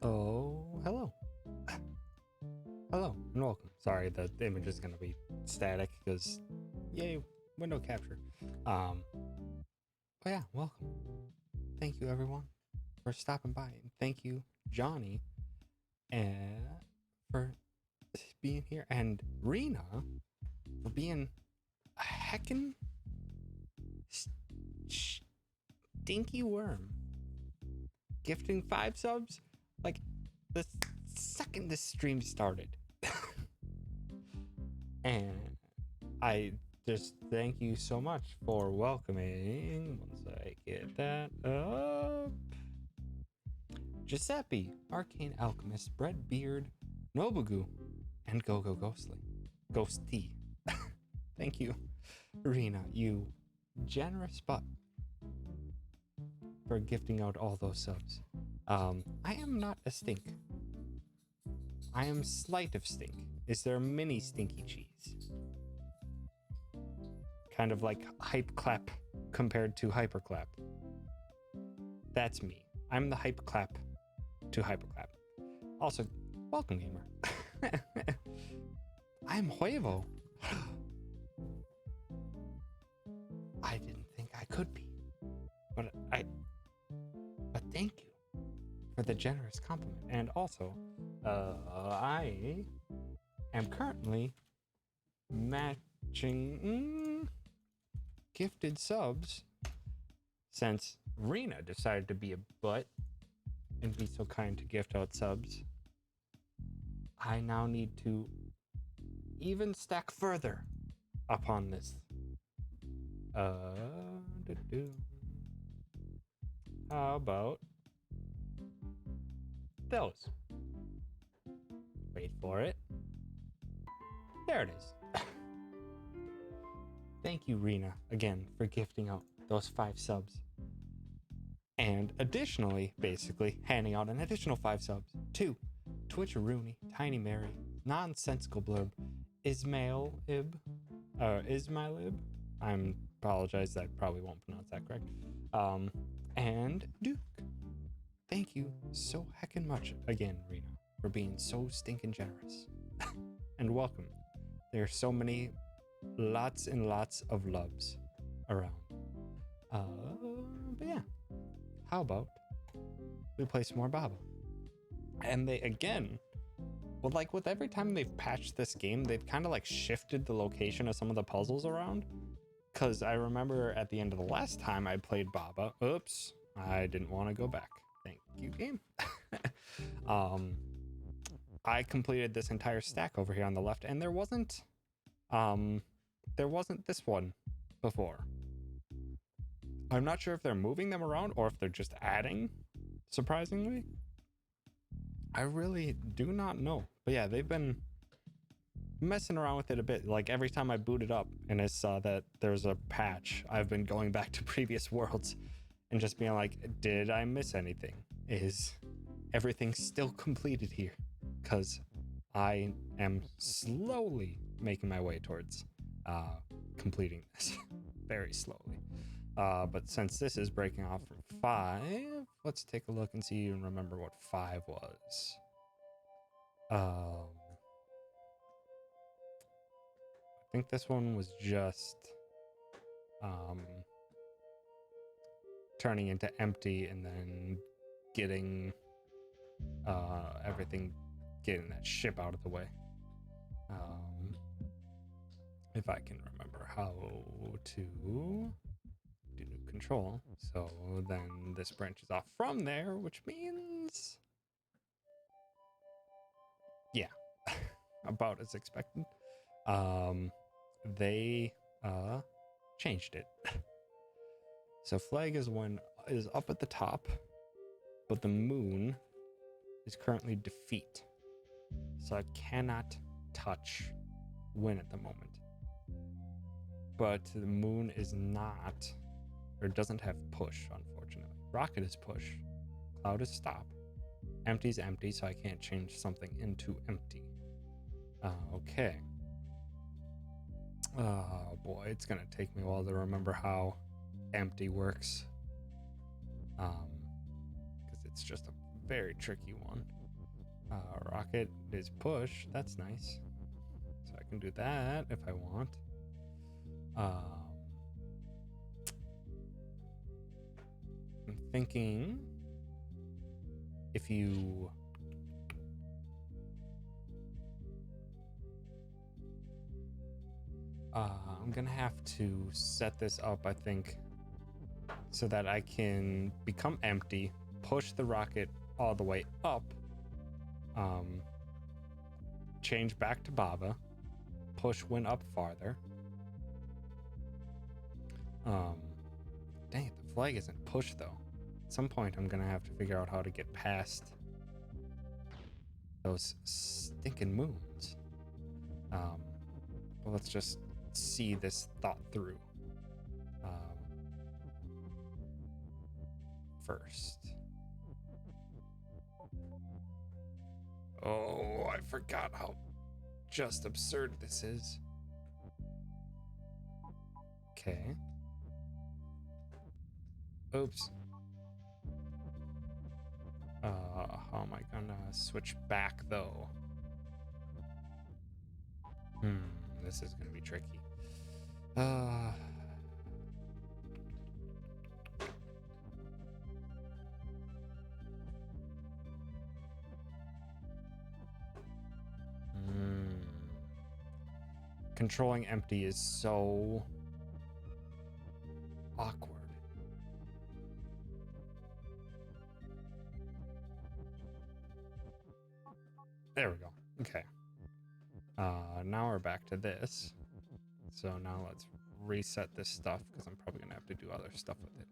Oh, hello. Hello and welcome. Sorry, the image is going to be static because, yay, window capture. But yeah, welcome. Thank you, everyone, for stopping by. And thank you, Johnny, for being here. And Rena for being a heckin' stinky worm. Gifting 5 subs like the second this stream started. And I just thank you so much for welcoming. Once I get that up, Giuseppe, Arcane Alchemist, Breadbeard, Nobugu, and Go Ghosty. Thank you, Rena, you generous butt, for gifting out all those subs. I am not a stink. I am slight of stink. Is there a mini stinky cheese? Kind of like hype clap compared to hyperclap. That's me. I'm the hype clap to hyperclap. Also, welcome, gamer. I'm Huevo. I didn't think I could be, but thank you for the generous compliment. And also, I am currently matching gifted subs since Rena decided to be a butt and be so kind to gift out subs. I now need to even stack further upon this. How about those? Wait for it. There it is. Thank you, Rena, again, for gifting out those 5 subs. And additionally, basically, handing out an additional 5 subs to Twitch Rooney, Tiny Mary, Nonsensical Blurb, Ismailib. I apologize, I probably won't pronounce that correct. And Duke. Thank you so heckin' much again, Rena, for being so stinking generous. And welcome. There are so many, lots and lots of loves around. But yeah, how about we play some more Baba? And they, again, well, like with every time they've patched this game, they've kind of like shifted the location of some of the puzzles around. Because I remember at the end of the last time I played Baba, oops, I didn't want to go back. Thank you, game. I completed this entire stack over here on the left, and there wasn't this one before. I'm not sure if they're moving them around or if they're just adding, surprisingly. I really do not know. But yeah, they've been messing around with it a bit. Like every time I boot it up and I saw that there's a patch, I've been going back to previous worlds and just being like, did I miss anything? Is everything still completed here? Because I am slowly making my way towards completing this very slowly. But since this is breaking off from 5, let's take a look and see and remember what 5 was. I think this one was just turning into empty and then getting everything, getting that ship out of the way. If I can remember how to do new control. So then this branches off from there, which means, yeah, about as expected. They changed it. So flag is up at the top, but the moon is currently defeat. So I cannot touch win at the moment. But the moon is not, or doesn't have push, unfortunately. Rocket is push. Cloud is stop. Empty is empty, so I can't change something into empty. Okay. Oh boy, it's gonna take me a while to remember how empty works. Because it's just a very tricky one. Rocket is push. That's nice. So I can do that if I want. I'm thinking if you I'm gonna have to set this up, I think, so that I can become empty, push the rocket all the way up, change back to Baba, push Win up farther. Dang it, the flag isn't pushed though. At some point I'm gonna have to figure out how to get past those stinking moons. But let's just see this thought through first. Oh, I forgot how just absurd this is. Okay. Oops. How am I gonna switch back though? This is gonna be tricky. Controlling empty is so awkward. There we go. Okay. Now we're back to this. So now let's reset this stuff because I'm probably gonna have to do other stuff with it.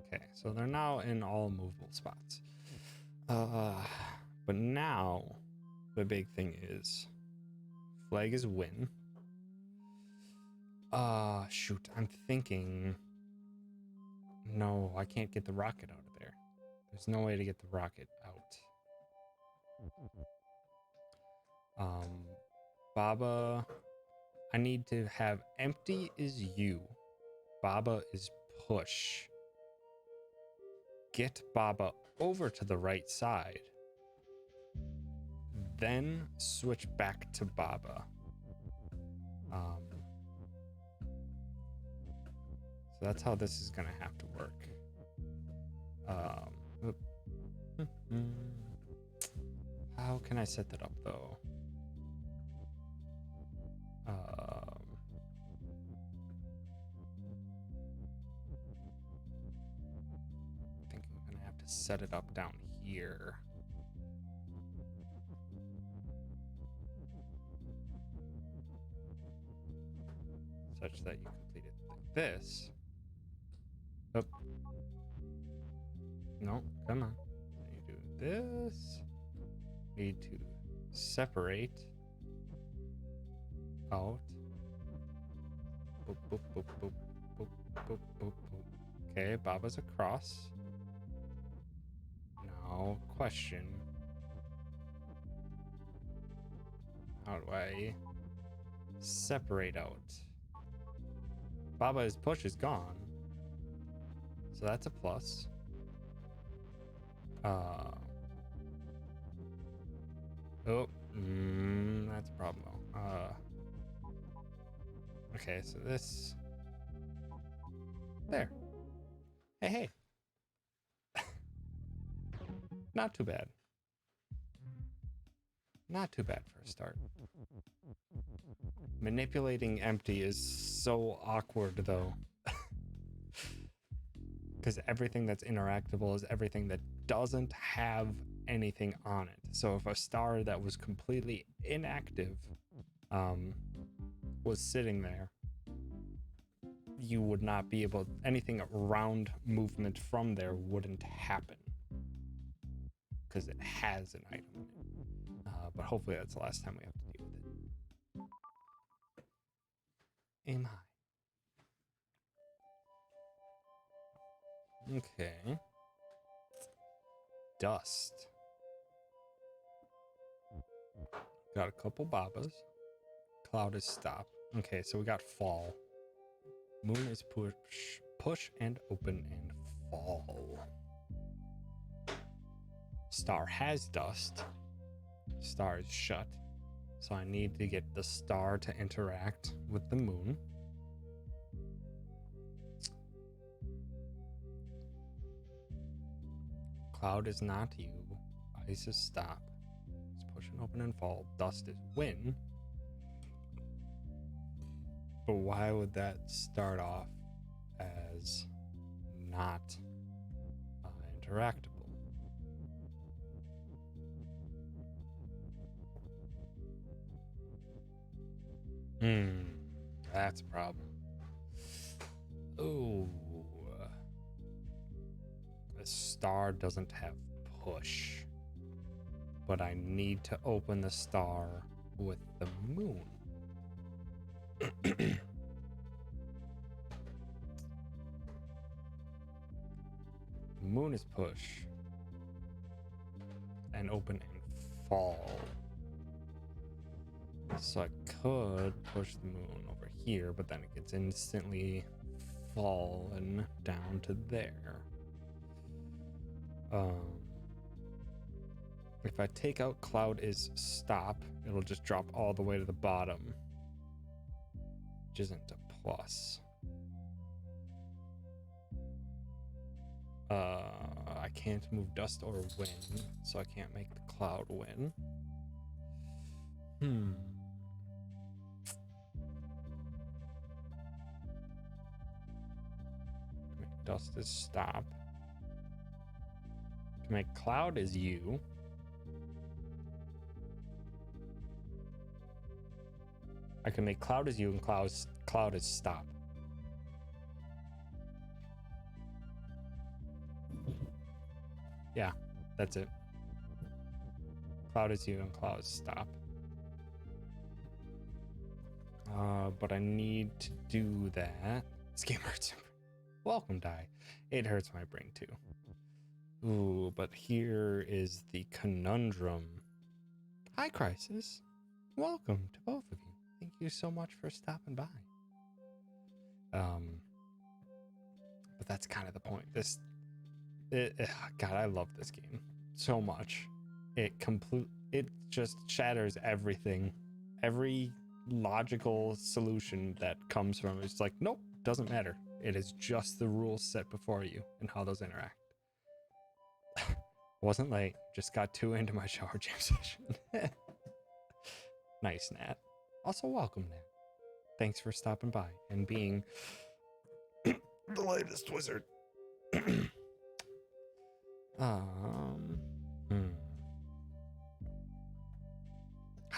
Okay, so they're now in all movable spots. But now the big thing is flag is win. Shoot, I'm thinking, no, I can't get the rocket out of there. There's no way to get the rocket out. Baba, I need to have empty is you. Baba is push. Get Baba over to the right side. Then switch back to Baba. So that's how this is gonna have to work. How can I set that up though? I think I'm gonna have to set it up down here. Such that you complete it like this. Oh. No, come on. You do this. Need to separate out. Boop, boop, boop, boop, boop, boop, boop, boop. Okay, Baba's across. Now, question. How do I separate out? Baba's push is gone. So that's a plus. That's a problem though. Okay, so this. There. Hey. Not too bad. Not too bad for a start. Manipulating empty is so awkward though. Because everything that's interactable is everything that doesn't have anything on it. So if a star that was completely inactive was sitting there, you would not be able, anything around movement from there wouldn't happen because it has an item in it. But hopefully that's the last time we have to deal with it. Aim high. Okay. Dust. Got a couple Babas. Cloud is stop. Okay, so we got fall. Moon is push and open and fall. Star has dust. Star is shut. So I need to get the star to interact with the moon. Cloud is not you. Ice is stop. It's push and open and fall. Dust is win. But why would that start off as not interactable? That's a problem. Oh, the star doesn't have push, but I need to open the star with the moon. The moon is push and open and fall. So I could push the moon over here, but then it gets instantly fallen down to there. If I take out cloud is stop, it'll just drop all the way to the bottom, which isn't a plus. I can't move dust or wind, so I can't make the cloud win. Make dust is stop. To make cloud is you. I can make cloud is you and cloud is stop. Yeah, that's it. Cloud is you and cloud is stop. But I need to do that. This game hurts. Welcome, die. It hurts my brain too. Ooh, but here is the conundrum. Hi, Crisis. Welcome to both of you. Thank you so much for stopping by. But that's kind of the point. God, I love this game so much. It just shatters everything. Every logical solution that comes from it. It's like, nope, doesn't matter. It is just the rules set before you and how those interact. Wasn't late, just got too into my shower jam session. Nice, Nat. Also, welcome, Nat. Thanks for stopping by and being the latest wizard. How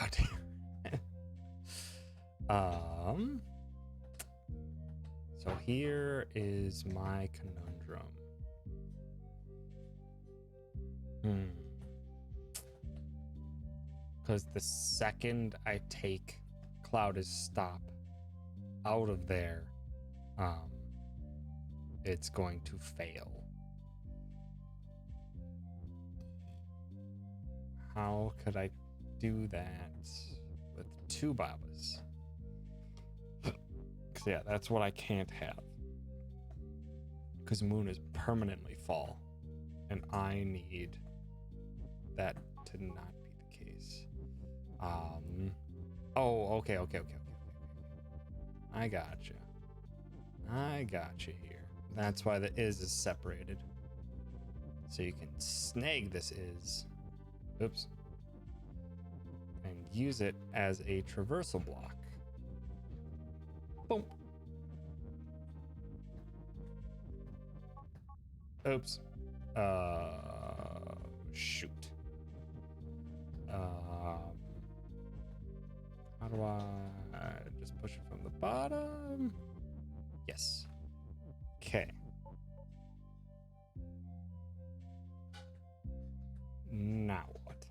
do you... So here is my conundrum. Because the second I take cloud is stop out of there, it's going to fail. How could I do that with two Babas? Because yeah, that's what I can't have. Because moon is permanently fall, and I need that to not be the case. Oh, okay. I gotcha here. That's why the is separated. So you can snag this is, oops, and use it as a traversal block. Boom. Oops. Shoot. How do I just push it from the bottom? Yes. Okay. Now what?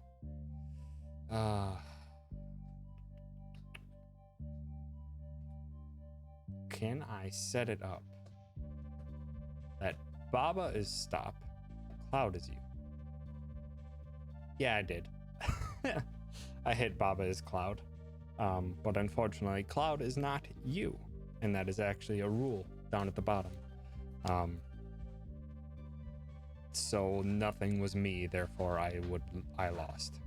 Can I set it up that Baba is stop, cloud is you? Yeah, I did. I hit Baba is cloud. But unfortunately, cloud is not you. And that is actually a rule down at the bottom. so nothing was me, therefore I lost.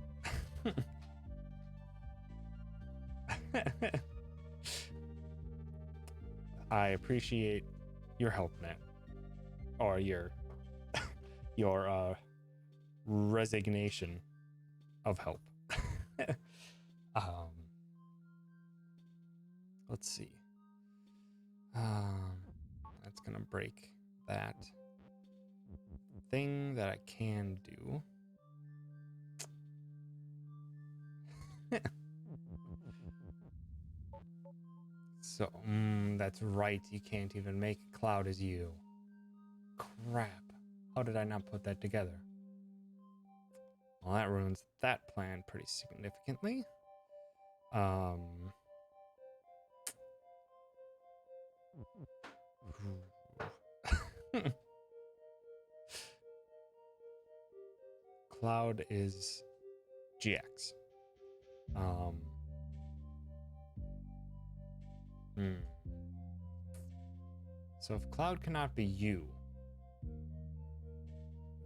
I appreciate your help, Nat, or your resignation of help. um, let's see. That's gonna break that thing that I can do. So, that's right. You can't even make a cloud as you. Crap. How did I not put that together? Well, that ruins that plan pretty significantly. Cloud is GX. So if Cloud cannot be you,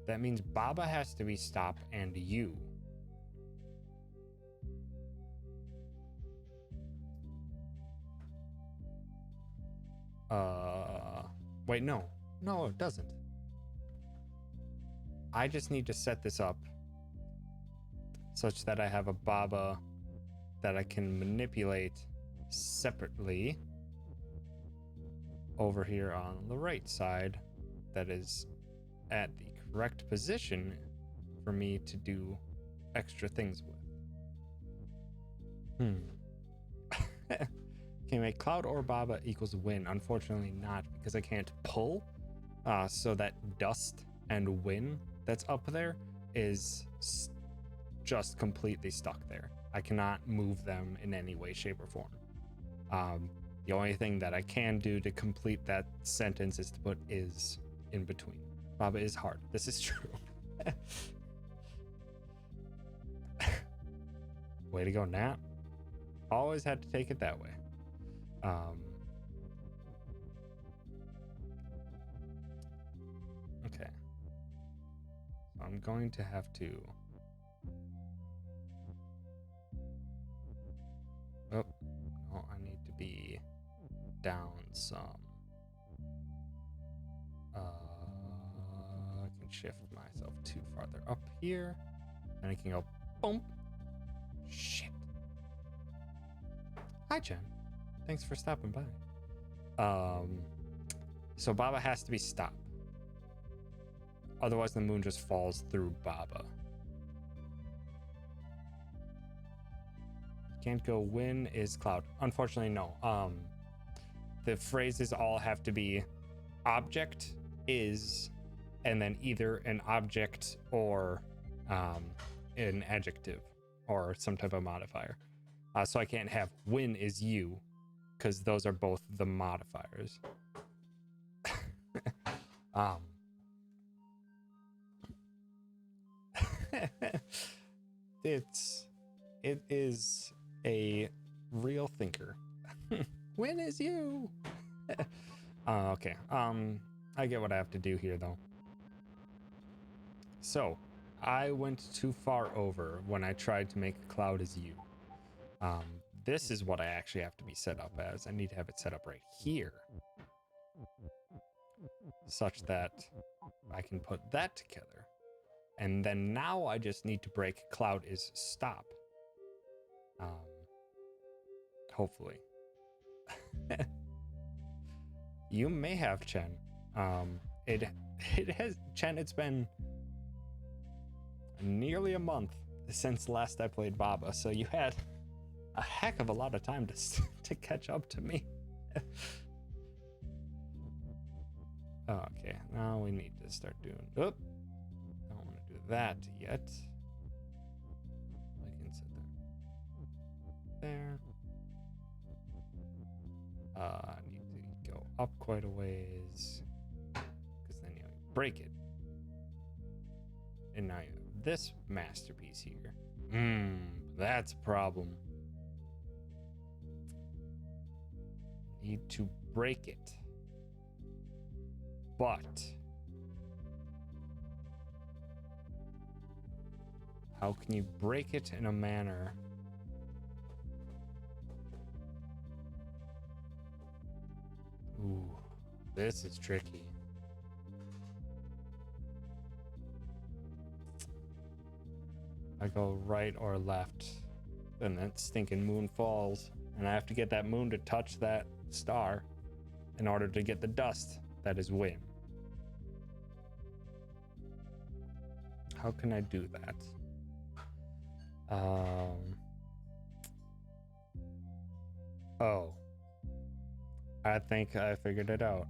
that means Baba has to be stop and you. Wait, no. No, it doesn't. I just need to set this up such that I have a Baba that I can manipulate separately over here on the right side that is at the correct position for me to do extra things with. Okay, make Cloud or Baba equals win. Unfortunately not, because I can't pull. So that dust and win that's up there is just completely stuck there. I cannot move them in any way, shape, or form. The only thing that I can do to complete that sentence is to put is in between. Baba is hard. This is true. Way to go, Nat. Always had to take it that way. Okay. So I'm going to have to... Oh, no, I need to be down some. I can shift myself too farther up here. And I can go, boom. Shit. Hi, Jen. Thanks for stopping by. So Baba has to be stopped. Otherwise, the moon just falls through Baba. Can't go win is Cloud. Unfortunately, no. The phrases all have to be object is, and then either an object or an adjective or some type of modifier. So I can't have win is you, because those are both the modifiers. It is a real thinker. Win is you. Okay. I get what I have to do here though. So I went too far over when I tried to make a cloud as you. This is what I actually have to be set up as. I need to have it set up right here, such that I can put that together. And then now I just need to break cloud is stop. Hopefully. You may have, Chen. It has, Chen, it's been nearly a month since last I played Baba, so you had a heck of a lot of time to catch up to me. Okay, now we need to start doing... Oop! Don't want to do that yet. I can set that there. I need to go up quite a ways, because then you break it. And now you have this masterpiece here. That's a problem. Need to break it. But How can you break it in a manner? Ooh, this is tricky. I go right or left, and that stinking moon falls, and I have to get that moon to touch that star in order to get the dust that is win. How can I do that? Oh, I think I figured it out.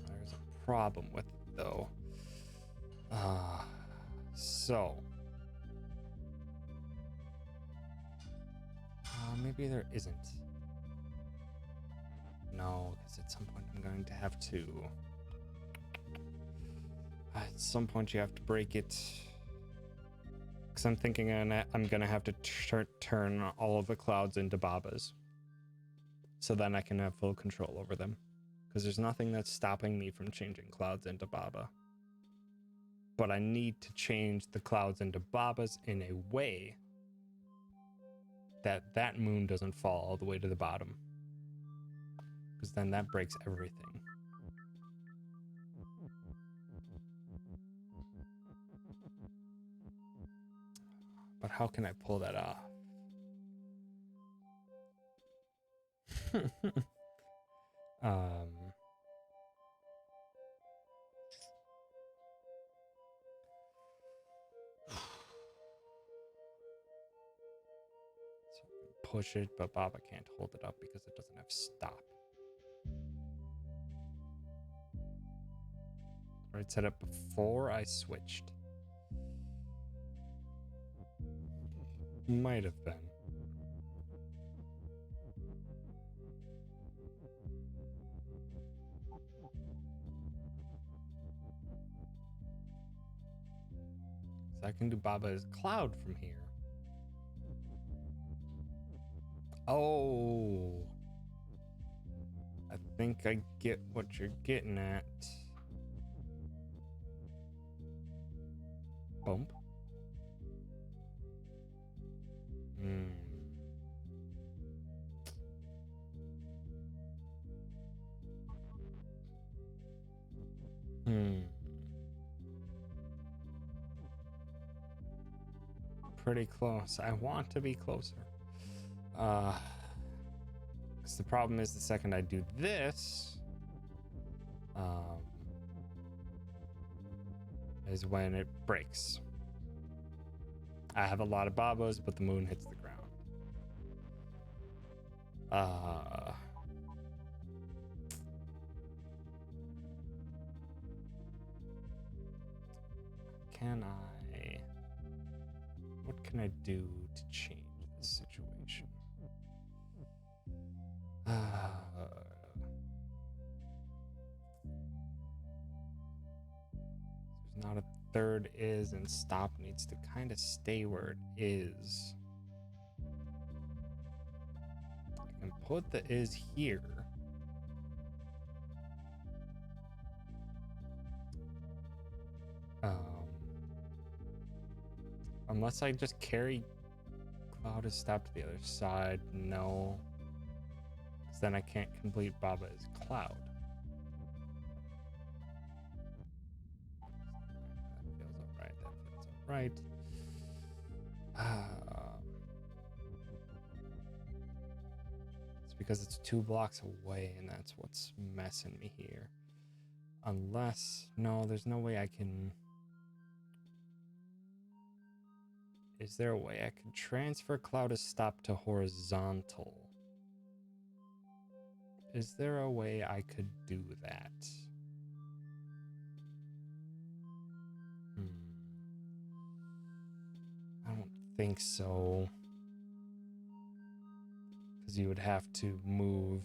There's a problem with it though. So maybe there isn't. No, because at some point I'm going to have to. At some point you have to break it. Because I'm thinking I'm going to have to turn all of the clouds into Babas. So then I can have full control over them. Because there's nothing that's stopping me from changing clouds into Baba. But I need to change the clouds into Babas in a way that that moon doesn't fall all the way to the bottom. Because then that breaks everything. But how can I pull that off? So push it, but Baba can't hold it up because it doesn't have stop. Right, set up before I switched. Might have been. So I can do Baba's cloud from here. Oh, I think I get what you're getting at. Bump. Pretty close. I want to be closer. Because the problem is the second I do this, is when it breaks. I have a lot of Babas, but the moon hits the ground. What can I do to change this situation? There's not a third is, and stop needs to kind of stay where it is. I can put the is here. Unless I just carry cloud as stop to the other side. No. Because then I can't complete Baba as cloud. That feels alright. That feels alright. It's because it's 2 blocks away, and that's what's messing me here. Unless... No, there's no way I can... Is there a way I can transfer cloud as stop to horizontal? Is there a way I could do that? I don't think so. Because you would have to move.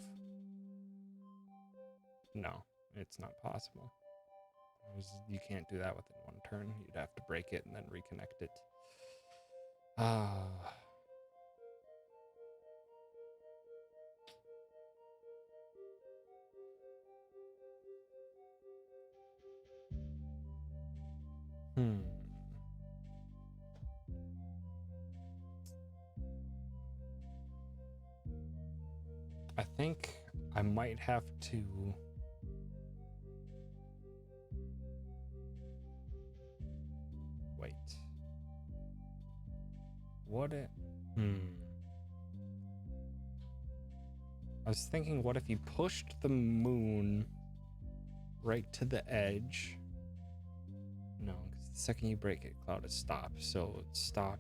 No, it's not possible. You can't do that within one turn. You'd have to break it and then reconnect it. Ah. I think I might have to... Wait. What it... I was thinking, what if you pushed the moon right to the edge? No, because the second you break it, Cloud is stop. So stop.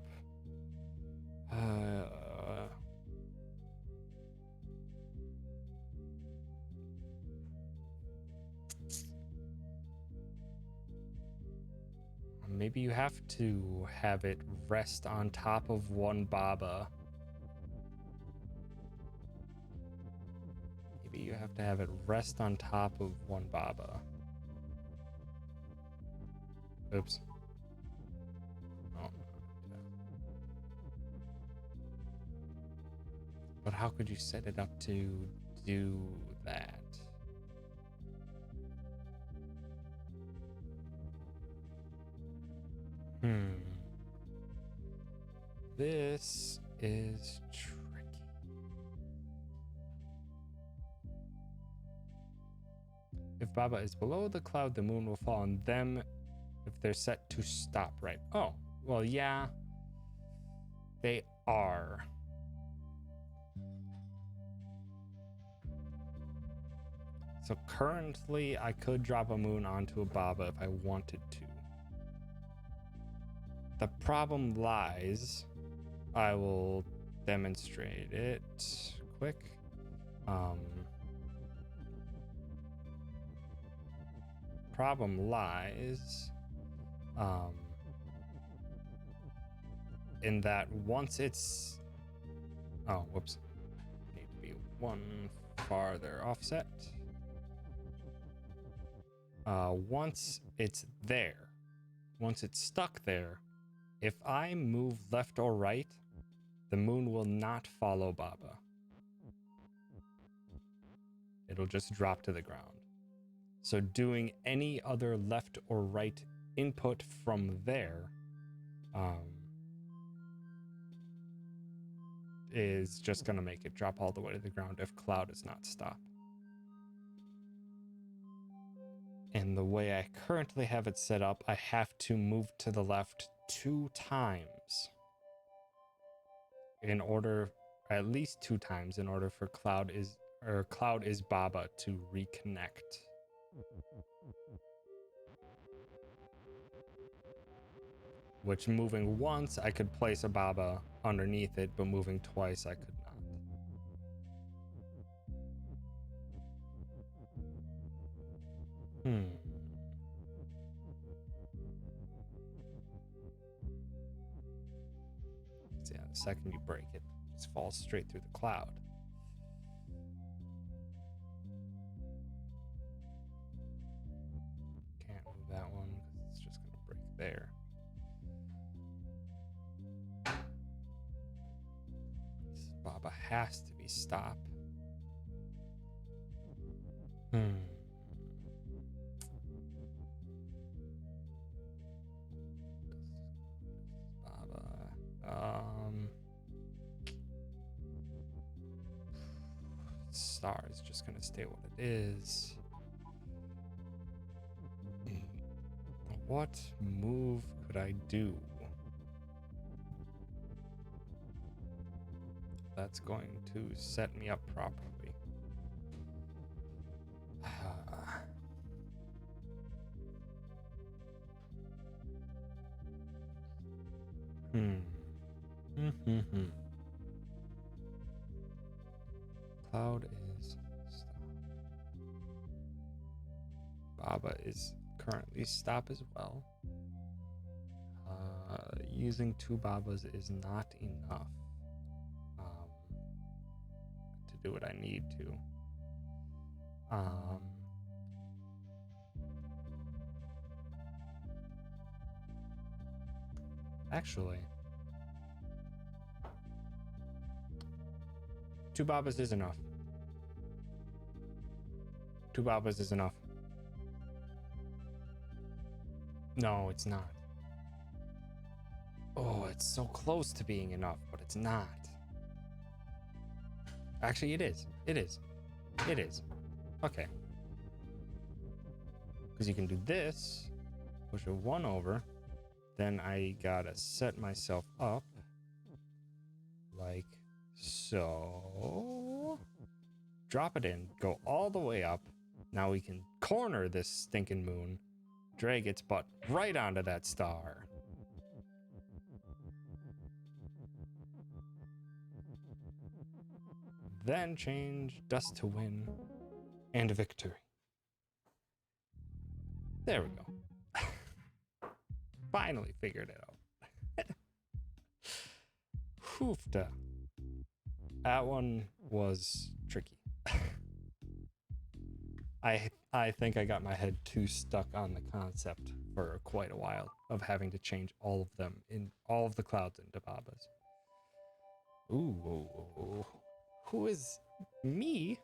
Maybe you have to have it rest on top of one Baba. Maybe you have to have it rest on top of one Baba. Oops. Oh. But how could you set it up to do that? This is tricky. If Baba is below the cloud, the moon will fall on them if they're set to stop, right? Oh, well, yeah, they are. So currently, I could drop a moon onto a Baba if I wanted to. The problem lies... I will demonstrate it quick. Problem lies in that once it's... Oh, whoops. Need to be one farther offset. Once it's there, once it's stuck there, if I move left or right, the moon will not follow Baba. It'll just drop to the ground. So doing any other left or right input from there is just going to make it drop all the way to the ground if Cloud is not stopped. And the way I currently have it set up, I have to move to the left 2 times in order, at least 2 times, in order for Cloud is Baba to reconnect. Which moving once, I could place a Baba underneath it, but moving twice, I could not. So yeah, the second you break it, it just falls straight through the cloud. Can't move that one because it's just going to break there. This Baba has to be stopped. Star is just gonna stay what it is. What move could I do that's going to set me up properly? Cloud is stop. Baba is currently stop as well. Using 2 Babas is not enough to do what I need to. Actually, 2 Babas is enough. 2 Babas is enough. No, it's not. Oh, it's so close to being enough, but it's not. Actually, it is. It is. It is. Okay. Because you can do this, push a 1 over, then I gotta set myself up like so. Drop it in, go all the way up. Now we can corner this stinking moon, drag its butt right onto that star. Then change dust to win and victory. There we go. Finally figured it out. Hoofda. That one was tricky. I think I got my head too stuck on the concept for quite a while of having to change all of them in all of the clouds into Babas. Ooh. Who is me?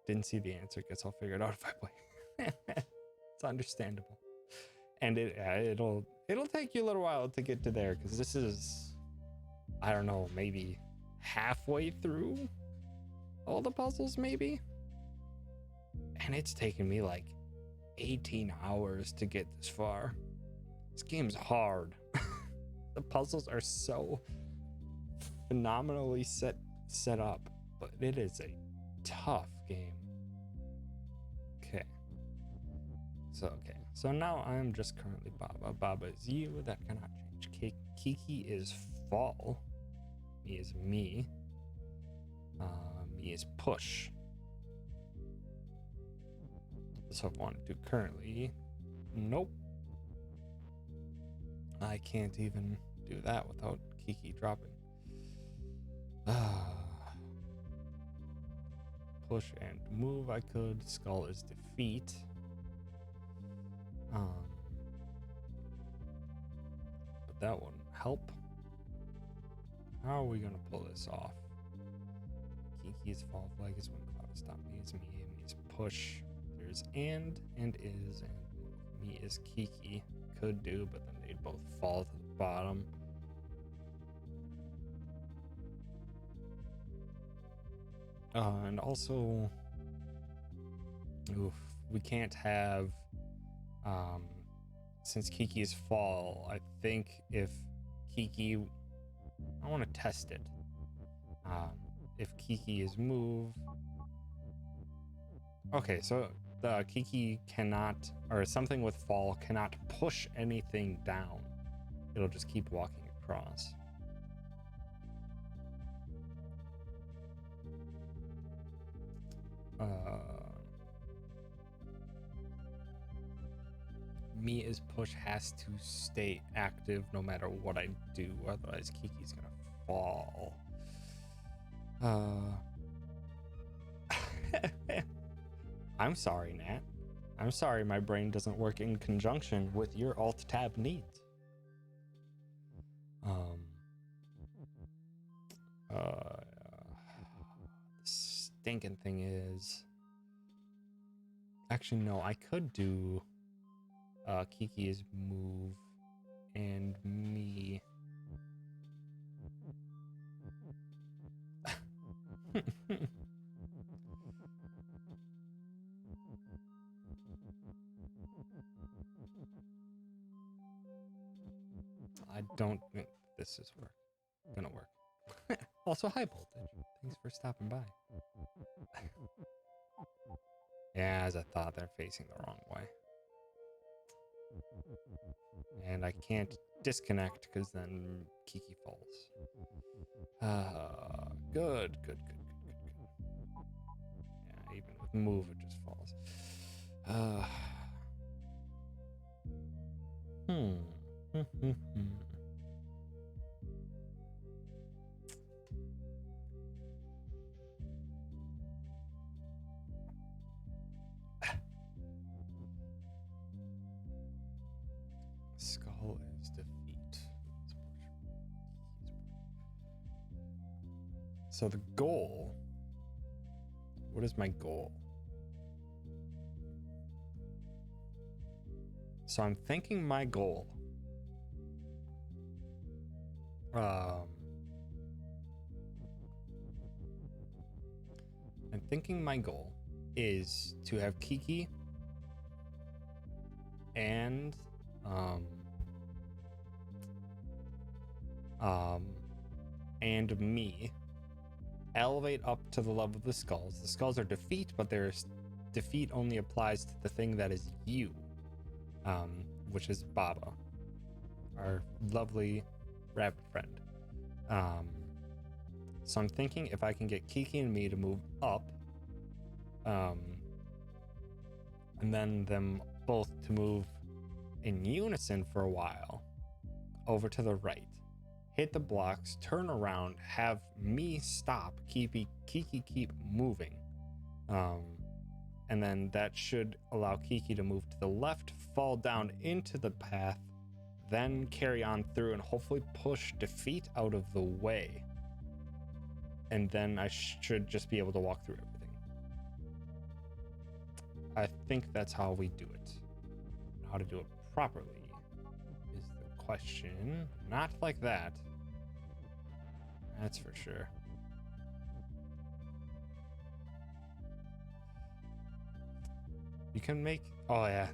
Didn't see the answer. Guess I'll figure it out if I play. It's understandable. And it'll take you a little while to get to there, because this is, I don't know, maybe halfway through all the puzzles, maybe. And it's taken me like 18 hours to get this far. This game's hard. The puzzles are so phenomenally set up, but it is a tough game. Okay. So now I'm just currently Baba. Baba is you. That cannot change. Kiki is fall. Me is me. Me is push. So I want to do currently. Nope. I can't even do that without Kiki dropping. Push and move I could. Skull is defeat. But that wouldn't help. How are we gonna pull this off? Kiki's fall flag is when Cloud stop. Me is me. Me is push. There's and is and move. Me is Kiki. Could do, but then they'd both fall to the bottom. And also, we can't have, since Kiki is fall, I think if Kiki, I want to test it. If Kiki is move, okay, so the Kiki cannot, or something with fall cannot push anything down. It'll just keep walking across. Me is push has to stay active no matter what I do, otherwise Kiki's gonna fall. I'm sorry, Nat. I'm sorry my brain doesn't work in conjunction with your alt-tab needs. The stinking thing is... Actually, no, I could do Kiki's move and me. I don't think this is gonna work. Also, hi Voltage. Thanks for stopping by. Yeah, as I thought, they're facing the wrong way. And I can't disconnect because then Kiki falls. Good. Yeah, even with move, it just falls. Goal is defeat. So the goal. What is my goal? So I'm thinking my goal. I'm thinking my goal is to have Kiki and me elevate up to the level of the skulls. The skulls are defeat, but their defeat only applies to the thing that is you, which is Baba, our lovely rabbit friend. So I'm thinking if I can get Kiki and me to move up, and then them both to move in unison for a while over to the right, hit the blocks, turn around, have me stop, Kiki keep moving, and then that should allow Kiki to move to the left, fall down into the path, then carry on through and hopefully push defeat out of the way. And then I should just be able to walk through everything. I think that's how we do it. How to do it properly is the question. Not like that. That's for sure. You can make... Oh, yeah.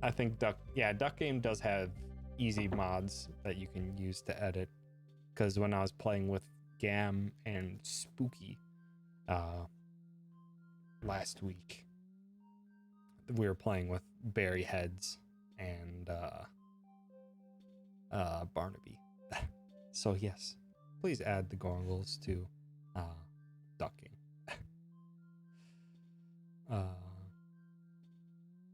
I think Duck Game does have easy mods that you can use to edit. Because when I was playing with Gam and Spooky last week, we were playing with Berry Heads and Barnaby. So yes, please add the Gorgles to Duck Game.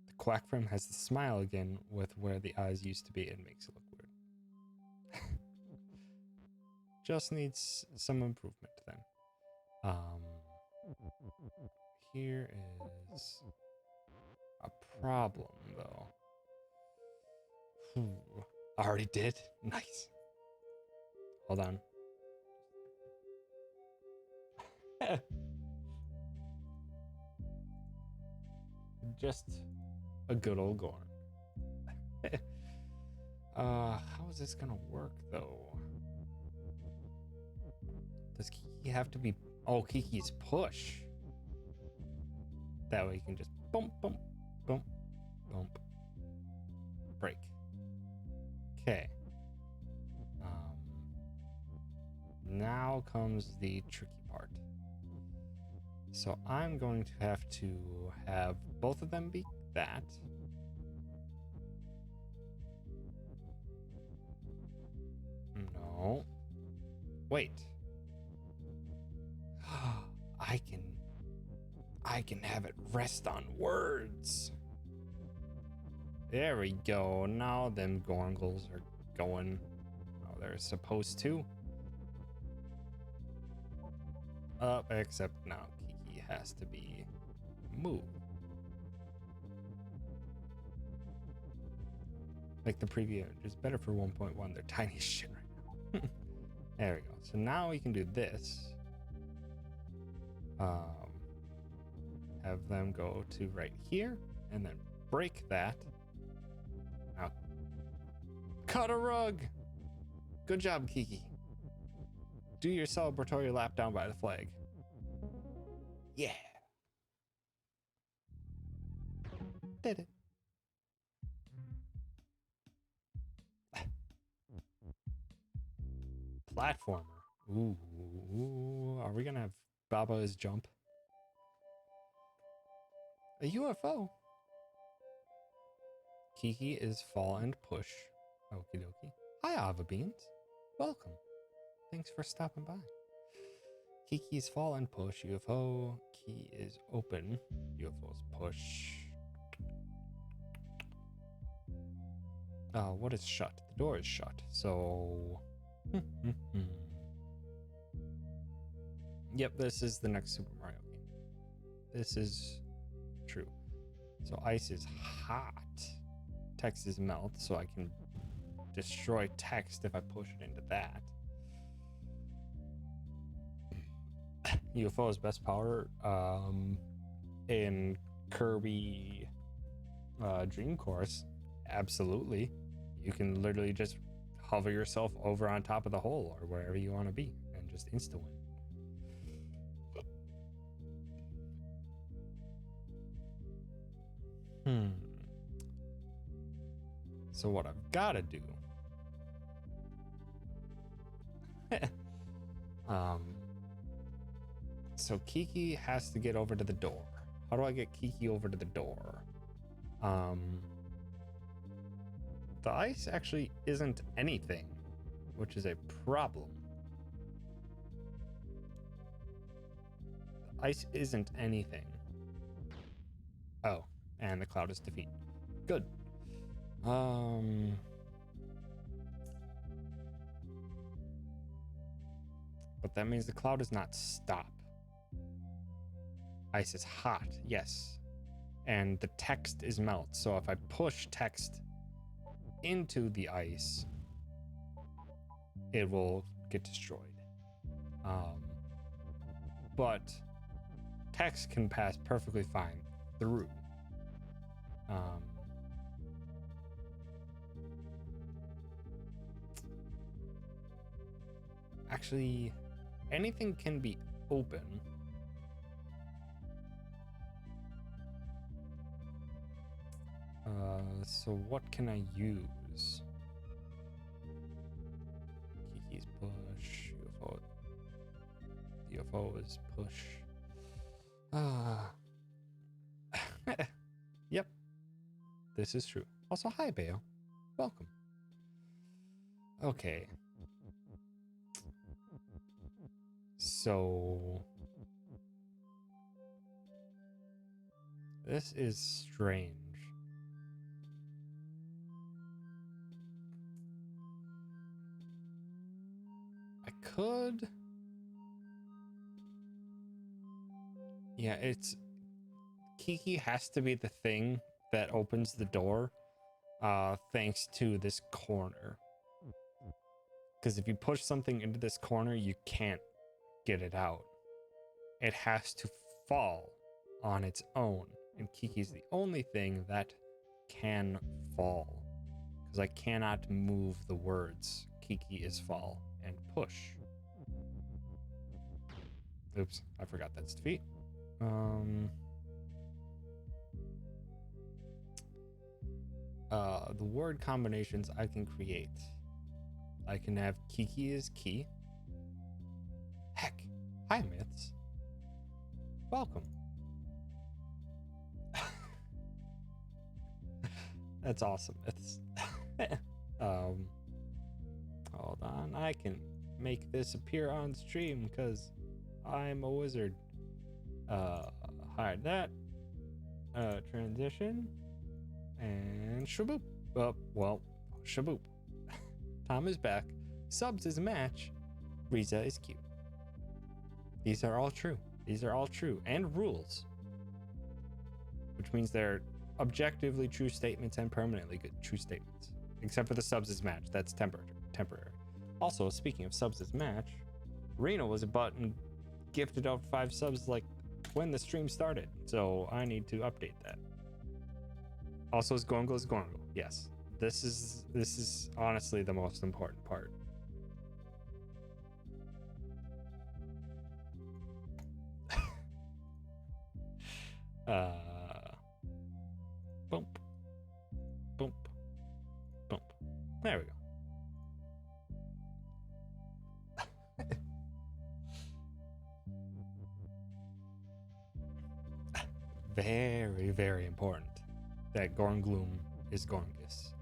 The Quack Frame has the smile again with where the eyes used to be. It makes it look weird. Just needs some improvement then. Here is a problem though. I already did? Nice. Hold on. Just a good old Gorn. How is this gonna work though? Does Kiki have to be... Oh, Kiki's push. That way you can just bump, bump, bump, bump. Break. Okay. Now comes the tricky part. So I'm going to have both of them be that. No. Wait. I can have it rest on words. There we go. Now them Gorgles are going how they're supposed to. Except now Kiki has to be moved. Like the preview is better for 1.1. They're tiny as shit right now. There we go. So now we can do this. Have them go to right here and then break that. Now, cut a rug. Good job, Kiki. Do your celebratory lap down by the flag. Yeah. Did it. Platformer. Ooh, are we gonna have Baba's jump? A UFO. Kiki is fall and push. Okie dokie. Hi, Ava Beans. Welcome. Thanks for stopping by. Kiki's fall and push. UFO. Key is open. UFO's push. What is shut? The door is shut. So... Yep, this is the next Super Mario game. This is true. So ice is hot. text is melt, so I can destroy text if I push it into that. UFO's best power in Kirby Dream Course, absolutely. You can literally just hover yourself over on top of the hole or wherever you want to be and just insta win. So what I've got to do so Kiki has to get over to the door. How do I get Kiki over to the door? The ice actually isn't anything, which is a problem. The ice isn't anything. Oh, and the cloud is defeat. Good. But that means the cloud does not stop. Ice is hot, yes. And the text is melt. So if I push text into the ice, it will get destroyed. But text can pass perfectly fine through. Actually, anything can be open. So what can I use? Kiki's push. UFO is push. Yep. This is true. Also, hi, Bayo. Welcome. Okay. So this is strange. I could. Yeah, it's Kiki has to be the thing that opens the door, thanks to this corner. Because if you push something into this corner, you can't get it out. It has to fall on its own. And Kiki's the only thing that can fall. Because I cannot move the words Kiki is fall and push. Oops, I forgot that's defeat. The word combinations I can create. I can have Kiki is key. Heck, hi myths. Welcome. That's awesome. It's hold on, I can make this appear on stream because I'm a wizard. Hide that. Transition. And shaboop. Well, shaboop. Tom is back. Subs is a match. Riza is cute. These are all true. These are all true. And rules. Which means they're objectively true statements and permanently good true statements. Except for the subs is match. That's temporary. Also, speaking of subs is match, Reno was a button gifted out 5 subs like when the stream started. So I need to update that. Also, is Gongo. Yes. This is honestly the most important part. Bump. There we go. Very, very important that Gorngloom is Gorngus.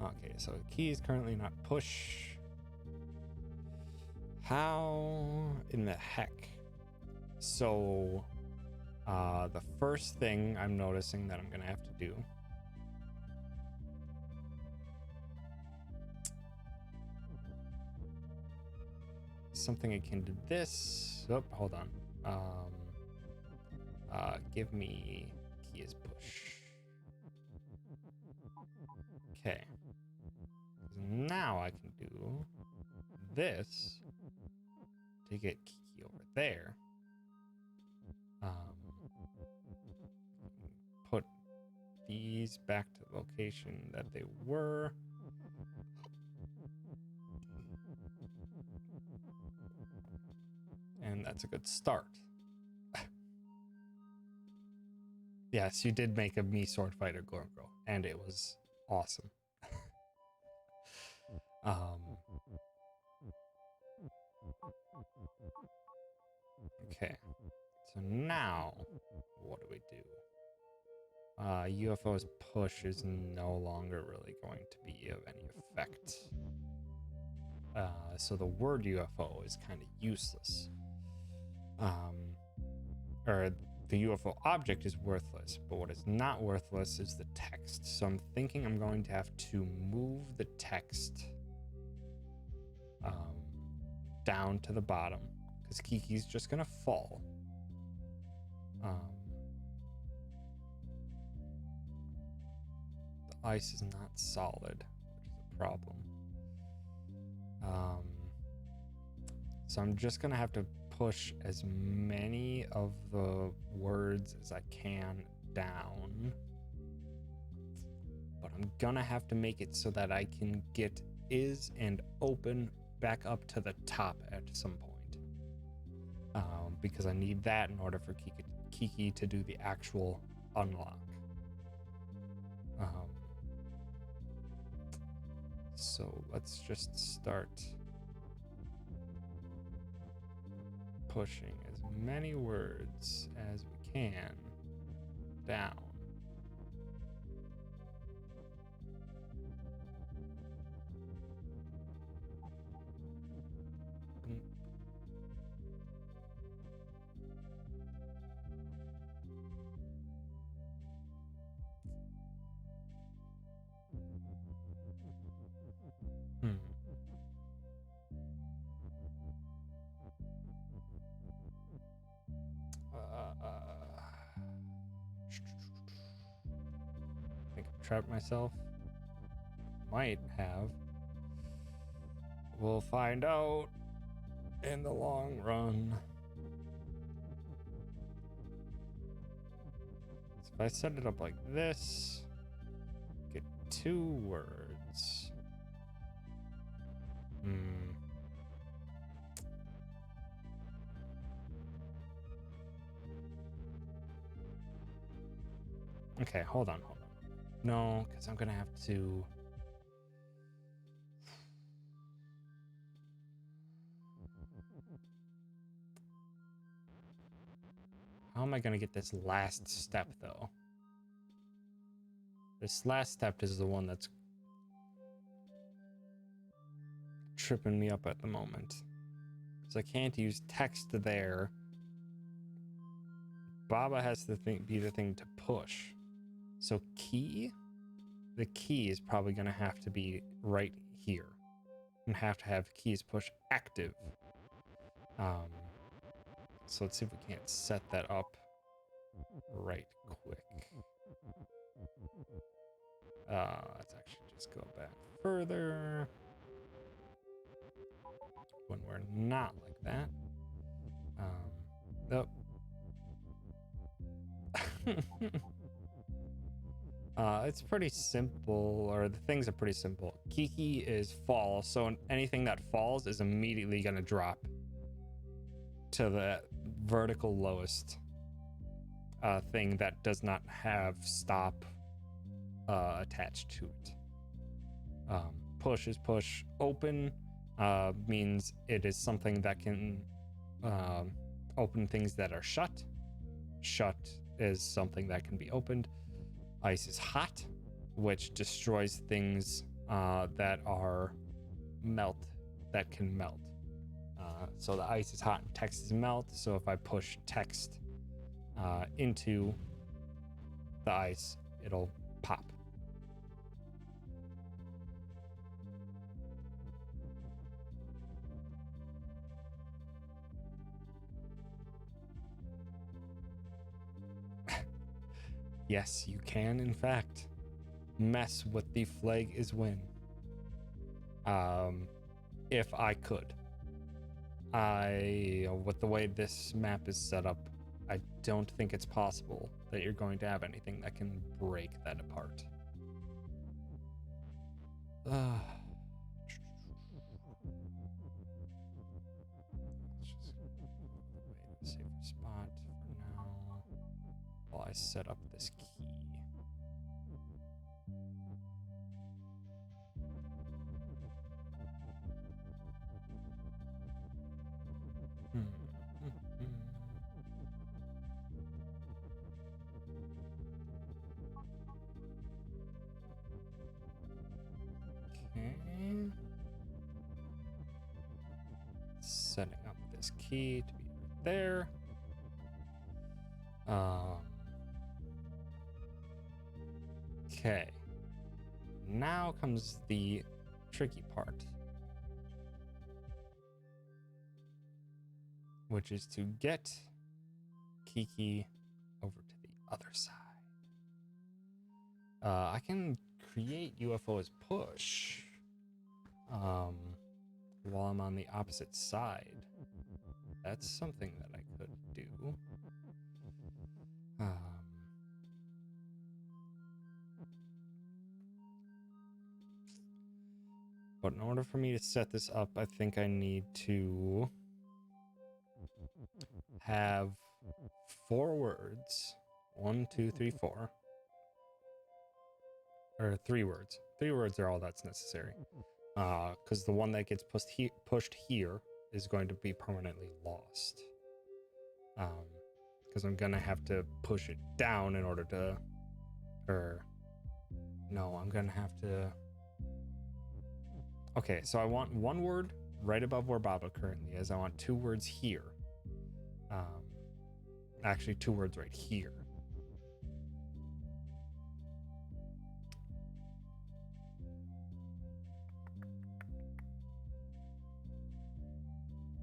Okay, so the key is currently not push. How in the heck? So, the first thing I'm noticing that I'm gonna have to do something akin to this. Oh, hold on. Give me key is push. Okay. Now I can do this to get Kiki over there. Put these back to the location that they were. And that's a good start. Yes, you did make a me sword fighter Gorgo, and it was awesome. Okay, so now what do we do? UFO's push is no longer really going to be of any effect. So the word UFO is kind of useless. Or the UFO object is worthless, but what is not worthless is the text. So I'm thinking I'm going to have to move the text down to the bottom because Kiki's just gonna fall. The ice is not solid, which is a problem. So I'm just gonna have to push as many of the words as I can down, but I'm gonna have to make it so that I can get is and open back up to the top at some point, because I need that in order for Kiki to do the actual unlock. So let's just start pushing as many words as we can down. I think I've trapped myself. Might have. We'll find out in the long run. So if I set it up like this, get 2 words. Okay, hold on. No, because I'm gonna have to. How am I gonna get this last step though? This last step is the one that's tripping me up at the moment. So I can't use text there. Baba has to be the thing to push. So key? The key is probably going to have to be right here. And have to have keys push active. So let's see if we can't set that up right quick. Let's actually just go back further. When we're not like that. Nope. It's pretty simple, or the things are pretty simple. Kiki is fall, so anything that falls is immediately going to drop to the vertical lowest thing that does not have stop attached to it. Push is push. Open means it is something that can open things that are shut. Shut is something that can be opened. Ice is hot, which destroys things that are that can melt. So the ice is hot and text is melt. So if I push text into the ice, it'll pop. Yes, you can, in fact. mess with the flag is win. If I could. With the way this map is set up, I don't think it's possible that you're going to have anything that can break that apart. Let's just wait a safer spot for now while I set up this key. Okay. Setting up this key to be right there. Okay. Now comes the tricky part, which is to get Kiki over to the other side. I can create UFO as push while I'm on the opposite side. That's something that I could do. But in order for me to set this up, I think I need to have 4 words. 1, 2, 3, 4. Or 3 words. 3 words are all that's necessary. Because the one that gets pushed here is going to be permanently lost. Because I'm gonna have to push it down in order to, I'm gonna have to. Okay, so I want 1 word right above where Baba currently is. I want 2 words here. Actually, 2 words right here.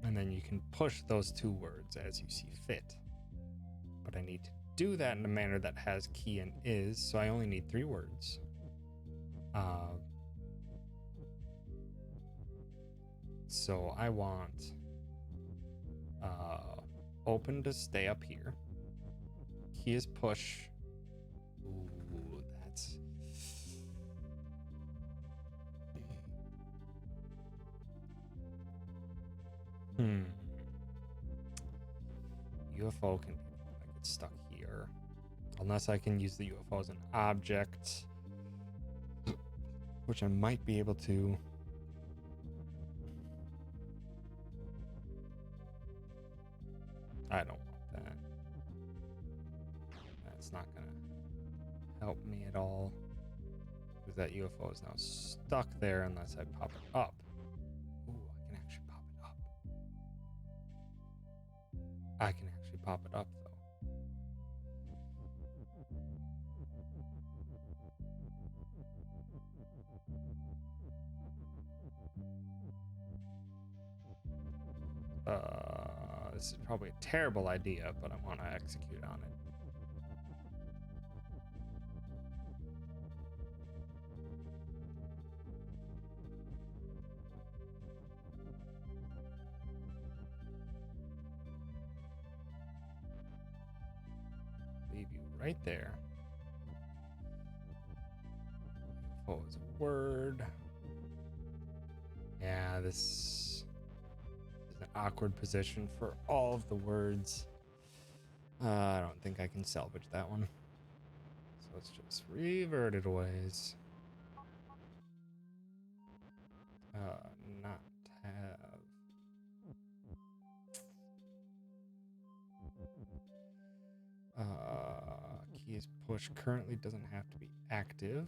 And then you can push those 2 words as you see fit. But I need to do that in a manner that has key and is, so I only need 3 words. So I want open to stay up here. Key is push. Ooh, that's... UFO can get stuck here. Unless I can use the UFO as an object, which I might be able to. I don't want that. That's not gonna help me at all, because that UFO is now stuck there unless I pop it up. Ooh, I can actually pop it up. I can actually pop it up though. This is probably a terrible idea, but I want to execute on it. Leave you right there. UFO is a word. Yeah, this is an awkward position for all of the words. I don't think I can salvage that one. So let's just revert it ways. Not have. Key is push currently doesn't have to be active.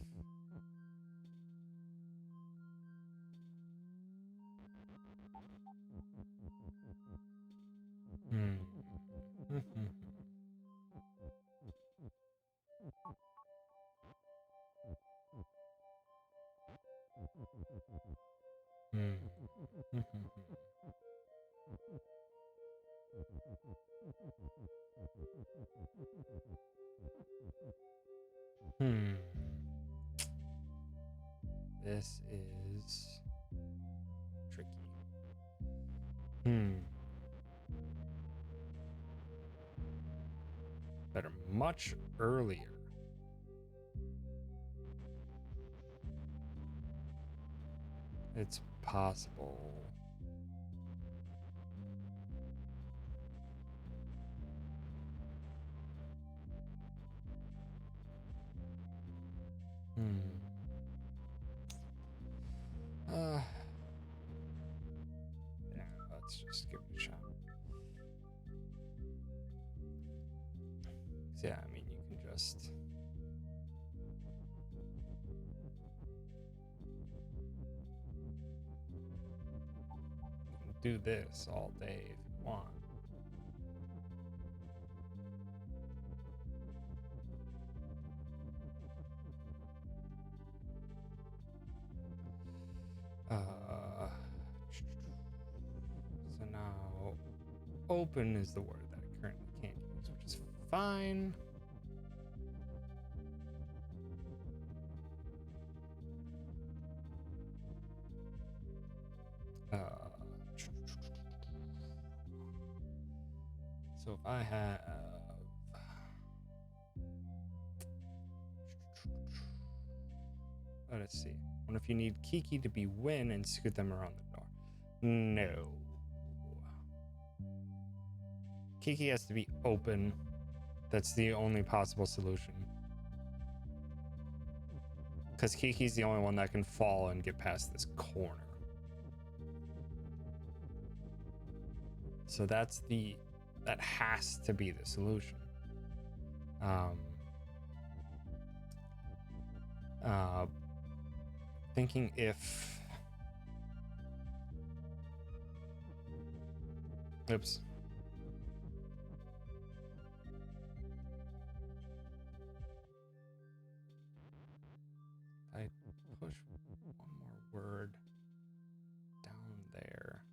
This is tricky. Better much earlier. It's possible. Yeah, let's just give it a shot. Yeah, I mean, you can just... do this all day if you want. So now open is the word that I currently can't use, which is fine. So if I have... let's see. What if you need Kiki to be win and scoot them around the door? No. Kiki has to be open. That's the only possible solution. Because Kiki's the only one that can fall and get past this corner. So that has to be the solution. Thinking if... Oops. I push one more word down there.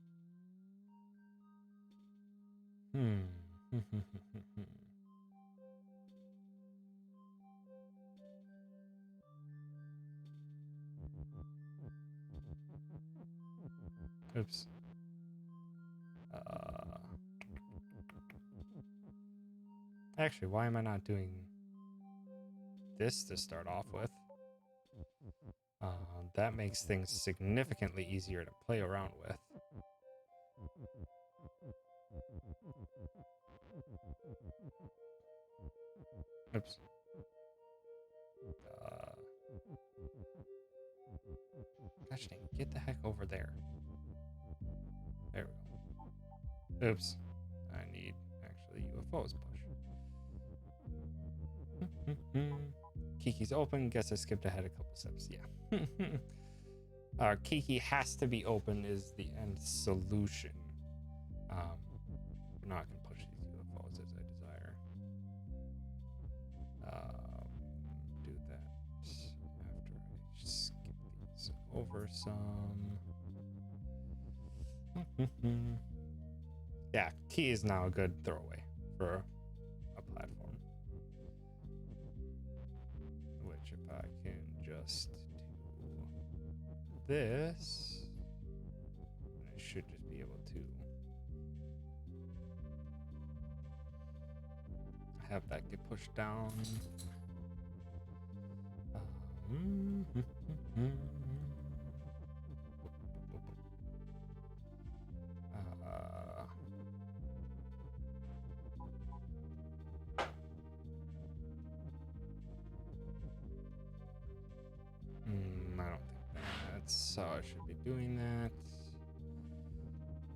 Oops. Actually, why am I not doing this to start off with? That makes things significantly easier to play around with. Oops. Gosh dang, get the heck over there. There we go. Oops. I need actually UFOs push. Kiki's open. Guess I skipped ahead a couple steps. Yeah. Kiki has to be open is the end solution. I'm not going to push these UFOs as I desire. Do that after I skip these over some. Yeah, key is now a good throwaway for a platform. Which if I can just do this, I should just be able to have that get pushed down. I don't think that's how I should be doing that.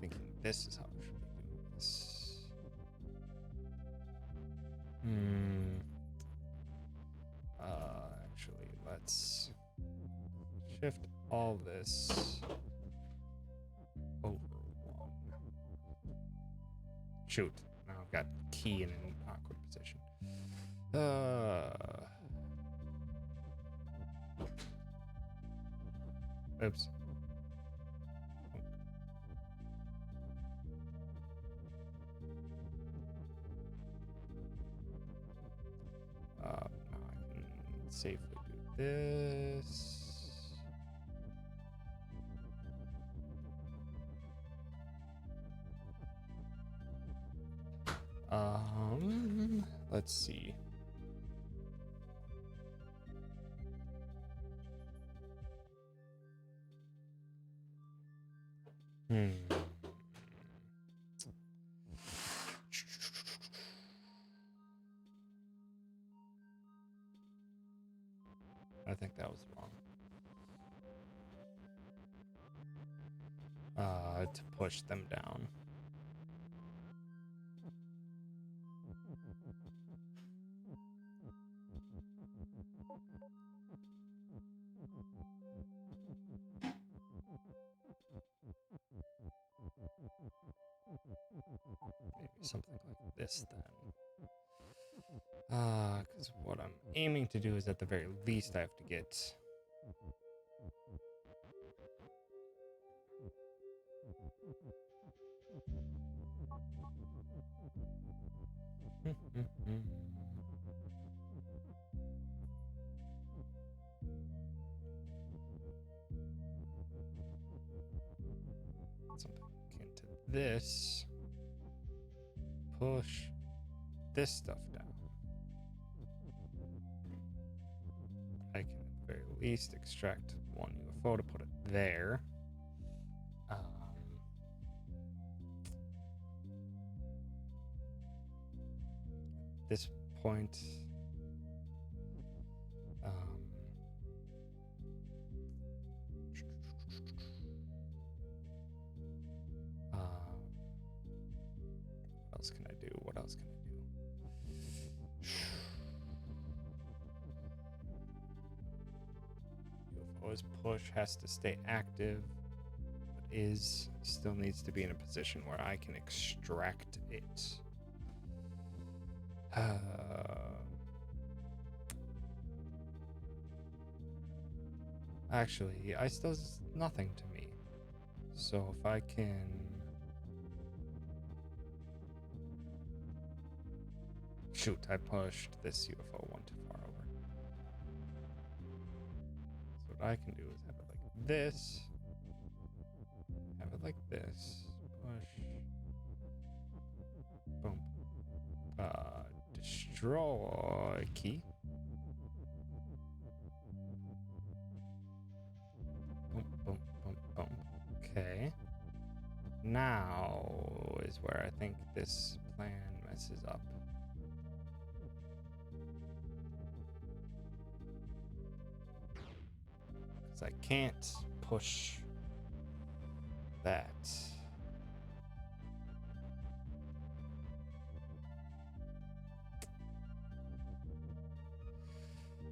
Thinking this is how I should be doing this. Actually, let's shift all this over one. Shoot, now I've got key in an awkward position. Oops. Now I can safely do this. Let's see. I think that was wrong. To push them down. Maybe something like this then. Because what I'm aiming to do is at the very least I have to get something akin to this. Push this stuff down. I can at the very least extract one UFO to put it there. This point, what else can I do? What else can I do? UFO's push has to stay active, but still needs to be in a position where I can extract it. Actually, I still nothing to me. So if I can shoot, I pushed this UFO one too far over. So what I can do is have it like this. Have it like this. Push. Boom. Destroy key. Boom, boom, boom, boom. Okay. Now is where I think this plan messes up. Because I can't push that.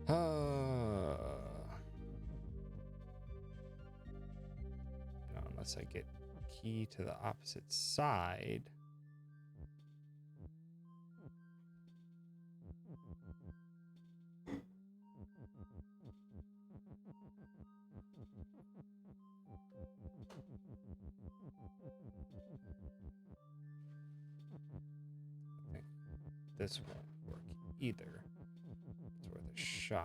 No, unless I get key to the opposite side. I think this won't work either. It's worth a shot.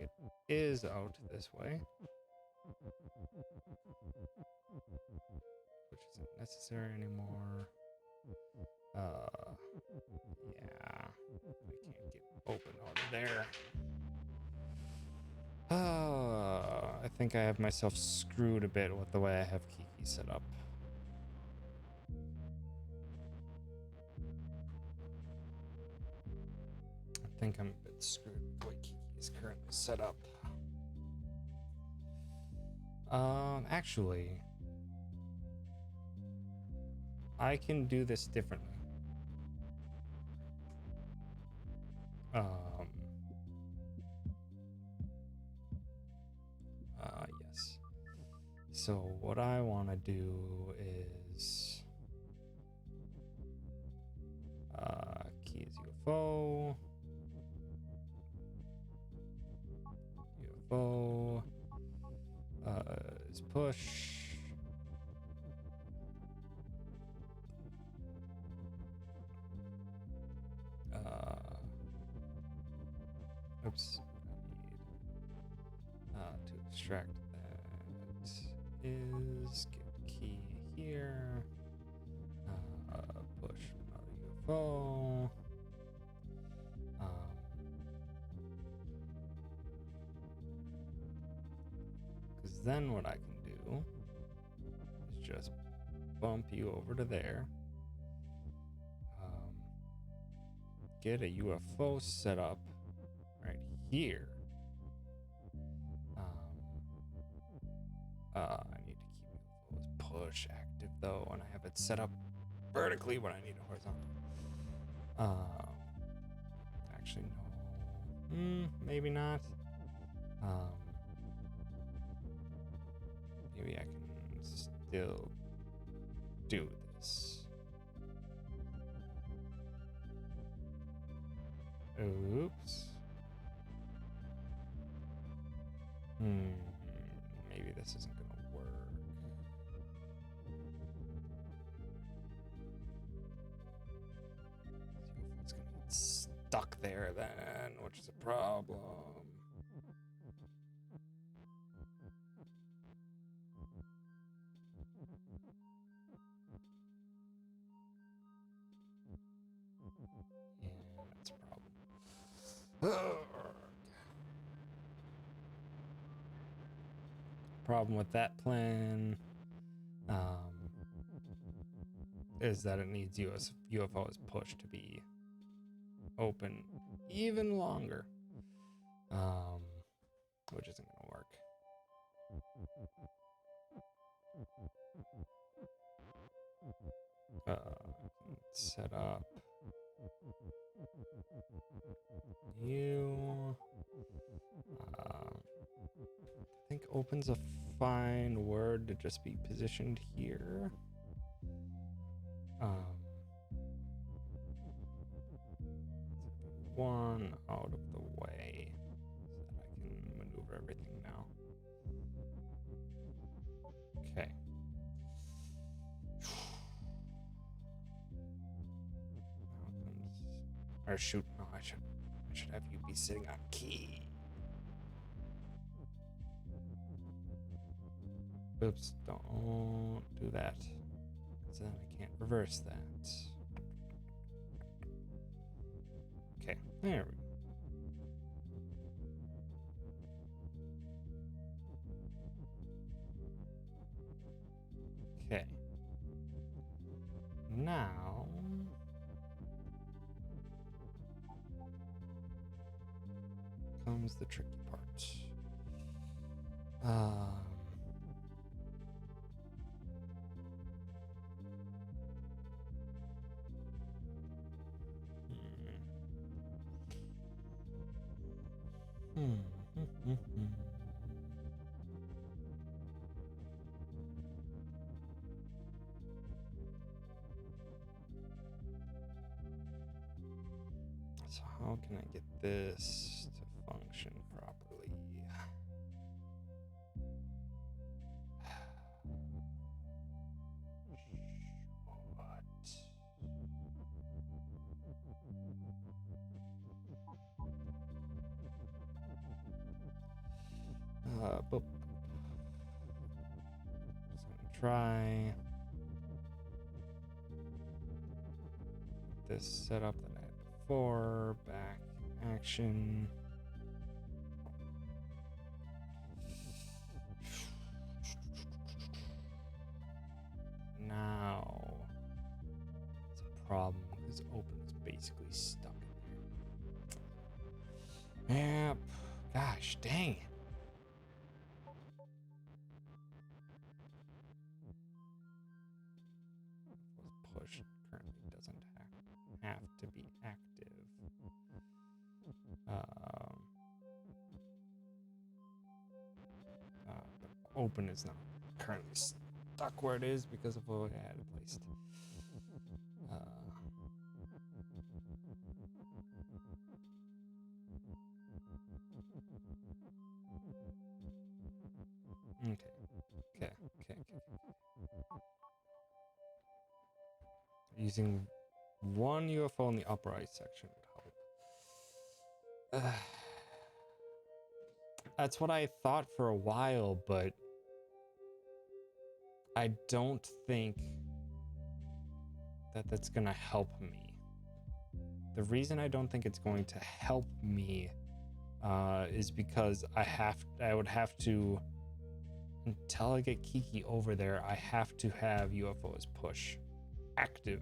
It is out this way, which isn't necessary anymore. Yeah, I can't get open out of there. I think I have myself screwed a bit with the way I have Kiki set up. I think I'm a bit screwed with the way Kiki is currently set up. Actually, I can do this differently. Yes. So what I want to do is key is UFO. UFO is push. Oops, extract that is get key here. Push another UFO. Because then what I can do is just bump you over to there. Get a UFO set up right here. I need to keep UFOs push active though, and I have it set up vertically when I need it horizontal. Actually, no. Maybe not. Maybe I can still do this. Oops. Maybe this isn't gonna work. It's gonna get stuck there then, which is a problem. Yeah, that's a problem. Problem with that plan is that it needs UFOs push to be open even longer, which isn't going to work. Set up you. I think open's a fine word to just be positioned here. One out of the way so that I can maneuver everything now. Okay. Or shoot, no, I should have you be sitting on key. Oops, don't do that. Because then I can't reverse that. Okay, there we go. Okay. Now comes the tricky part. So how can I get this to function properly? Boop. Just gonna try this setup that I had before. Back action. Now it's a problem because open is basically stuck in there. Yep. Gosh dang it. Push currently doesn't have to be active. But open is not currently stuck where it is because of what I had it placed. Okay. Using one UFO in the upper right section would help. That's what I thought for a while, but I don't think that that's gonna help me. The reason I don't think it's going to help me is because I would have to, until I get Kiki over there, I have to have UFOs push active,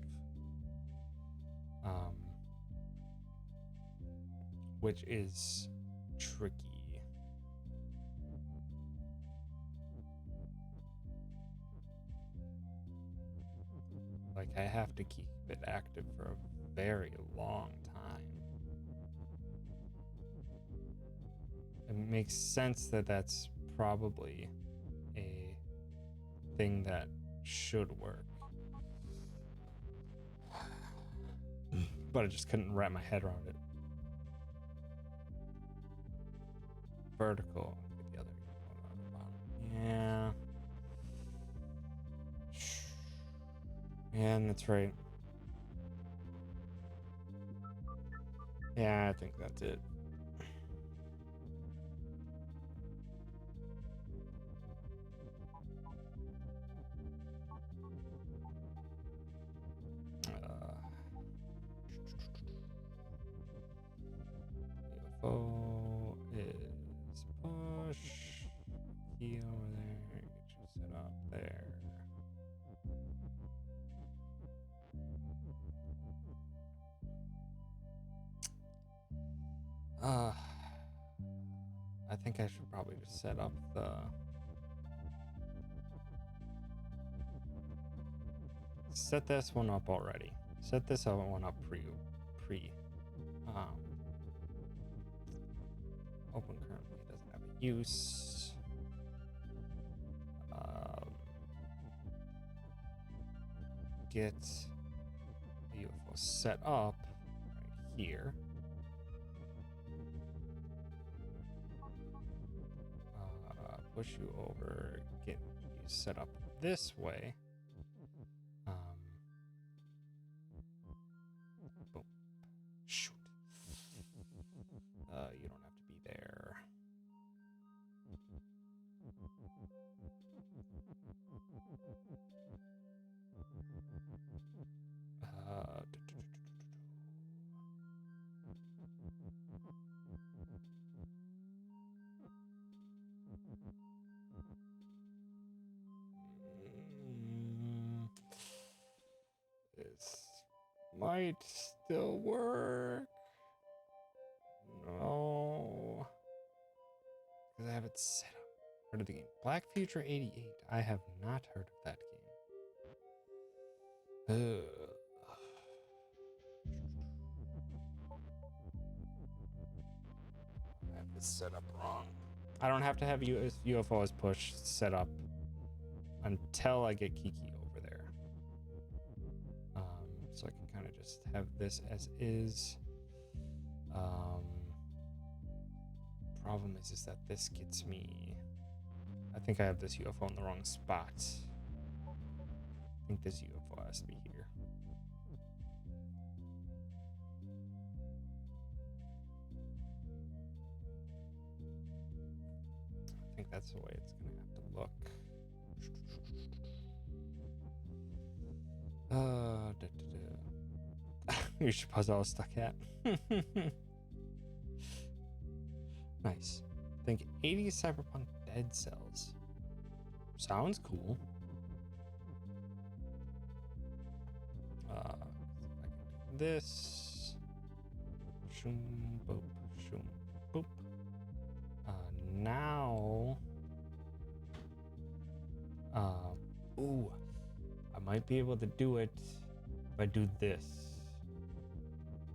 which is tricky. Like, I have to keep it active for a very long time. It makes sense that that's probably a thing that should work. But I just couldn't wrap my head around it. Vertical. Get the other one on the bottom. Yeah. Yeah, that's right. Yeah, I think that's it. UFO is push. Key over there. Get you set up there. I think I should probably just set up the set this one up already. Set this other one up pre open currently doesn't have a use. Get the UFO set up right here. Push you over, get you set up this way. Boom. Shoot. You don't have to be there. This might still work. No. Because I have it set up. Heard of the game. Black Future 88. I have not heard of that game. I have this set up wrong. I don't have to have UFOs push set up until I get Kiki over there. So I can kind of just have this as is. Problem is that this gets me. I think I have this UFO in the wrong spot. I think this UFO has to be here. I think that's the way it's gonna have to look. You should pause all stuck at. Nice. Think 80s cyberpunk dead cells. Sounds cool. This. Shoom boop. Shoom boop. Now. Ooh. I might be able to do it if I do this.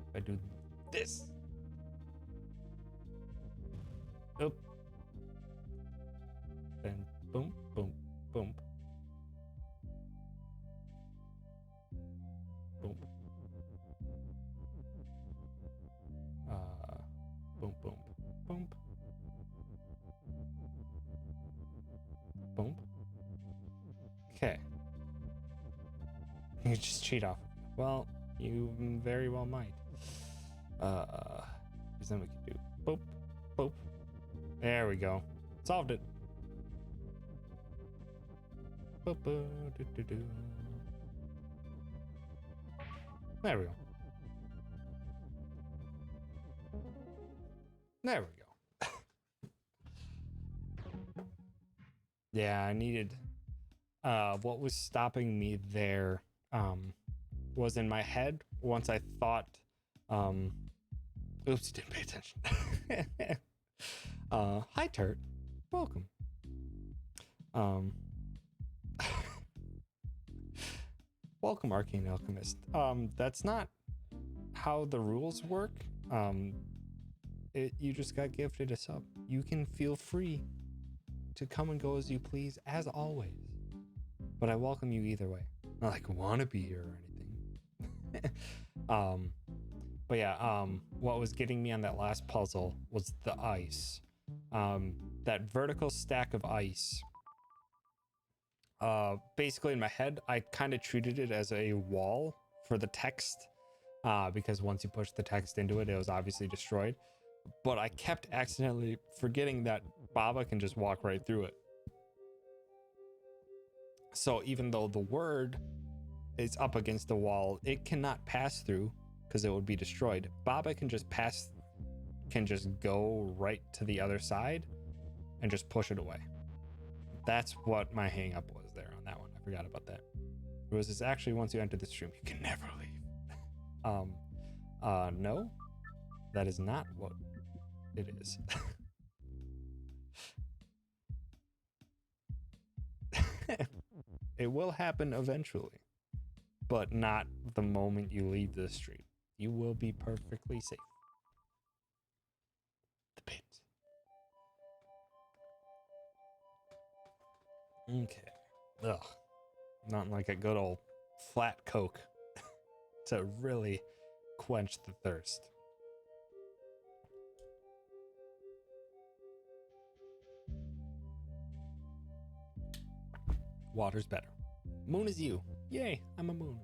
If I do this. Oop. Then boom, boom, boom. Boom. Boom, boom, boom. Boom. Okay. You just cheat off. Well, you very well might. Because then we can do boop, boop, There we go. Solved it. There we go. There we go. Yeah, I needed... what was stopping me there was in my head once I thought... Oops, didn't pay attention. Hi, Turt. Welcome. Welcome, Arcane Alchemist. That's not how the rules work. You just got gifted a sub. You can feel free to come and go as you please, as always. But I welcome you either way. Not like wanna be here or anything. But yeah, what was getting me on that last puzzle was the ice. That vertical stack of ice. Basically in my head, I kind of treated it as a wall for the text. Because once you push the text into it, it was obviously destroyed. But I kept accidentally forgetting that Baba can just walk right through it. So even though the word is up against the wall, it cannot pass through because it would be destroyed. Baba can just go right to the other side and just push it away. That's what my hang up was there on that one. I forgot about that. It was just actually once you enter the stream, you can never leave. No, that is not what it is. It will happen eventually, but not the moment you leave the stream. You will be perfectly safe. The pit. Okay. Ugh. Nothing like a good old flat Coke to really quench the thirst. Water's better. Moon is you. Yay, I'm a moon.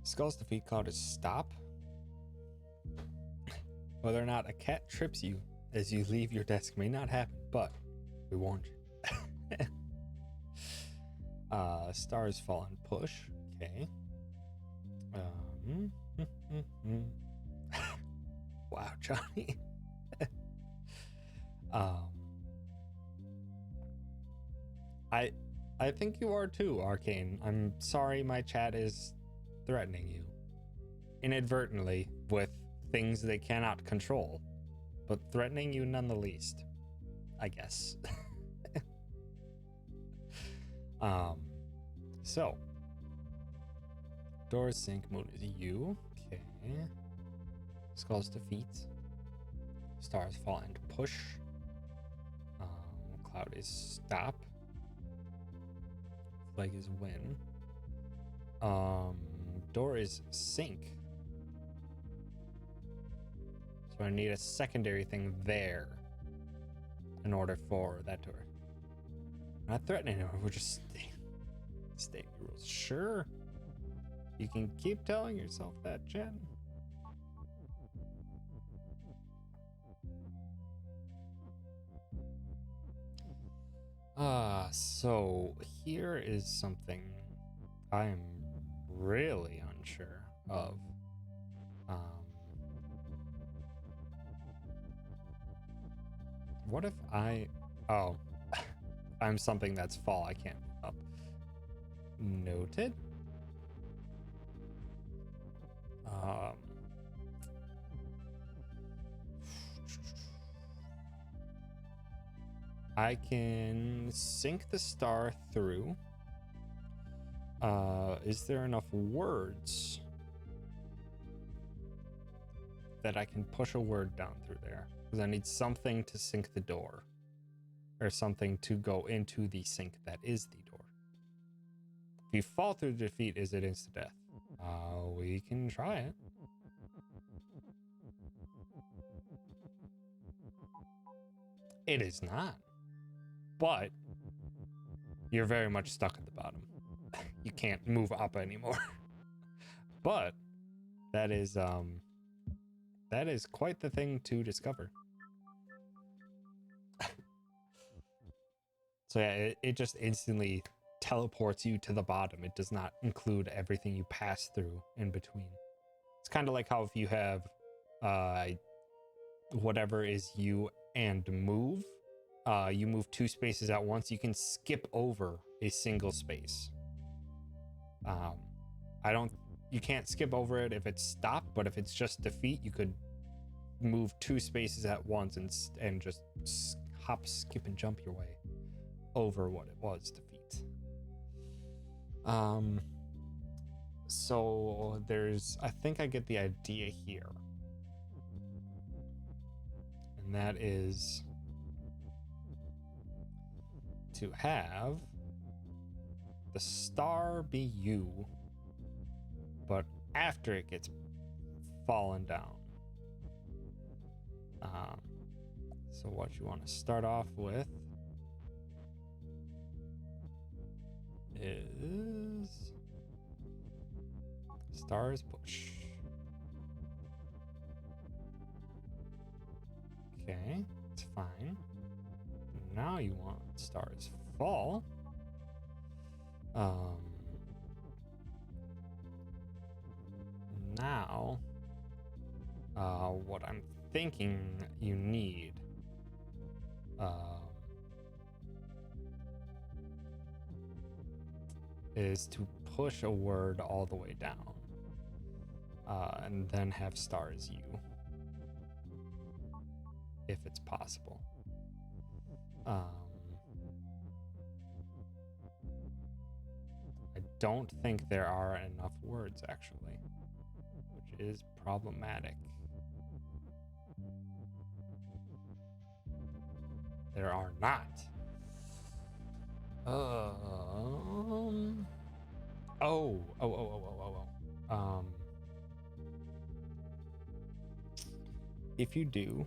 Skull's defeat cloud is stop. Whether or not a cat trips you as you leave your desk may not happen, but we warned you. Stars fall and push. Okay. Wow, Johnny. I think you are too, Arcane. I'm sorry my chat is threatening you inadvertently with things they cannot control, but threatening you none the least, I guess. So doors sink, moon is you. Okay. Skulls defeat. Stars fall and push. Cloud is stop. Flag is win. Door is sink. So I need a secondary thing there in order for that door. Not threatening her, we're just stating the rules. Sure. You can keep telling yourself that, Jen. So here is something I am really unsure of. What if I'm something that's fall, I can't move up. Noted. I can sink the star through. Is there enough words that I can push a word down through there? Because I need something to sink the door, or something to go into the sink that is the door. If you fall through defeat, is it instant death? We can try it. It is not, but you're very much stuck at the bottom. You can't move up anymore. But that is quite the thing to discover. So yeah, it just instantly teleports you to the bottom. It does not include everything you pass through in between. It's kind of like how if you have whatever is you and move, you move 2 spaces at once, you can skip over a single space. You can't skip over it if it's stopped, but if it's just defeat, you could move 2 spaces at once and just hop, skip, and jump your way over what it was defeat. So I think I get the idea here. And that is to have the star be you, but after it gets fallen down. So what you want to start off with is stars push. Okay, it's fine. Now you want stars fall. Now, what I'm thinking you need is to push a word all the way down, and then have stars you, if it's possible. I don't think there are enough words, actually, which is problematic. There are not. If you do,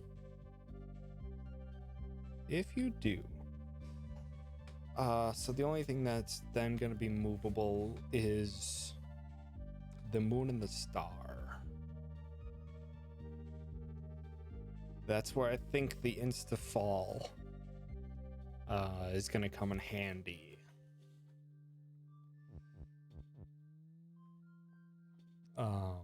so the only thing that's then going to be movable is the moon and the star. That's where I think the insta-fall is going to come in handy. But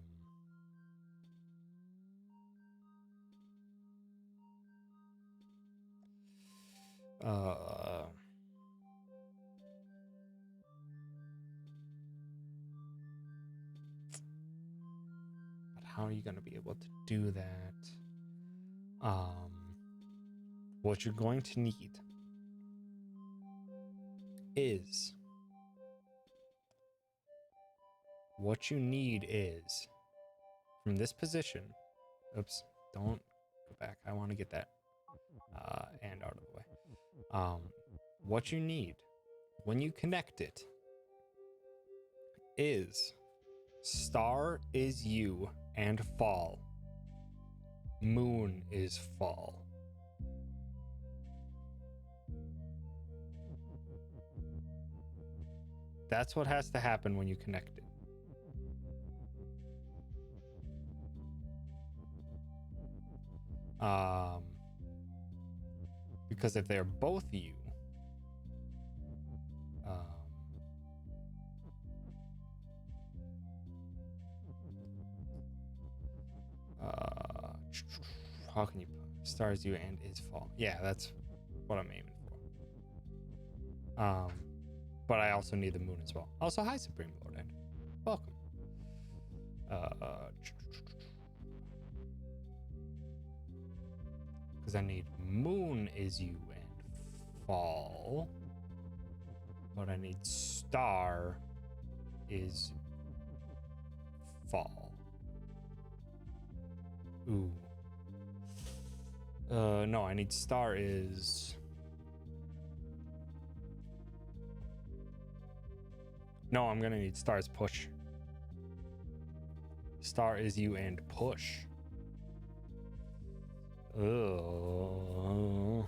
how are you going to be able to do that? What you're going to need is from this position. Oops, don't go back. I want to get that and out of the way. What you need when you connect it is star is you and fall. Moon is fall. That's what has to happen when you connect it. Because if they're both you, how can you put stars you and is fall? Yeah, that's what I'm aiming for. But I also need the moon as well. Also, hi Supreme Lord End. Welcome. Because I need moon is you and fall. But I need star is fall. Ooh. No, I need star is... No, I'm gonna need stars push. Star is you and push. The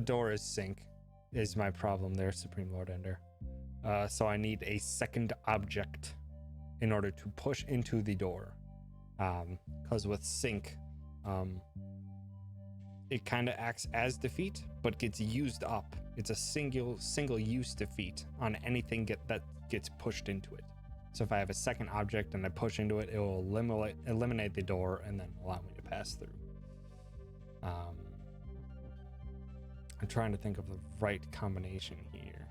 door is sync is my problem there, Supreme Lord Ender. So I need a second object in order to push into the door. Because with sync, it kind of acts as defeat, but gets used up. It's a single use defeat on anything that gets pushed into it. So if I have a second object and I push into it, it will eliminate the door and then allow me to pass through. I'm trying to think of the right combination here.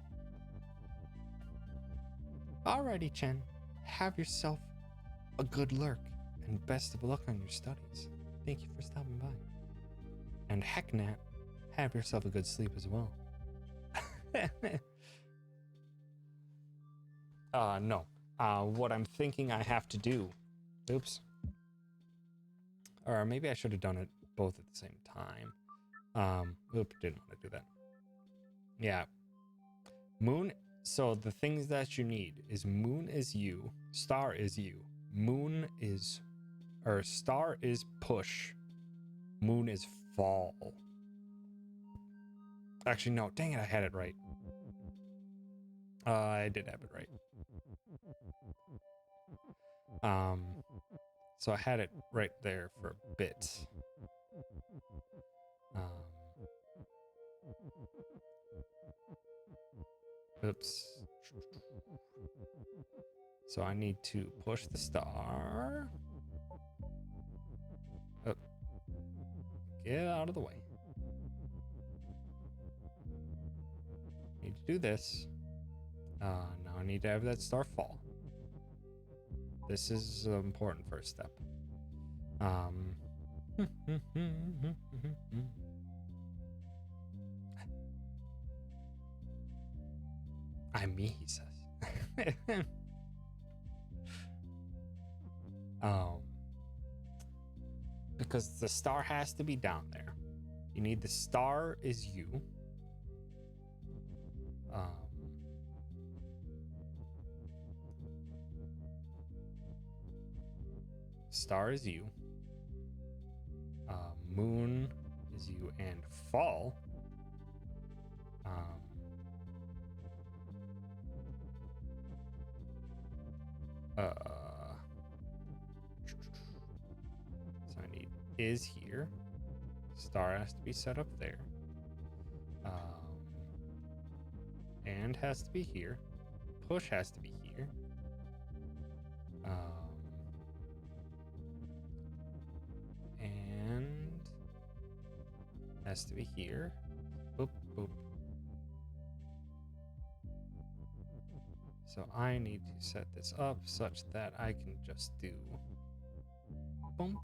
Alrighty, Chen. Have yourself a good lurk and best of luck on your studies. Thank you for stopping by. And heck, Nat, have yourself a good sleep as well. No. What I'm thinking I have to do. Oops. Or maybe I should have done it both at the same time. Didn't want to do that. Yeah. Moon. So the things that you need is moon is you, star is you, star is push, moon is fall. Actually, no, dang it, I had it right. I did have it right. So I had it right there for a bit. Oops. So I need to push the star. Oh. Get out of the way. Need to do this. Now I need to have that star fall. This is an important first step. I'm me, he says. Because the star has to be down there. You need the star is you. Star is you. Moon is you, and fall. So I need is here. Star has to be set up there. And has to be here. Push has to be here. And has to be here. Boop, boop. So I need to set this up such that I can just do boom.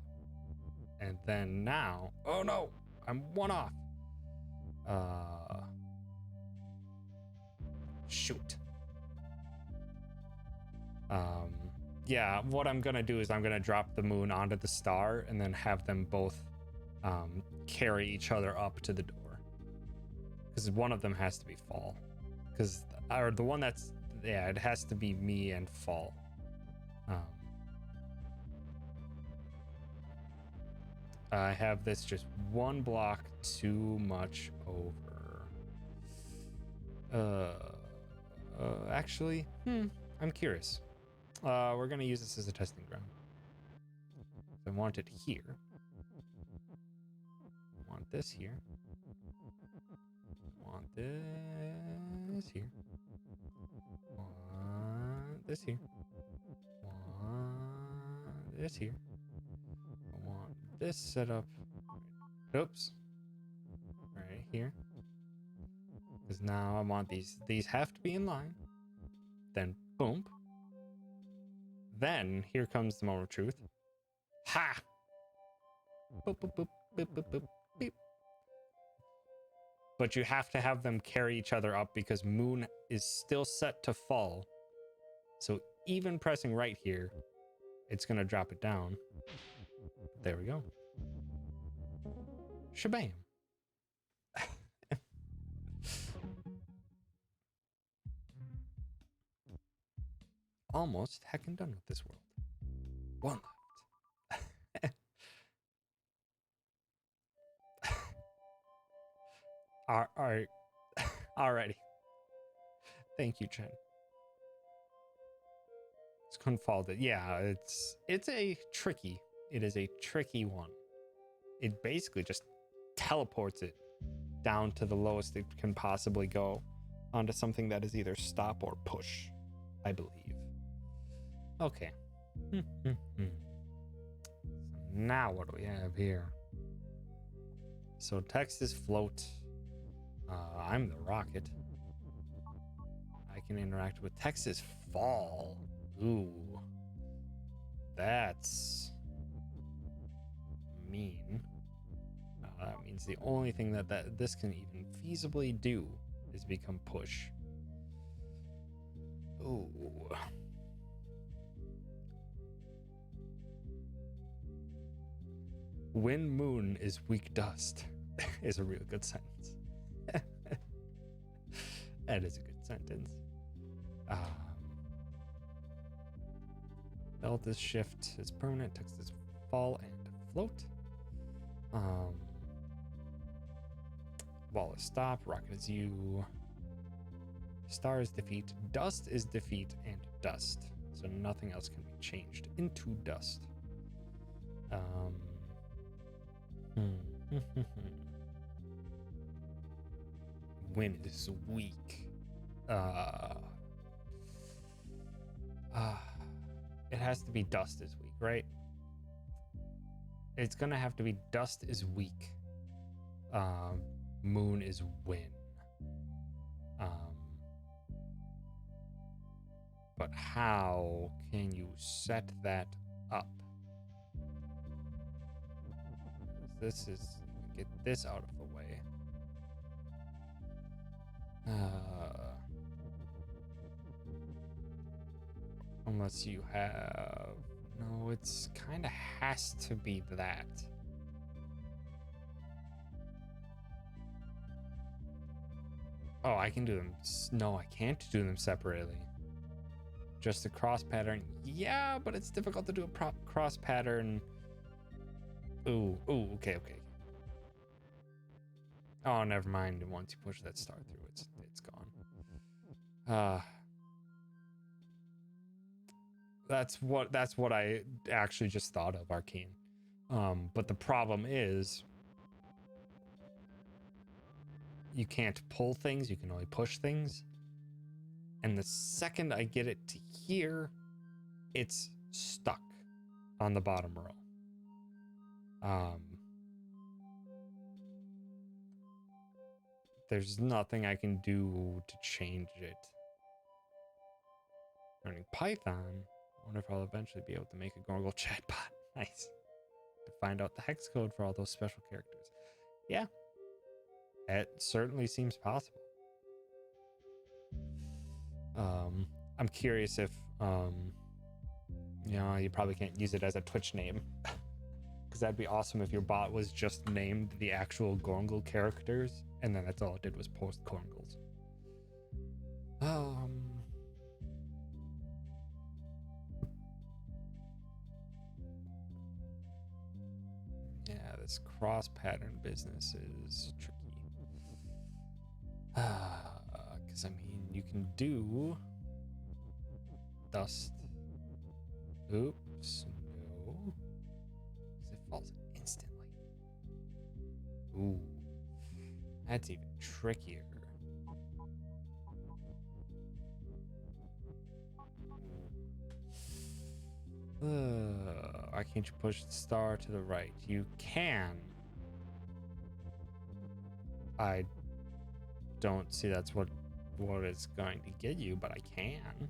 And then now, oh no, I'm one off. Shoot. Yeah, what I'm gonna do is I'm gonna drop the moon onto the star and then have them both carry each other up to the door. Because one of them has to be fall. Or the one that's, yeah, it has to be me and fall. I have this just one block too much over. Actually, I'm curious. We're gonna use this as a testing ground. I want it here. I want this here. I want this here. I want this here. I want this here. I want this set up. Oops. Right here. Because now I want these. These have to be in line. Then boom. Then here comes the moment of truth. Ha! Boop, boop, boop, boop, boop, boop, beep. But you have to have them carry each other up because moon is still set to fall. So even pressing right here, it's going to drop it down. There we go. Shabam. Almost heckin' done with this world. One left. Alrighty. Thank you, Chen. It's confounded. Yeah, it is a tricky one. It basically just teleports it down to the lowest it can possibly go onto something that is either stop or push, I believe. Okay. So now what do we have here? So text is float. I'm the rocket. I can interact with text is fall. Ooh. That's mean. That means the only thing that this can even feasibly do is become push. Ooh. When moon is weak dust is a real good sentence. That is a good sentence. Belt is shift is permanent, text is fall and float. Wall is stop, rocket is you. Star is defeat, dust is defeat, and dust. So nothing else can be changed into dust. Wind is weak. It has to be dust is weak, right? It's gonna have to be dust is weak. Moon is win. But how can you set that up? This is, get this out of the way. Unless you have, no, it's kind of has to be that. Oh, I can do them. No, I can't do them separately. Just a cross pattern. Yeah, but it's difficult to do a cross pattern. Ooh, okay. Oh, never mind. Once you push that star through, it's gone. That's what I actually just thought of, Arcane. But the problem is you can't pull things, you can only push things. And the second I get it to here, it's stuck on the bottom row. There's nothing I can do to change it. Learning Python. I wonder if I'll eventually be able to make a Gorgle chatbot. Nice. To find out the hex code for all those special characters. Yeah. It certainly seems possible. I'm curious if, you probably can't use it as a Twitch name. Because that'd be awesome if your bot was just named the actual Gorgle characters, and then that's all it did was post Gorgles. Yeah, this cross pattern business is tricky. Because I mean, you can do dust. Oops, no. Because it falls instantly. Ooh, that's even trickier. Why can't you push the star to the right? You can. I don't see that's what it's going to get you, but I can.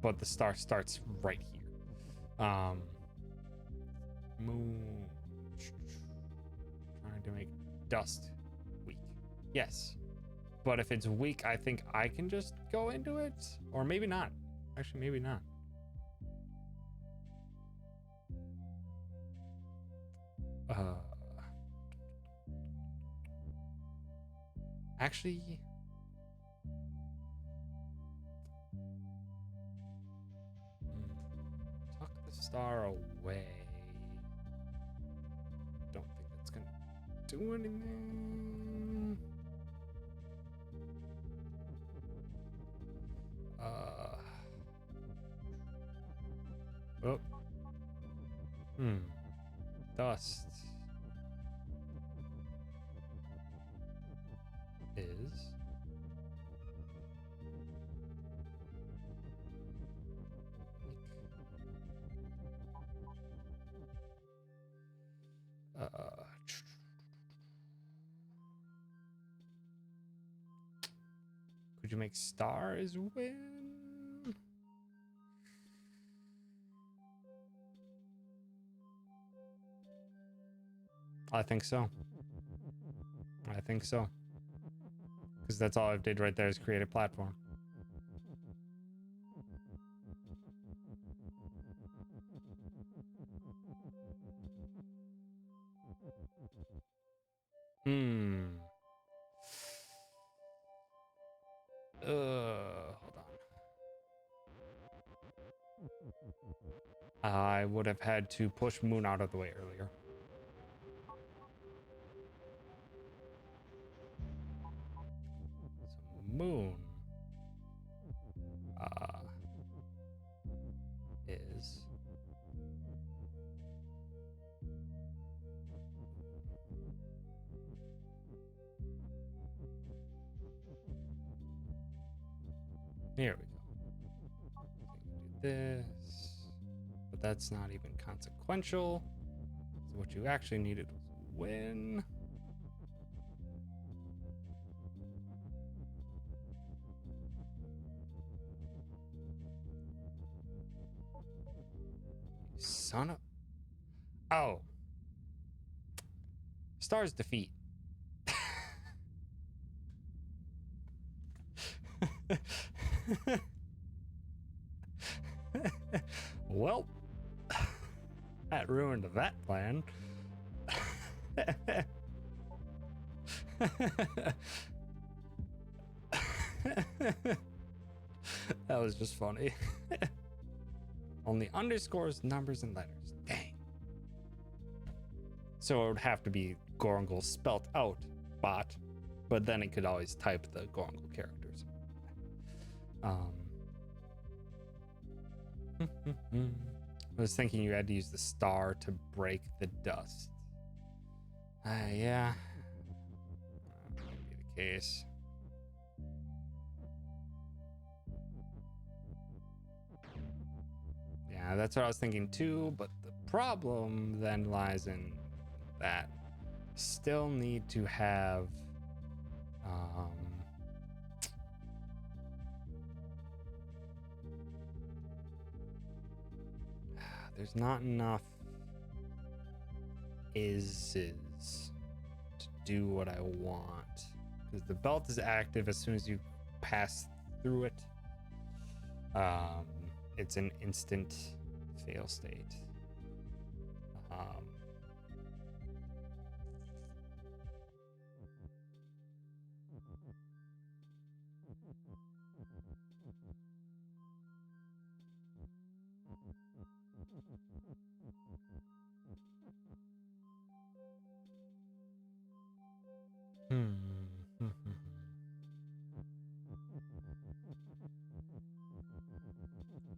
But the star starts right here. Moon. Trying to make dust weak. Yes. But if it's weak, I think I can just go into it. Or maybe not. Actually, maybe not. Actually, tuck the star away. Don't think that's gonna do anything. Oh. Dust is could you make star is win? I think so. I think so. Because that's all I did right there is create a platform. Hold on. I would have had to push Moon out of the way earlier. So Moon is here we go. Do this, but that's not even consequential. So what you actually needed was win. Son of... Oh. Star's defeat. Well, that ruined that plan. That was just funny. Only underscores, numbers, and letters. Dang. So it would have to be Gorungle spelt out bot, but then it could always type the Gorungle characters. I was thinking you had to use the star to break the dust. Yeah. That might be the case. Yeah, that's what I was thinking too, but the problem then lies in that still need to have there's not enough is's to do what I want, because the belt is active as soon as you pass through it. It's an instant fail state.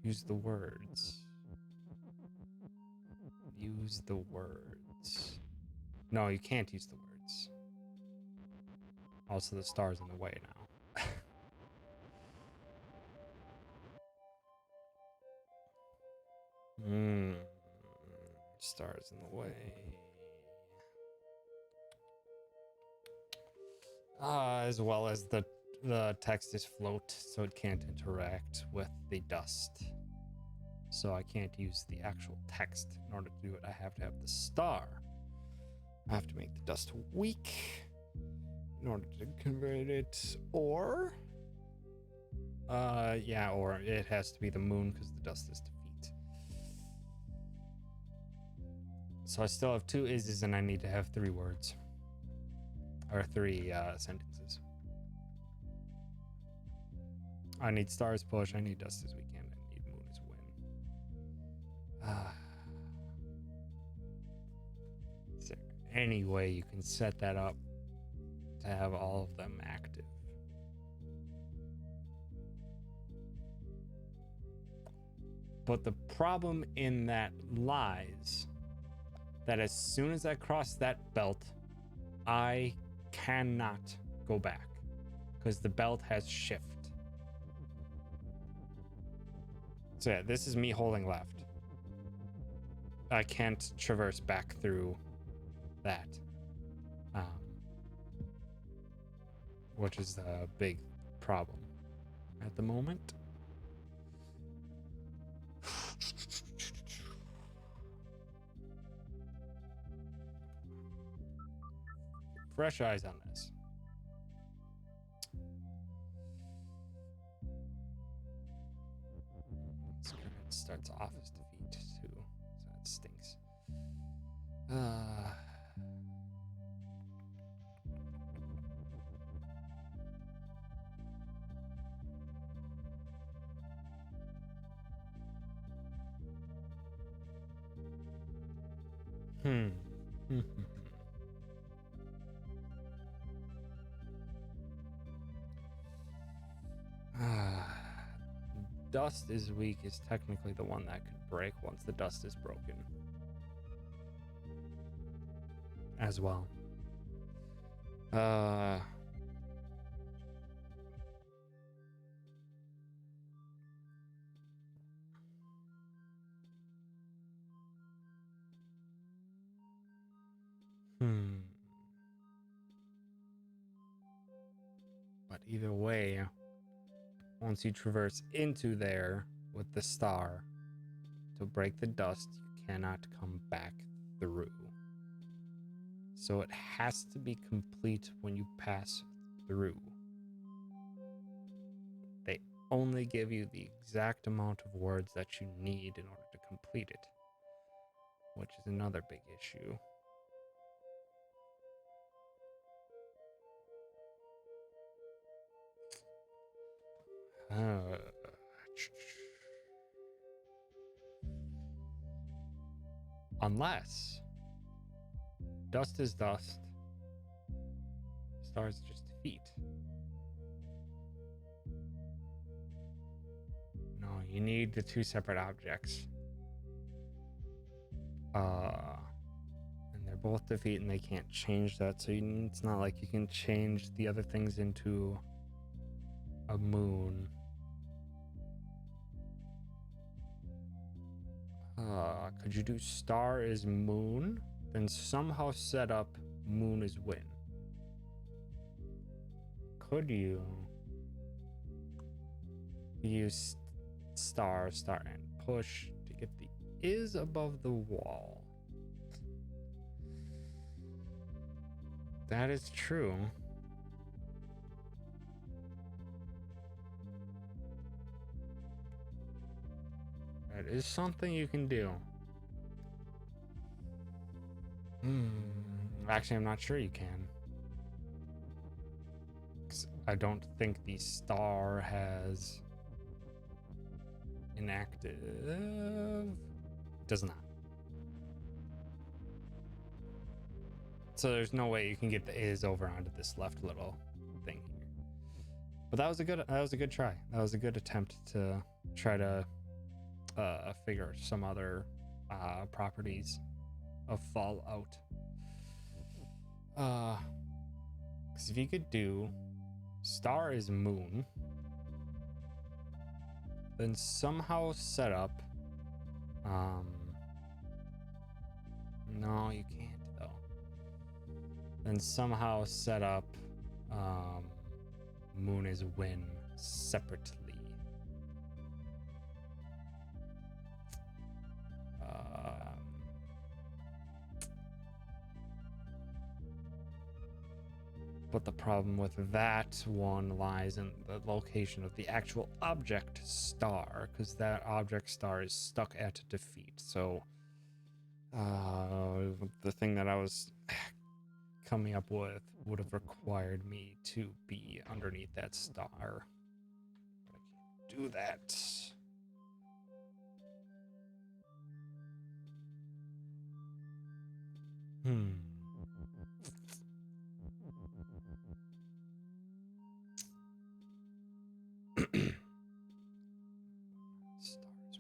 Use the words. Use the words. No, you can't use the words. Also, the star's in the way now. Star's in the way. As well as the text is float, so it can't interact with the dust. So I can't use the actual text in order to do it. I have to have the star. I have to make the dust weak in order to convert it, or or it has to be the moon because the dust is defeat. So I still have 2 is's and I need to have 3 words. Or 3 sentences. I need stars push, I need dust as weekend, I need moon as win. Is there any way you can set that up to have all of them active? But the problem in that lies that as soon as I cross that belt, I cannot go back because the belt has shift. So yeah, this is me holding left. I can't traverse back through that, which is the big problem at the moment. Fresh eyes on this. It starts off as defeat too, so that stinks. Dust is weak is technically the one that could break once the dust is broken. As well. But either way, once you traverse into there with the star to break the dust, you cannot come back through. So it has to be complete when you pass through. They only give you the exact amount of words that you need in order to complete it, which is another big issue. Unless dust is dust, stars just feet. No, you need the two separate objects. And they're both defeat and they can't change that, so it's not like you can change the other things into a moon. Could you do star is moon, then somehow set up moon is win? Could you use star, and push to get the is above the wall? That is true. That is something you can do. Actually, I'm not sure you can. 'Cause I don't think the star has inactive. It does not. So there's no way you can get the is over onto this left little thing here. But that was a good try. That was a good attempt to try to figure some other properties of Fallout. Because if you could do star is moon, then somehow set up. No, you can't though. Then somehow set up moon is win separately. But the problem with that one lies in the location of the actual object star, because that object star is stuck at defeat. So the thing that I was coming up with would have required me to be underneath that star. But I can't do that. Stars.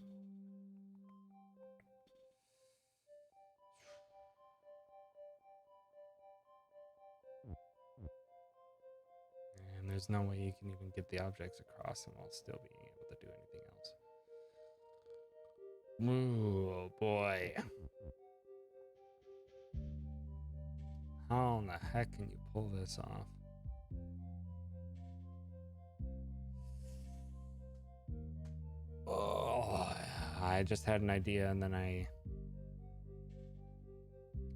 there's no way you can even get the objects across and while still being able to do anything else. Oh boy. How in the heck can you pull this off? Oh, I just had an idea and then I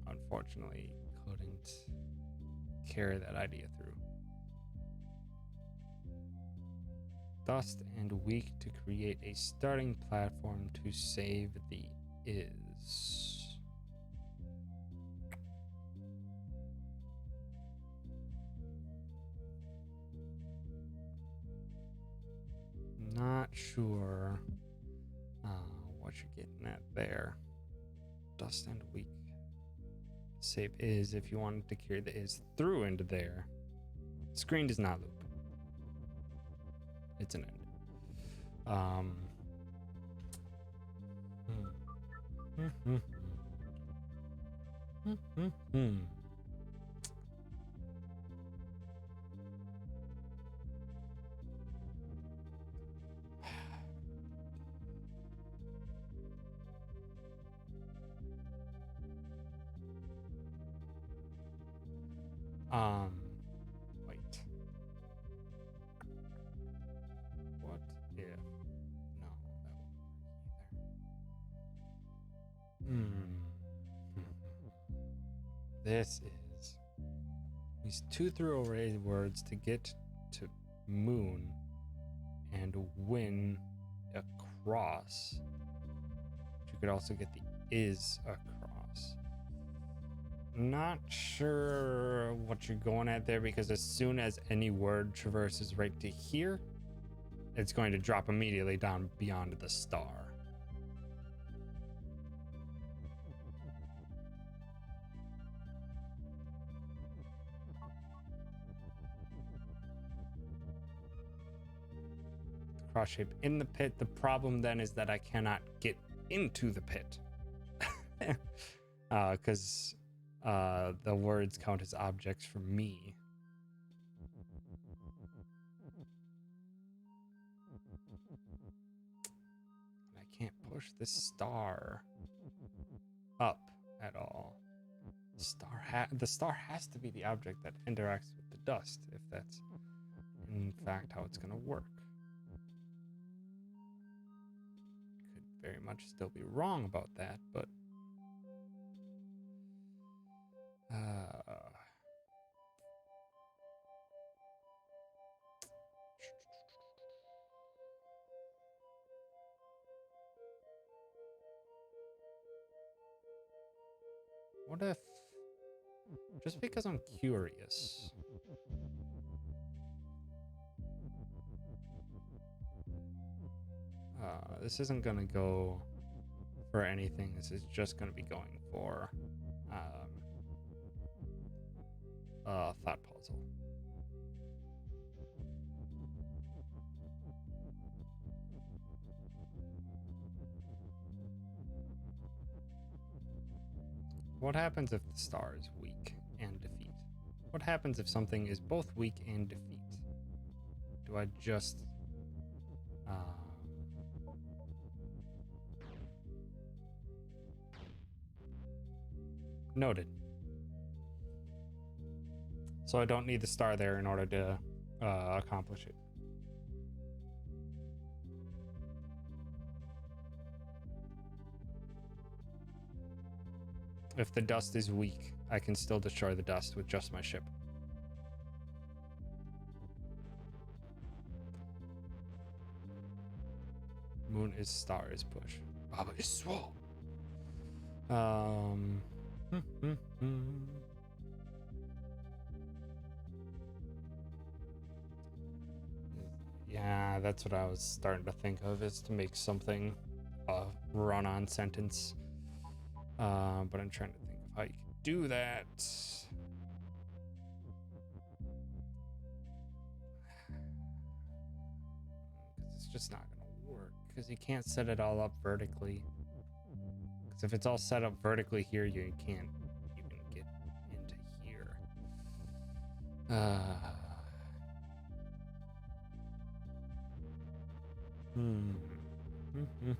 unfortunately couldn't carry that idea through. Dust and weak to create a starting platform to save the is. Not sure what you're getting at there. Dust and weak. Save is if you wanted to carry the is through into there. Screen does not loop. It's an end. Wait. What if? No, that wouldn't work either. This is these two throwaway words to get to moon and win across. You could also get the is across. Not sure what you're going at there, because as soon as any word traverses right to here, it's going to drop immediately down beyond the star. The cross shape in the pit. The problem then is that I cannot get into the pit. Because the words count as objects for me. I can't push this star up at all. The star has to be the object that interacts with the dust, if that's in fact how it's going to work. Could very much still be wrong about that, but what if, just because I'm curious, this isn't going to go for anything. This is just going to be going for thought puzzle. What happens if the star is weak and defeat? What happens if something is both weak and defeat? Do I just noted. So I don't need the star there in order to accomplish it. If the dust is weak, I can still destroy the dust with just my ship. Moon is star is push. Baba is swole. Yeah, that's what I was starting to think of, is to make something a run-on sentence. But I'm trying to think of how you can do that. Because it's just not going to work. Because you can't set it all up vertically. Because if it's all set up vertically here, you can't even get into here. Hmm. Mhm.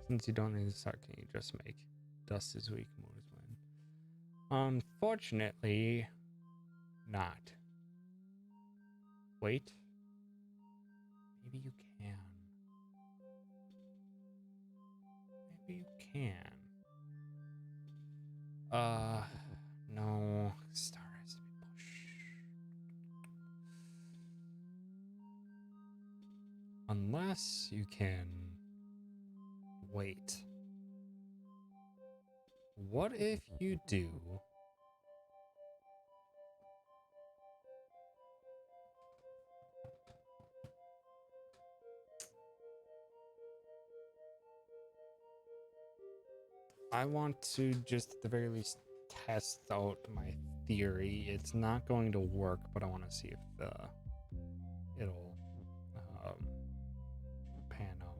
Since you don't need to start, can you just make dust is weak, moon is win? Unfortunately, not. Wait. Maybe you can. Maybe you can. No. Star has to be pushed. Unless you can. Wait. What if you do? I want to just at the very least test out my theory. It's not going to work, but I want to see if it'll um, pan out.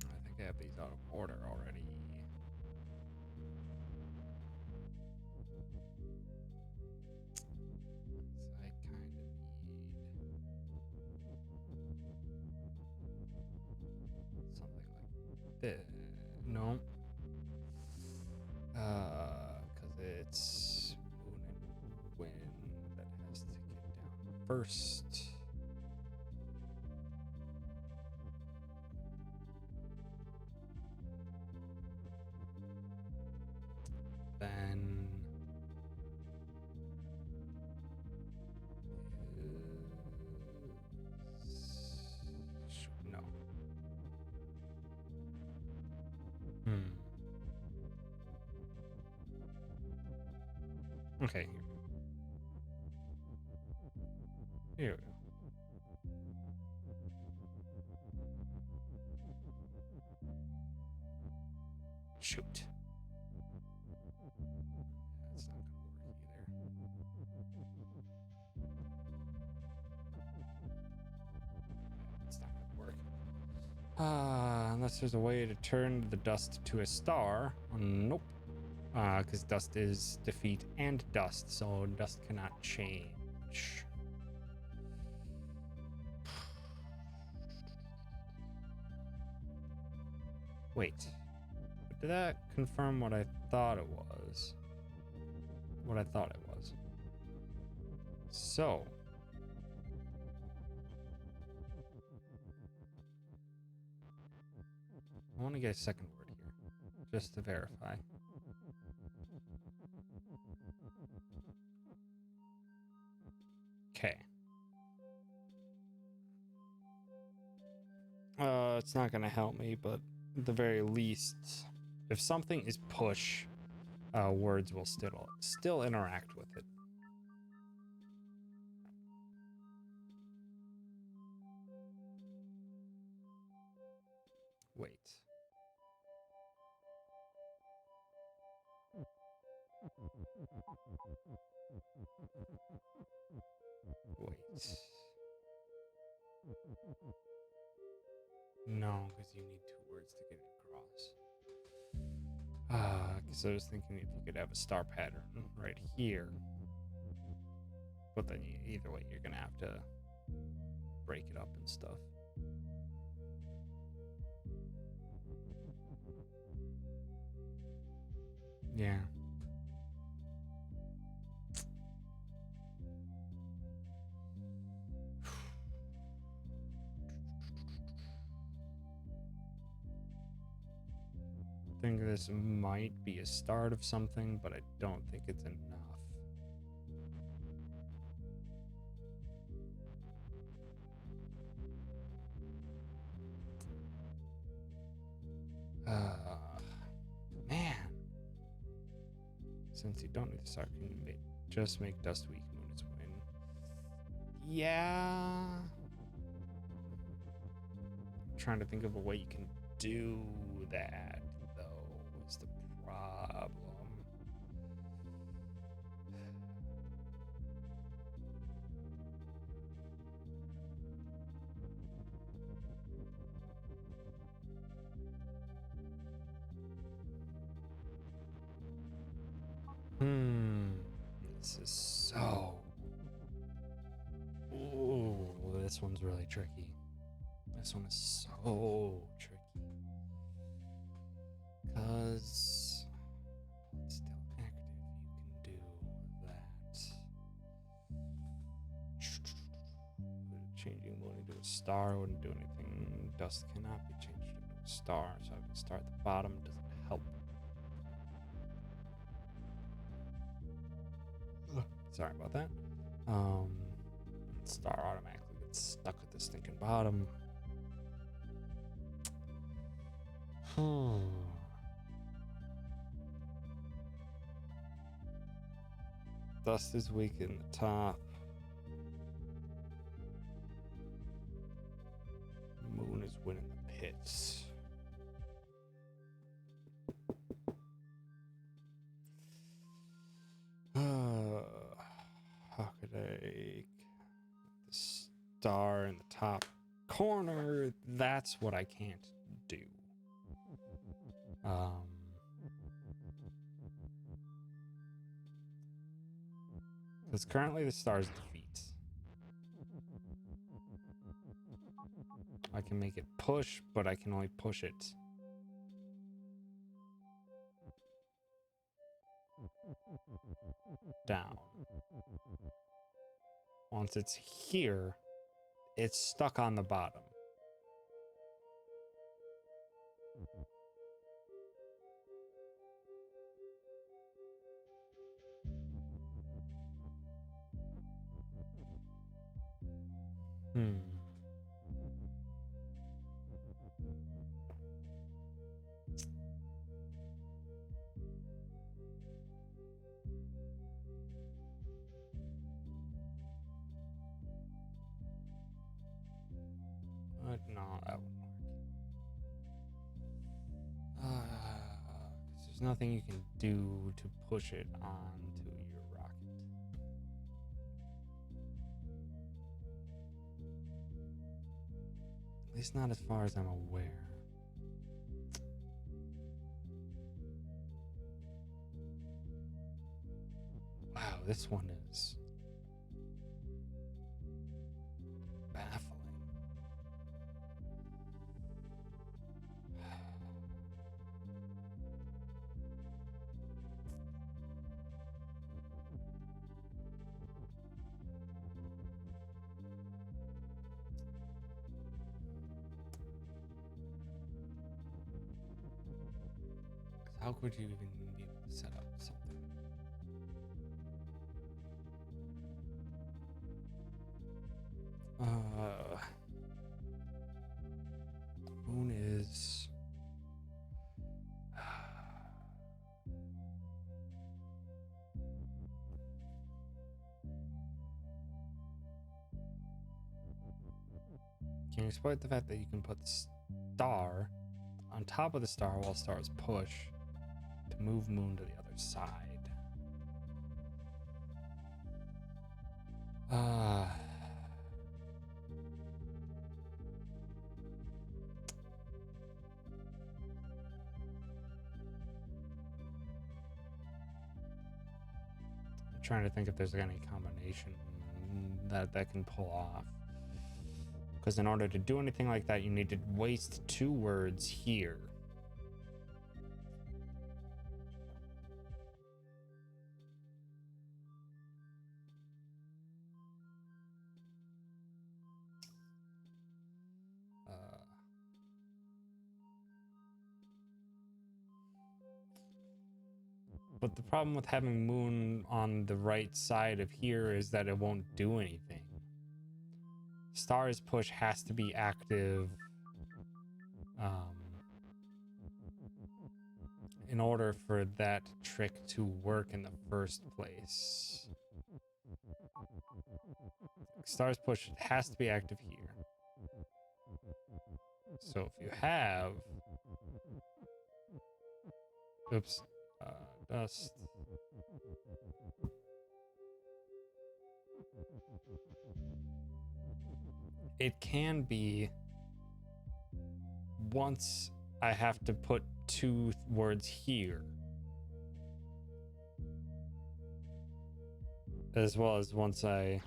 I think I have these out of order already. I kind of need something like this. No. Because it's moon and wind that has to get down first. Then no. Okay. Here we go. Shoot. That's not gonna work either. It's not gonna work. Unless there's a way to turn the dust to a star. Nope. Because dust is defeat and dust, so dust cannot change. Wait. Did that confirm what I thought it was? What I thought it was. So. I want to get a second word here, just to verify. Okay. It's not gonna help me, but at the very least, if something is push, words will still interact with it. Wait. Wait. No, because you need two words to get it across. Because I was thinking if you could have a star pattern right here. But then either way, you're going to have to break it up and stuff. Yeah. I think this might be a start of something, but I don't think it's enough. Since you don't need to start, can you just make dust weak? Moon is win. Yeah. I'm trying to think of a way you can do that, though, is the problem. This is so... Ooh, this one's really tricky. This one is so tricky. Because it's still active, you can do that. Changing moon into a star wouldn't do anything. Dust cannot be changed into a star, so I can start at the bottom. Doesn't help. Sorry about that. Star automatically gets stuck at the stinking bottom. Dust is weak in the top. Moon is winning the pits. How could I... The star in the top corner. That's what I can't do. Because currently the star's defeat. I can make it push, but I can only push it. Down. Once it's here, it's stuck on the bottom. But no, that wouldn't work. There's nothing you can do to push it onto your rocket. At least not as far as I'm aware. Wow, this one is baffling. How could you even be able to set up something? Moon is... Can you exploit the fact that you can put the star on top of the star while stars push to move moon to the other side? I'm trying to think if there's any combination that can pull off. Because in order to do anything like that, you need to waste 2 words here. But the problem with having moon on the right side of here is that it won't do anything. Star's push has to be active in order for that trick to work in the first place. Stars push has to be active here. So if you have, oops, dust. It can be once I have to put two words here, as well as once I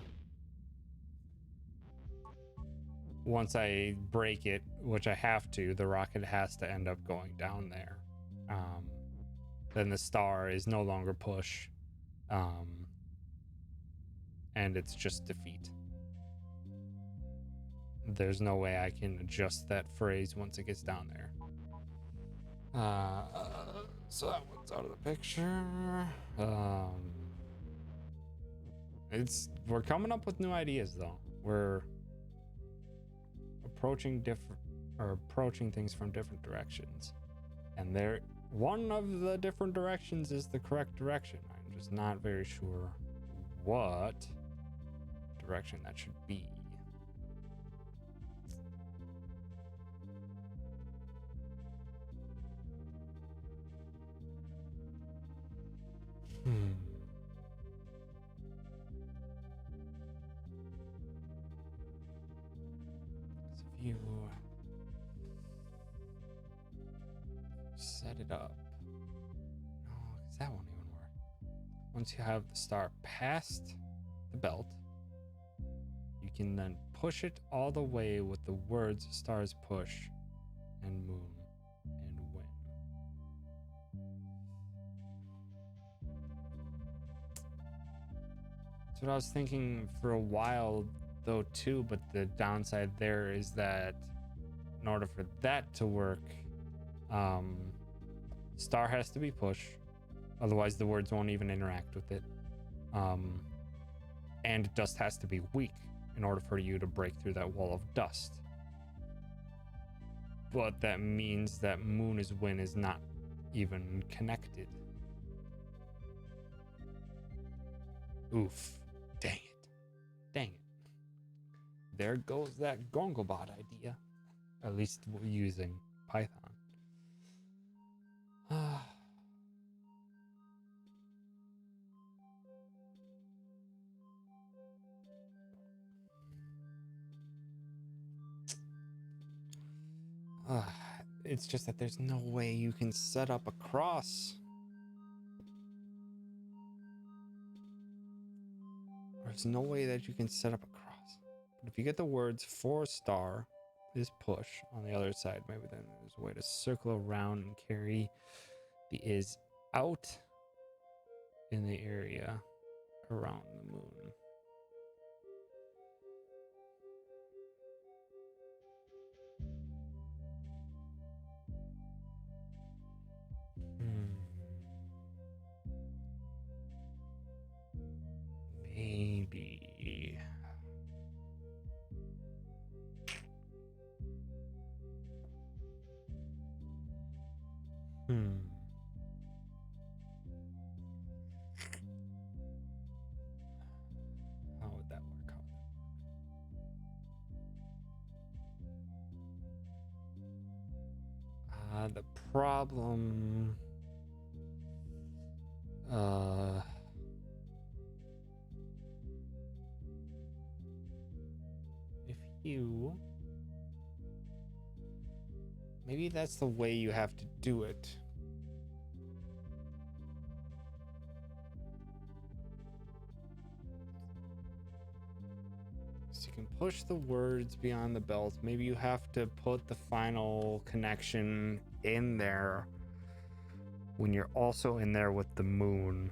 break it, which I have to, the rocket has to end up going down there. Then the star is no longer push, and it's just defeat. There's no way I can adjust that phrase once it gets down there. So that one's out of the picture. We're coming up with new ideas though. We're approaching things from different directions, and one of the different directions is the correct direction. I'm just not very sure what direction that should be. So if you set it up, no, because that won't even work. Once you have the star past the belt, you can then push it all the way with the words stars push and moon and win. That's what I was thinking for a while though too, but the downside there is that in order for that to work, star has to be push, otherwise the words won't even interact with it. And dust has to be weak in order for you to break through that wall of dust. But that means that moon is win is not even connected. Oof. Dang it. Dang it. There goes that Gongobot idea. At least using Python. It's just that there's no way you can set up a cross. There's no way that you can set up a cross. But if you get the words for star is push on the other side, maybe then there's a way to circle around and carry the is out in the area around the moon. Maybe. How would that work out? The problem. If you. Maybe that's the way you have to do it. So you can push the words beyond the belt. Maybe you have to put the final connection in there when you're also in there with the moon.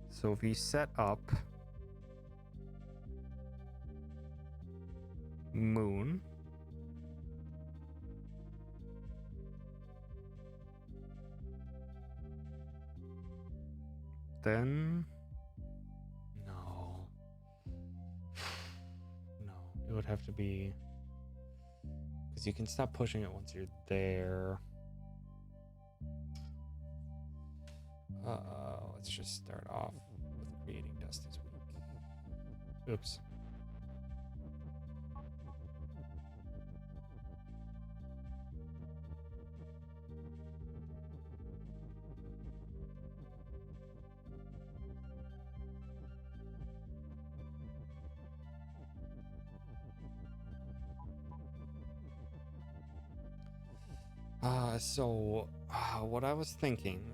So if you set up moon, then no, it would have to be, Because you can stop pushing it once you're there. Let's just start off with creating Dusty's week. Oops. So what I was thinking.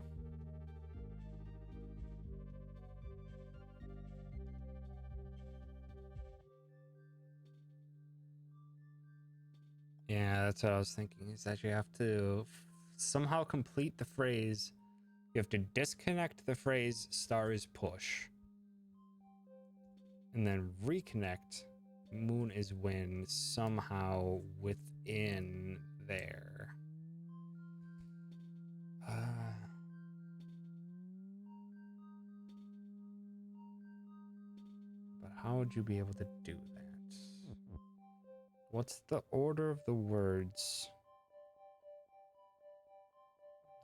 Yeah, that's what I was thinking, is that you have to somehow complete the phrase. You have to disconnect the phrase star is push. And then reconnect moon is win somehow within there. But how would you be able to do that? What's the order of the words?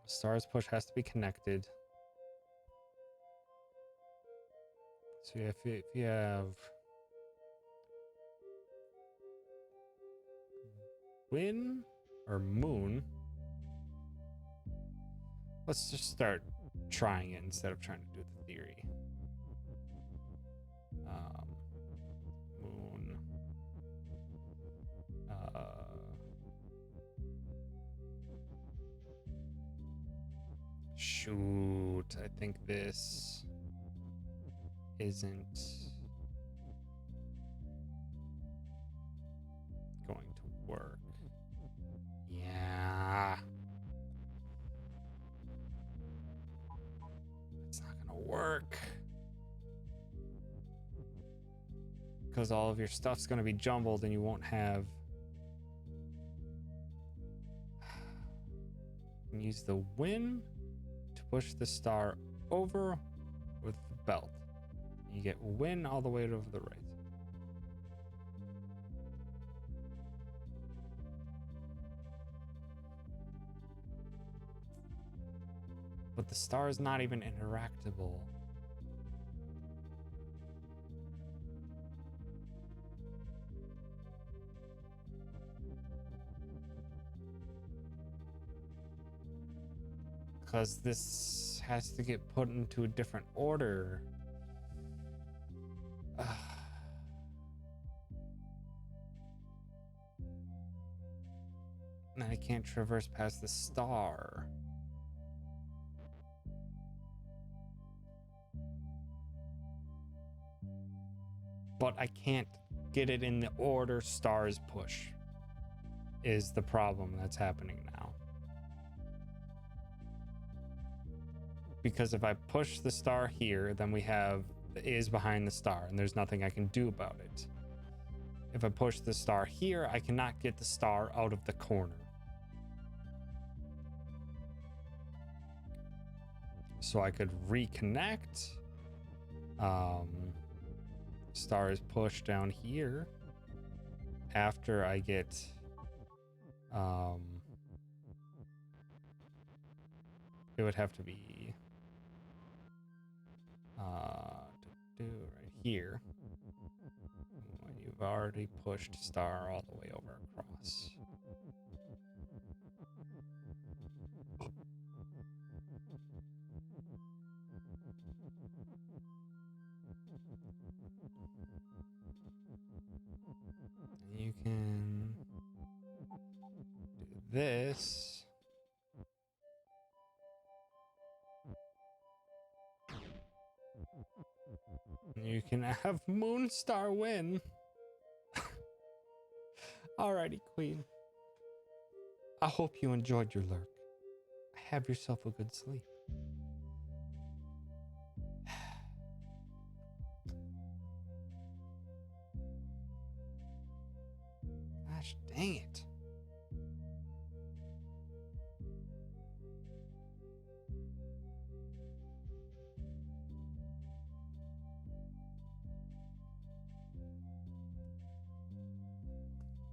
Stars push has to be connected. So if you have win or moon, let's just start trying it instead of trying to do the theory. Moon. Shoot, I think this isn't going to work. Yeah. It's not gonna work. Because all of your stuff's gonna be jumbled and you won't have... You can use the win to push the star over with the belt. You get win all the way over the right. But the star is not even interactable. Because this has to get put into a different order. And I can't traverse past the star. But I can't get it in the order stars push, is the problem that's happening now. Because if I push the star here, then we have the is behind the star, and there's nothing I can do about it. If I push the star here, I cannot get the star out of the corner. So I could reconnect. Star is pushed down here after I get it would have to be right here when you've already pushed star all the way over across. You can do this. You can have Moonstar win. Alrighty, Queen. I hope you enjoyed your lurk. Have yourself a good sleep. Gosh dang it.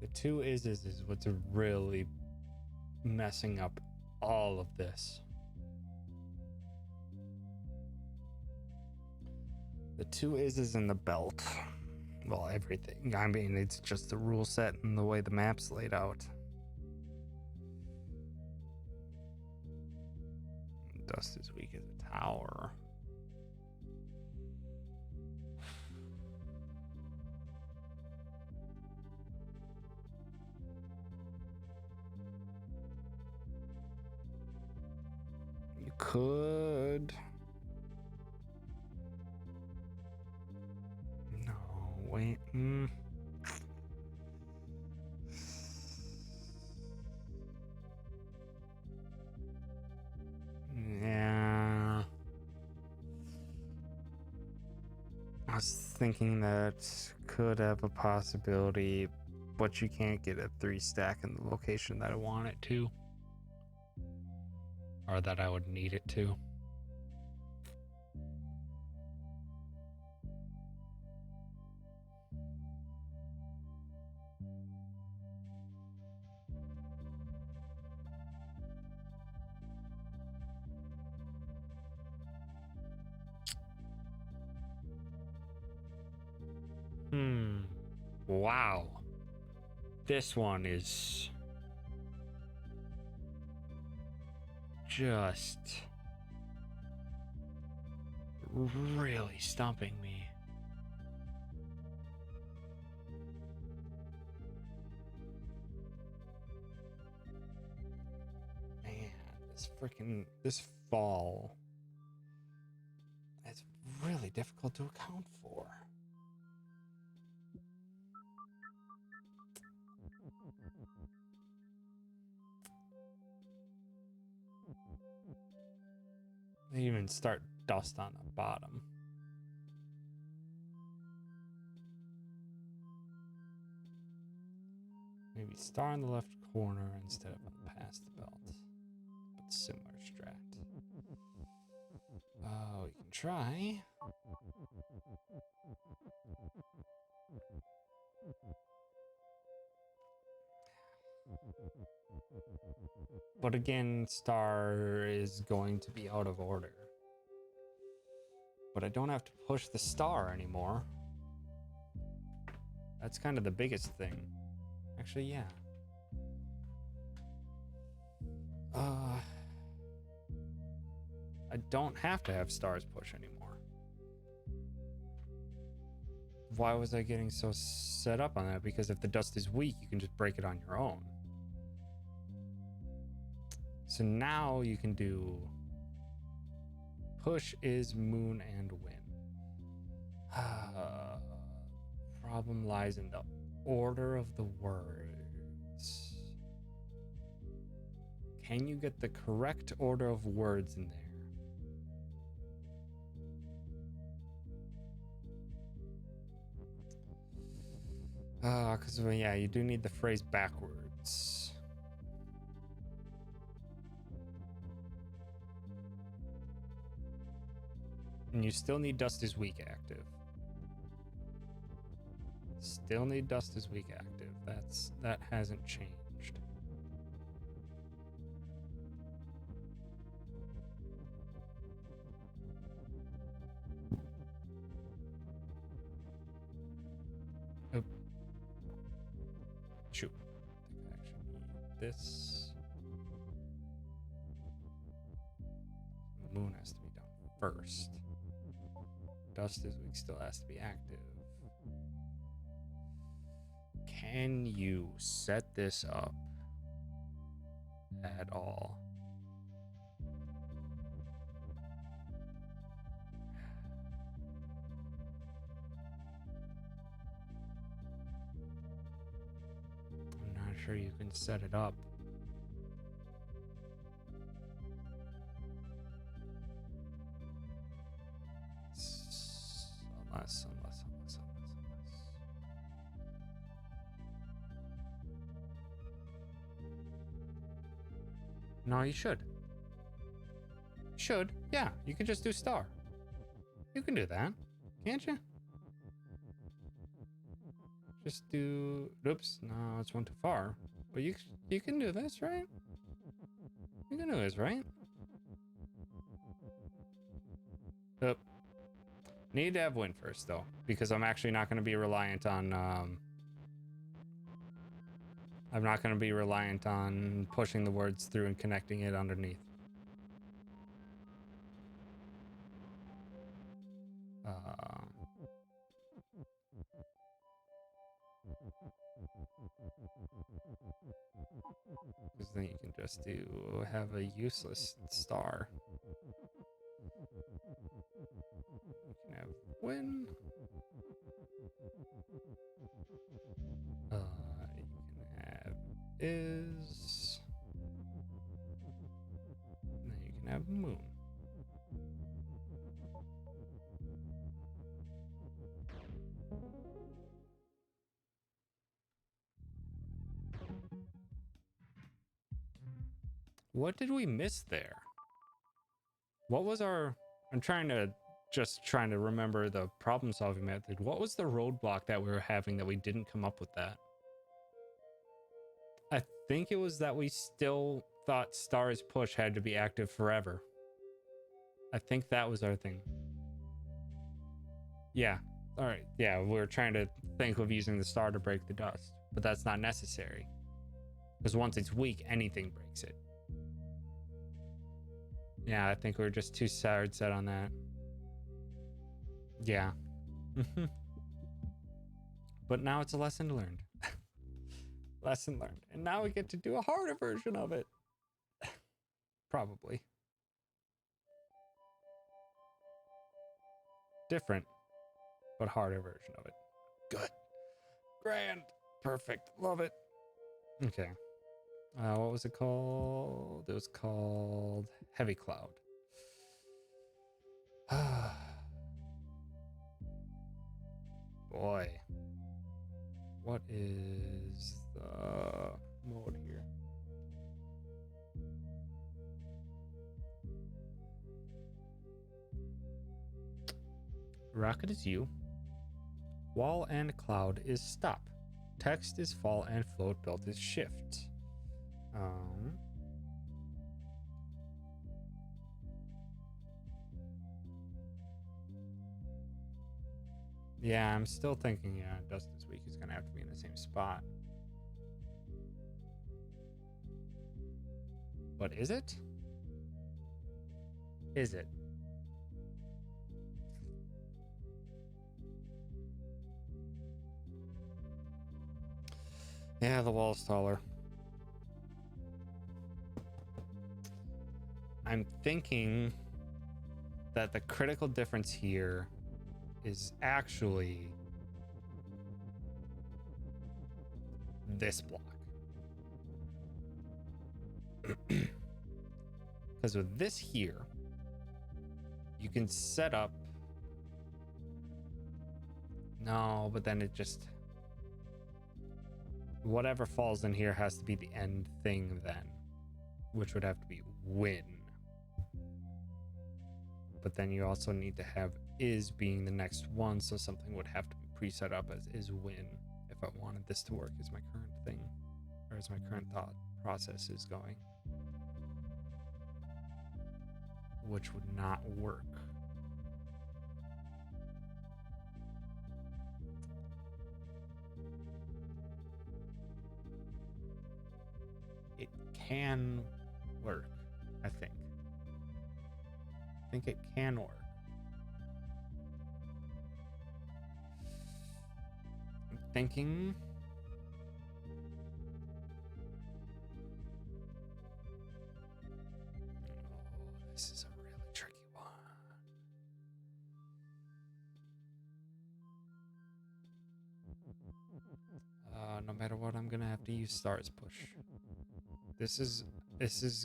The two is what's really messing up all of this. The two is in the belt. Well, everything. I mean, it's just the rule set and the way the map's laid out. Dust is weak as a tower. You could. No, wait. Yeah. I was thinking that could have a possibility, but you can't get a 3-stack in the location that I want it to. Or that I would need it to. Wow. This one is just really stumping me. Man, this fall, it's really difficult to account for. They even start dust on the bottom. Maybe star in the left corner instead of past the belt. But similar strat. We can try. But again, star is going to be out of order. But I don't have to push the star anymore. That's kind of the biggest thing. Actually, yeah. I don't have to have stars push anymore. Why was I getting so set up on that? Because if the dust is weak, you can just break it on your own. So now you can do push is moon and win. Problem lies in the order of the words. Can you get the correct order of words in there? Because yeah, you do need the phrase backwards. And you still need dust is weak active. Still need dust is weak active. That hasn't changed. Oh. Shoot. I think I actually need this. Moon has to be done first. Dust is weak still has to be active. Can you set this up at all? I'm not sure you can set it up. Unless. No, you should. Should. Yeah, you can just do star. You can do that, can't you? just do... Oops, no, it's one too far. But you can do this, right? You can do this, right? Oop. Need to have wind first, though, because I'm actually not going to be reliant on... I'm not going to be reliant on pushing the words through and connecting it underneath. Because then you can just have a useless star. You can have when. You can have is. And then you can have moon. What did we miss there? What was our... I'm trying to remember the problem solving method. What was the roadblock that we were having that we didn't come up with that? I think it was that we still thought Star's push had to be active forever. I think that was our thing. Yeah. All right. Yeah, we were trying to think of using the star to break the dust, but that's not necessary. Because once it's weak, anything breaks it. Yeah, I think we were just too hard set on that. Yeah. But now it's a lesson learned. Lesson learned. And now we get to do a harder version of it. Probably. Different, but harder version of it. Good. Grand. Perfect. Love it. Okay. What was it called? It was called Heavy Cloud. Boy. What is the mode here? Rocket is you. Wall and cloud is stop. Text is fall and float. Belt is shift. Yeah, I'm still thinking Dust this week is going to have to be in the same spot. But is it? Is it? Yeah, the wall's taller. I'm thinking that the critical difference here is actually this block. Because with this here, you can set up... No, but then it just... Whatever falls in here has to be the end thing then, which would have to be win. But then you also need to have is being the next one, so something would have to be preset up as is win if I wanted this to work as my current thing, or as my current thought process is going, which would not work. It can work, I think. I think it can work. I'm thinking... Oh, this is a really tricky one. No matter what, I'm gonna have to use Star's push. This is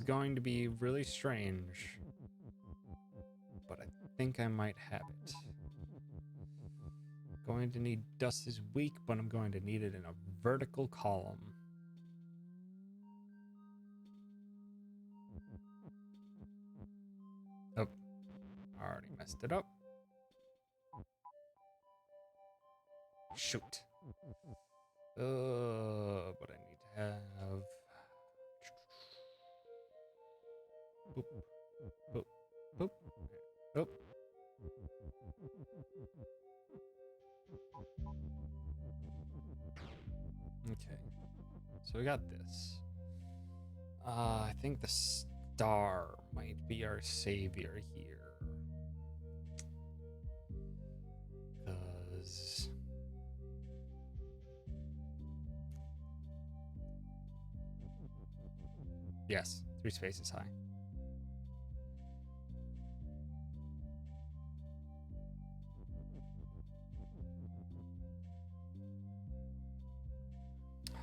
going to be really strange, but I think I might have it. Going to need Dust is weak, but I'm going to need it in a vertical column. Oh, I already messed it up. Shoot. But I need to have. Boop, boop, boop, boop. Okay, so we got this. I think the star might be our savior here. Because yes, 3 spaces high.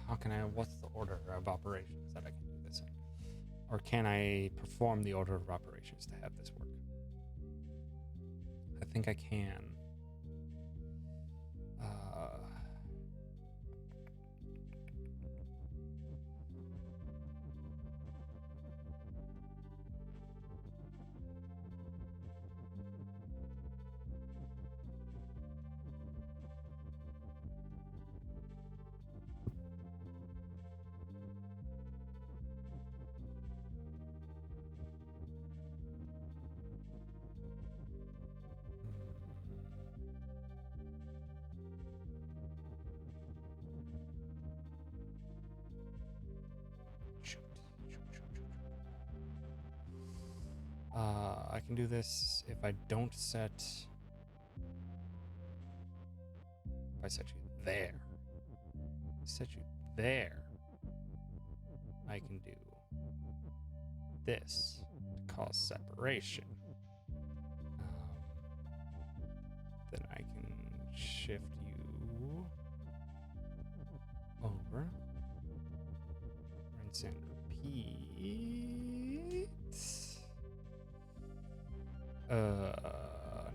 How can I, what's the order of operations that I can do this in? Or can I perform the order of operations to have this work? I think I can. I can do this if I don't set. If I set you there, set you there, I can do this to cause separation. Then I can shift you over, rinse and repeat.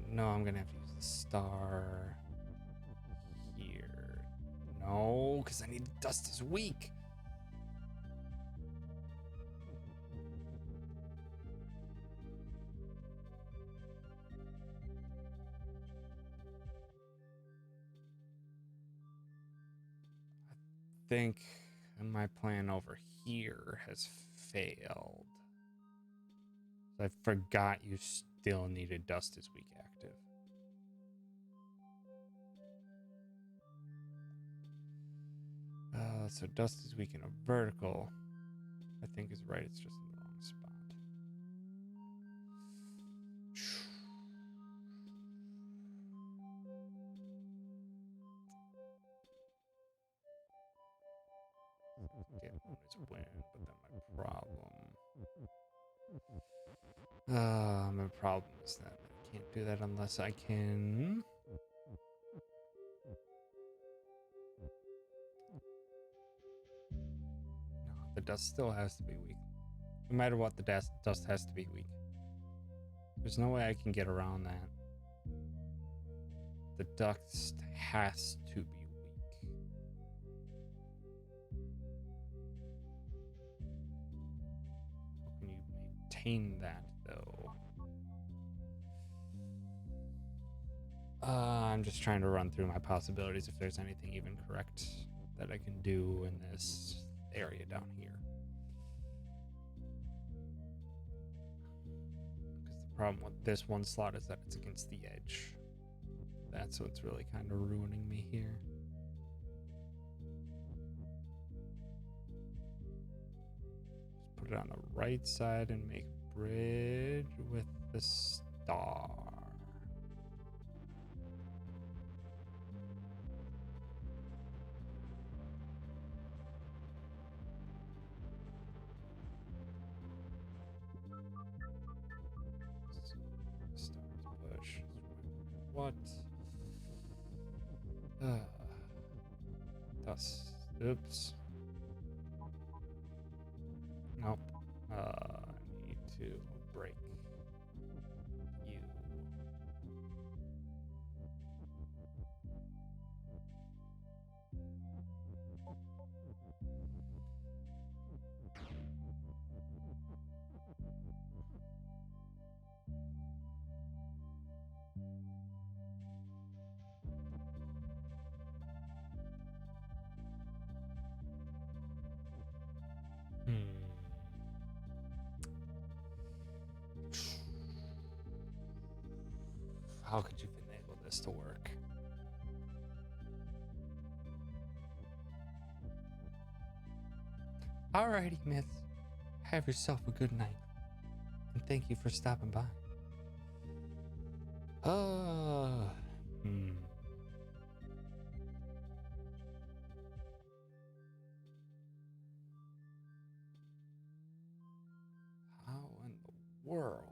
No, I'm gonna have to use the star here. No, because I need dust is weak. I think my plan over here has failed. I forgot you still needed dust is weak active. So dust is weak in a vertical, I think is right. It's just in the wrong spot. Get one is win, but then my problem is that I can't do that unless I can. No, the dust still has to be weak. No matter what, the dust has to be weak. There's no way I can get around that. The dust has to be weak. How can you maintain that, though? I'm just trying to run through my possibilities if there's anything even correct that I can do in this area down here. Because the problem with this one slot is that it's against the edge. That's what's really kind of ruining me here. Just put it on the right side and make a bridge with the star. Stars push. What? Dust. Oops. Nope. I need to break you. How could you finagle this to work? Alrighty, Myths. Have yourself a good night. And thank you for stopping by. Hmm. How in the world?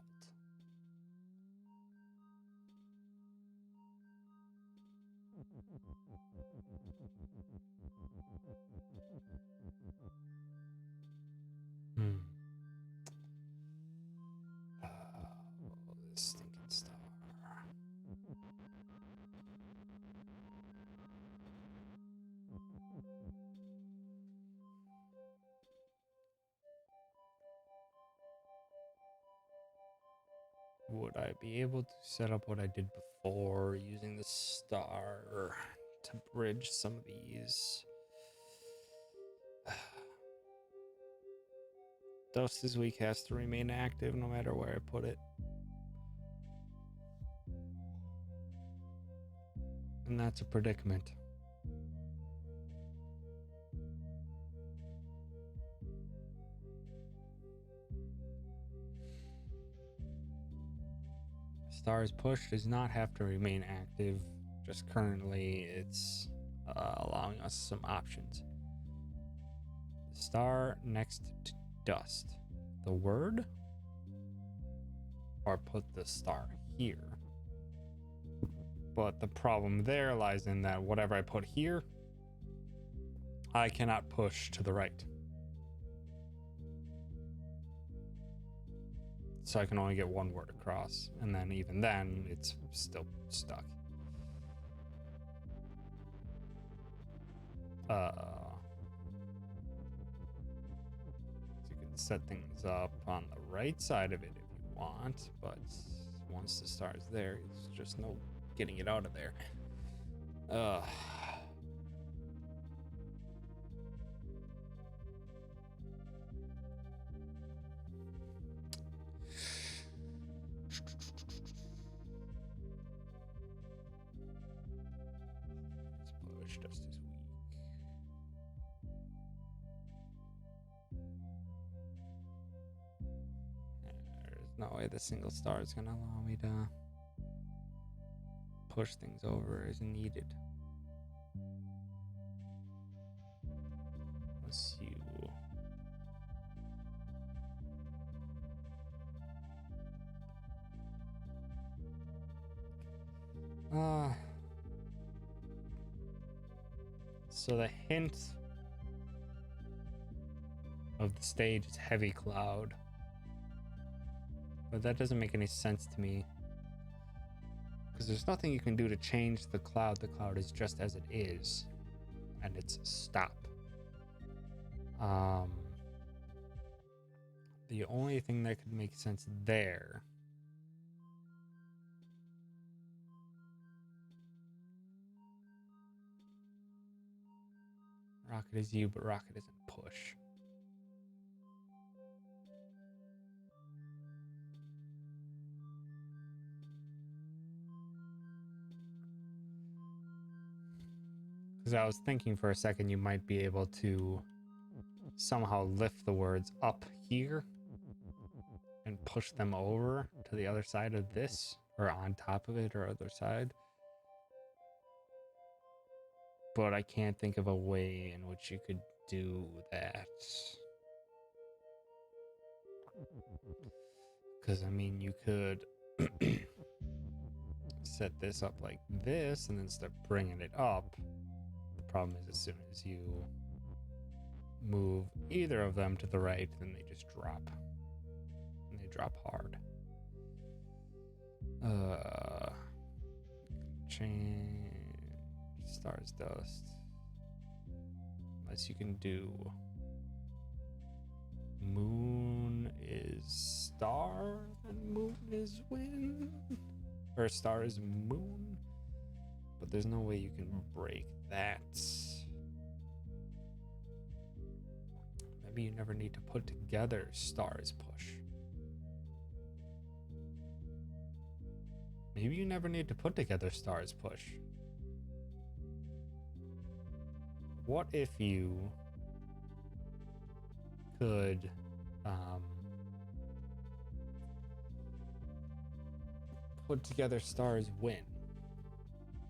Hmm. This stinking star. Would I be able to set up what I did before using the star to bridge some of these? Dust this week has to remain active no matter where I put it. And that's a predicament. Stars push does not have to remain active. Just currently, it's allowing us some options. The star next to dust. The word? Or put the star here. But the problem there lies in that whatever I put here, I cannot push to the right. So I can only get one word across. And then even then, it's still stuck. So you can set things up on the right side of it if you want, but once the star is there, it's just no getting it out of there. Let's push just this week. There's no way the single star is going to allow me to push things over as needed. Let's see. So the hint of the stage is heavy cloud. But that doesn't make any sense to me. Because there's nothing you can do to change the cloud. The cloud is just as it is. And it's stop. The only thing that could make sense there Rocket is you, but Rocket isn't push. Because I was thinking for a second you might be able to somehow lift the words up here and push them over to the other side of this, or on top of it, or other side. But I can't think of a way in which you could do that. Because, I mean, you could set this up like this and then start bringing it up. The problem is as soon as you move either of them to the right, then they just drop. And they drop hard. Change stars dust. Unless you can do moon is star and moon is wind, or star is moon, but there's no way you can break that. Maybe you never need to put together stars push. Maybe you never need to put together stars push. What if you could put together stars win?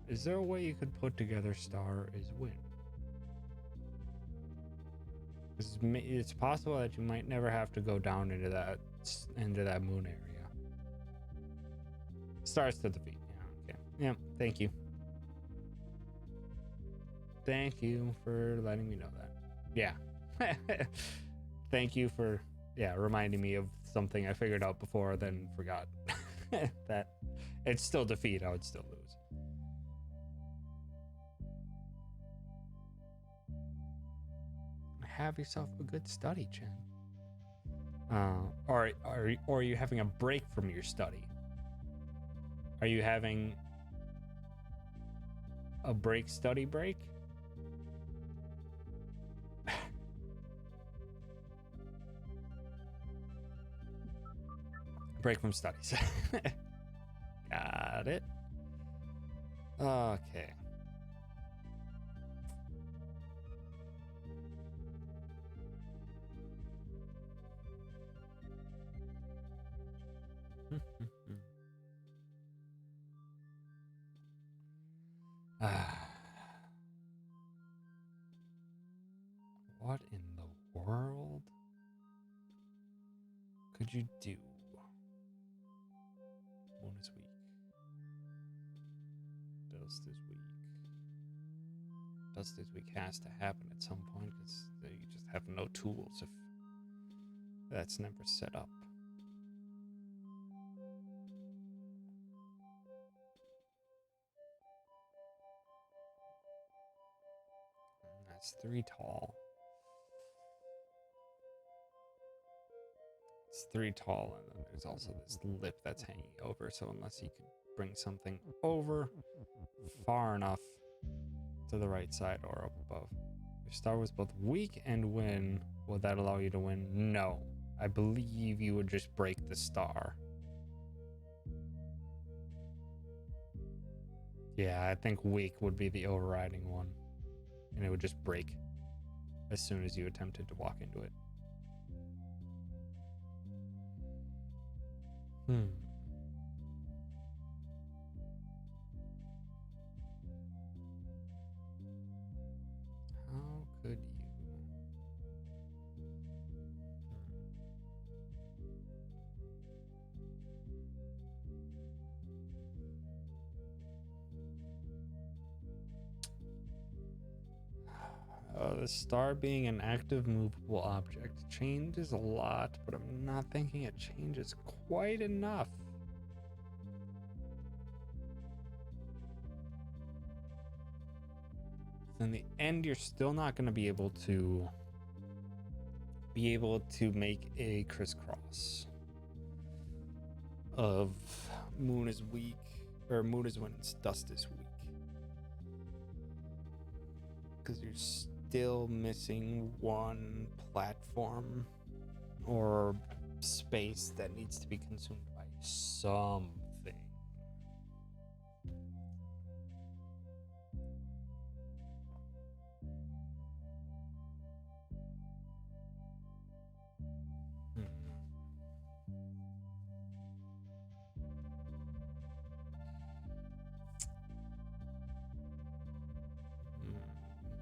Is there a way you could put together star is win? It's possible that you might never have to go down into that moon area. Stars to defeat. Yeah, okay. Yeah, thank you. Thank you for letting me know that. Yeah. Thank you for reminding me of something I figured out before then forgot. That it's still defeat, I would still lose. Have yourself a good study, Chen. Or are you having a break from your study? Are you having a break, study break? Break from studies. Got it. Okay. What in the world could you do? Moon is weak. Dust is weak. Dust is weak has to happen at some point because you just have no tools if that's never set up. That's 3 tall. It's 3 tall, and then there's also this lip that's hanging over, so unless you can bring something over far enough to the right side or up above. If star was both weak and win, would that allow you to win? No. I believe you would just break the star. Yeah, I think weak would be the overriding one. And it would just break as soon as you attempted to walk into it. How could you? The star being an active movable object changes a lot, but I'm not thinking it changes quite enough. In the end, you're still not going to be able to make a crisscross of moon is weak, or moon is when dust is weak, because you're still missing one platform or space that needs to be consumed by something.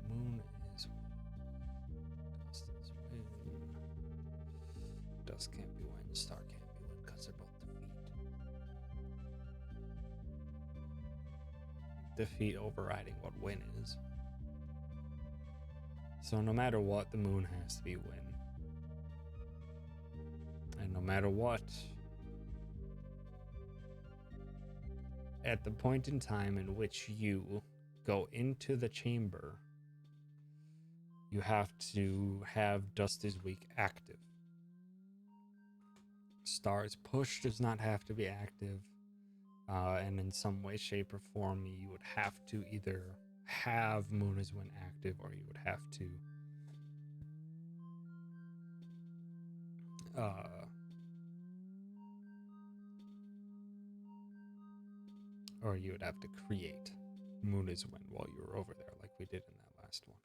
Moon is dust is wind. Dust can't be wind, star can't be wind because they're both defeat. Defeat overriding what win is. So no matter what, the moon has to be win. And no matter what, at the point in time in which you go into the chamber, you have to have Dust is Weak active. Stars Push does not have to be active. And in some way, shape, or form, you would have to either have Moon is Win active, or you would have to or you would have to create Moon is Wind while you were over there, like we did in that last one.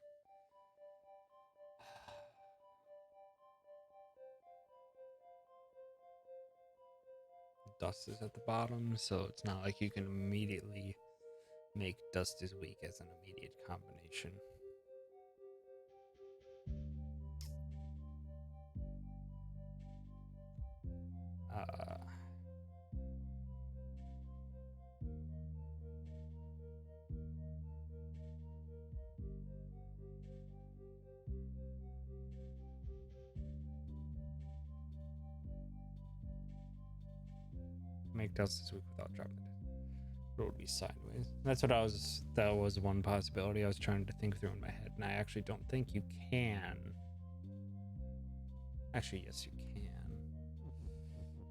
Dust is at the bottom, so it's not like you can immediately make Dust is Weak as an immediate combination. Make Dust is Weak without dropping it. It would be sideways. That was one possibility I was trying to think through in my head, and I actually don't think you can. Actually, yes, you can.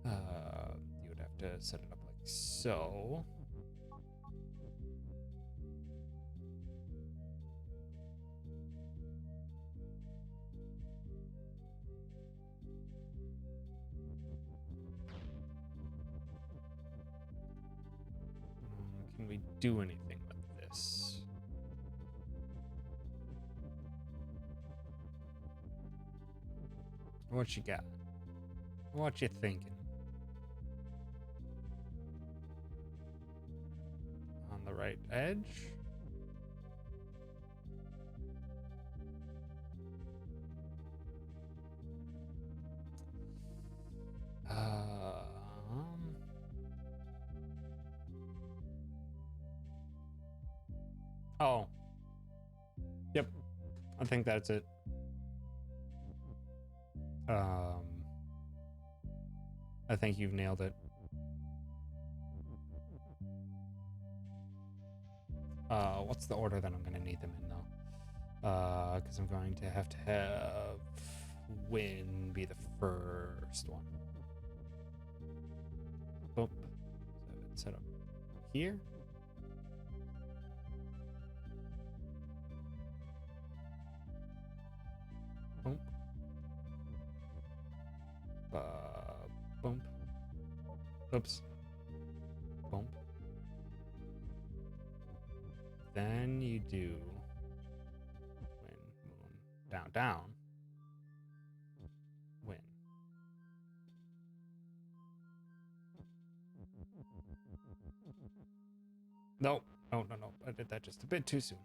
You would have to set it up like so. Can we do anything with this? What you got? What you thinking? On the right edge? Oh. Yep. I think that's it. I think you've nailed it. What's the order that I'm going to need them in, though? Because I'm going to have Win be the first one. Boop. So it's set up here. Boom. Boom. Oops. Boom. Then you do Win, Moon, down, down. Win. No. No. I did that just a bit too soon.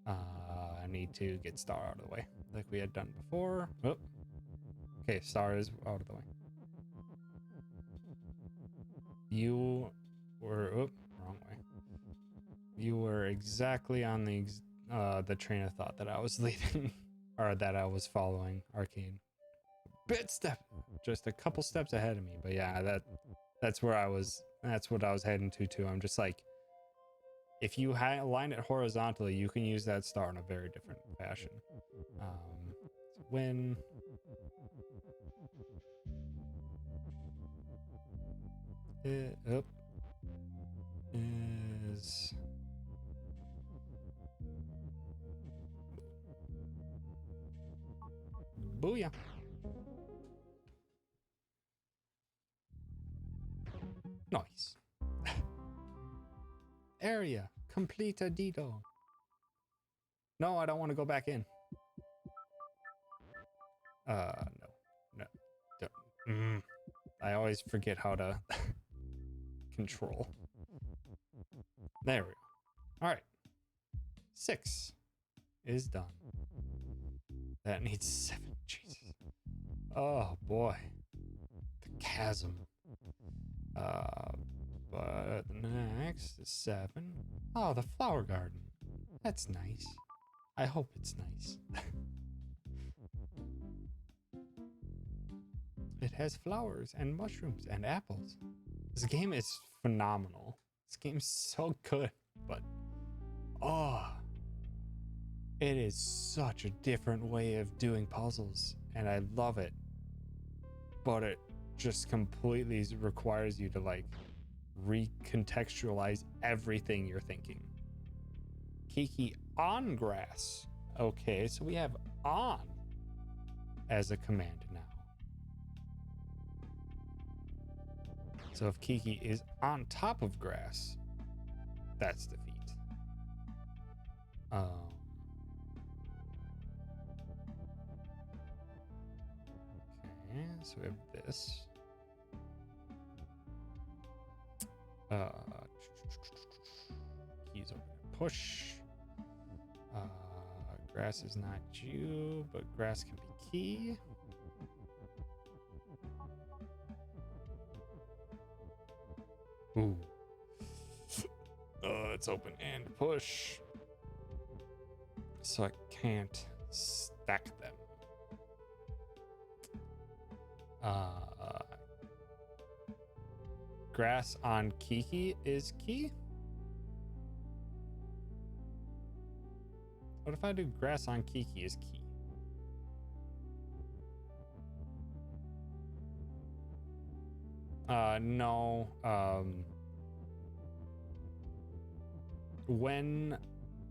I need to get Star out of the way, like we had done before. Oh. Okay, Star is out of the way. You were wrong way. You were exactly on the train of thought that I was leading, or that I was following. Arcane, just a couple steps ahead of me. But yeah, that's where I was. That's what I was heading to too. I'm just like, if you line it horizontally, you can use that star in a very different fashion. Win. Up is booyah. Nice. Area completa Dido. No, I don't want to go back in. No. I always forget how to control. There we go. All right. 6 is done. That needs 7. Jesus. Oh boy. The chasm. But next is 7. Oh, the flower garden. That's nice. I hope it's nice. It has flowers and mushrooms and apples. This game is phenomenal. This game's so good, but it is such a different way of doing puzzles, and I love it. But it just completely requires you to like recontextualize everything you're thinking. Kiki on grass. Okay, so we have on as a command now. So if Kiki is on top of grass, That's defeat. Okay, so we have this. Keys open and push. Grass is not you, but grass can be key. Ooh. It's open and push. So I can't stack them. Grass on Kiki is key? What if I do grass on Kiki is key? No. When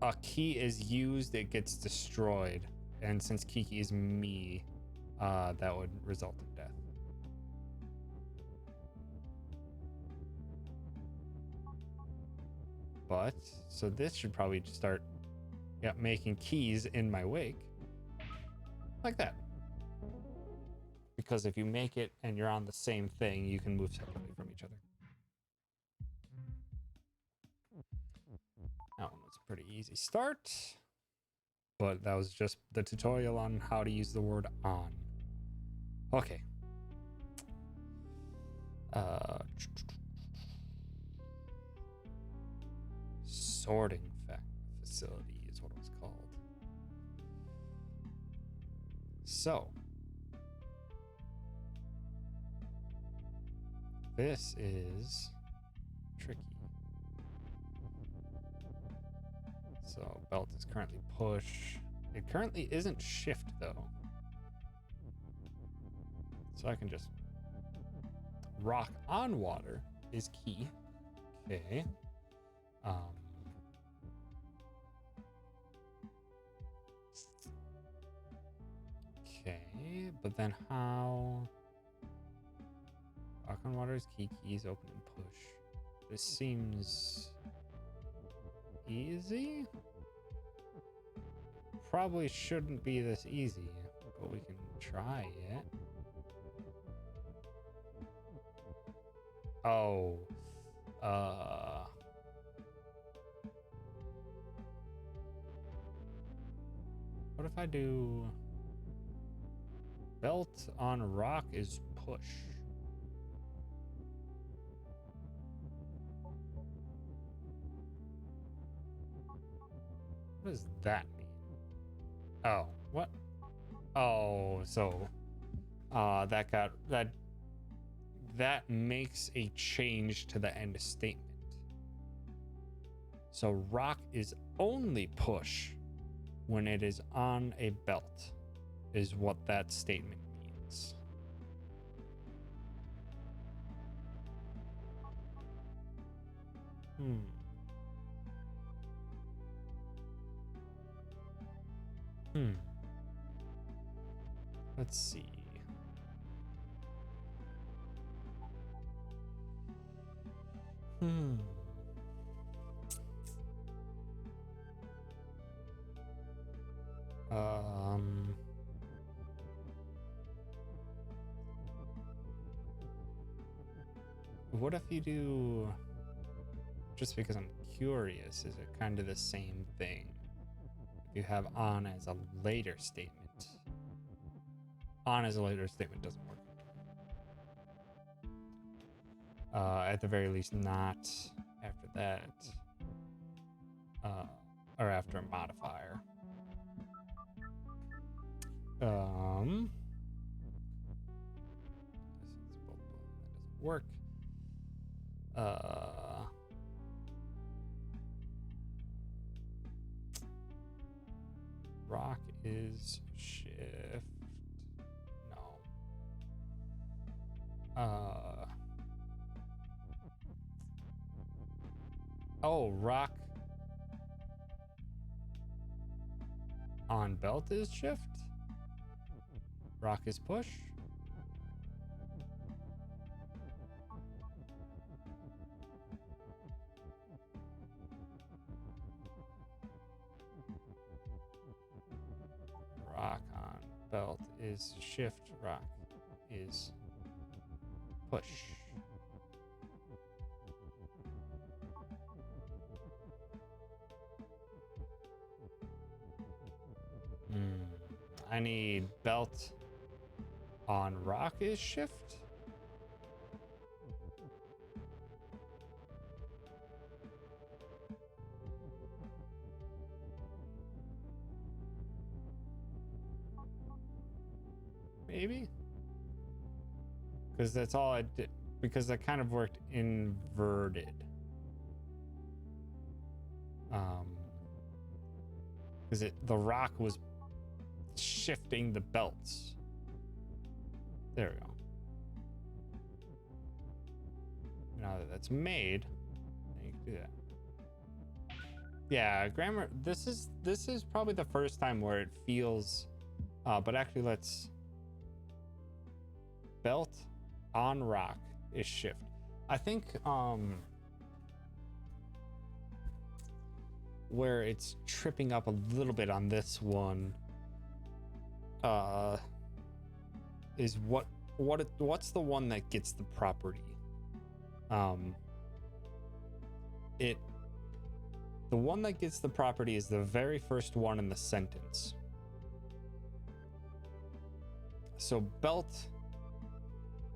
a key is used, it gets destroyed. And since Kiki is me, that would result in death. But, so this should probably start making keys in my wake. Like that. Because if you make it and you're on the same thing, you can move separately from each other. That one was a pretty easy start. But that was just the tutorial on how to use the word on. Okay. Sorting facility is what it was called. So. This is tricky. So belt is currently push. It currently isn't shift though. So I can just rock on water is key. Okay. Okay, but then how? Rock on water is key. Keys open and push. This seems easy. Probably shouldn't be this easy, but we can try it. Oh. What if I do belt on rock is push? What does that mean? Oh, what? Oh, so that makes a change to the end statement. So rock is only push when it is on a belt, is what that statement means. Let's see. What if you do, just because I'm curious, is it kind of the same thing? If you have on as a later statement. On as a later statement doesn't work. At the very least, not after that. Or after a modifier. That doesn't work. Rock is shift. No. Oh, rock on belt is shift. Rock is push. is shift, rock is push. I need belt on rock is shift. Maybe? Because that's all I did. Because I kind of worked inverted. Because the rock was shifting the belts. There we go. Now that that's made, you can do that. Yeah, grammar. This is probably the first time where it feels. But actually, let's. Belt on rock is shift. I think where it's tripping up a little bit on this one is what's the one that gets the property? The one that gets the property is the very first one in the sentence. So belt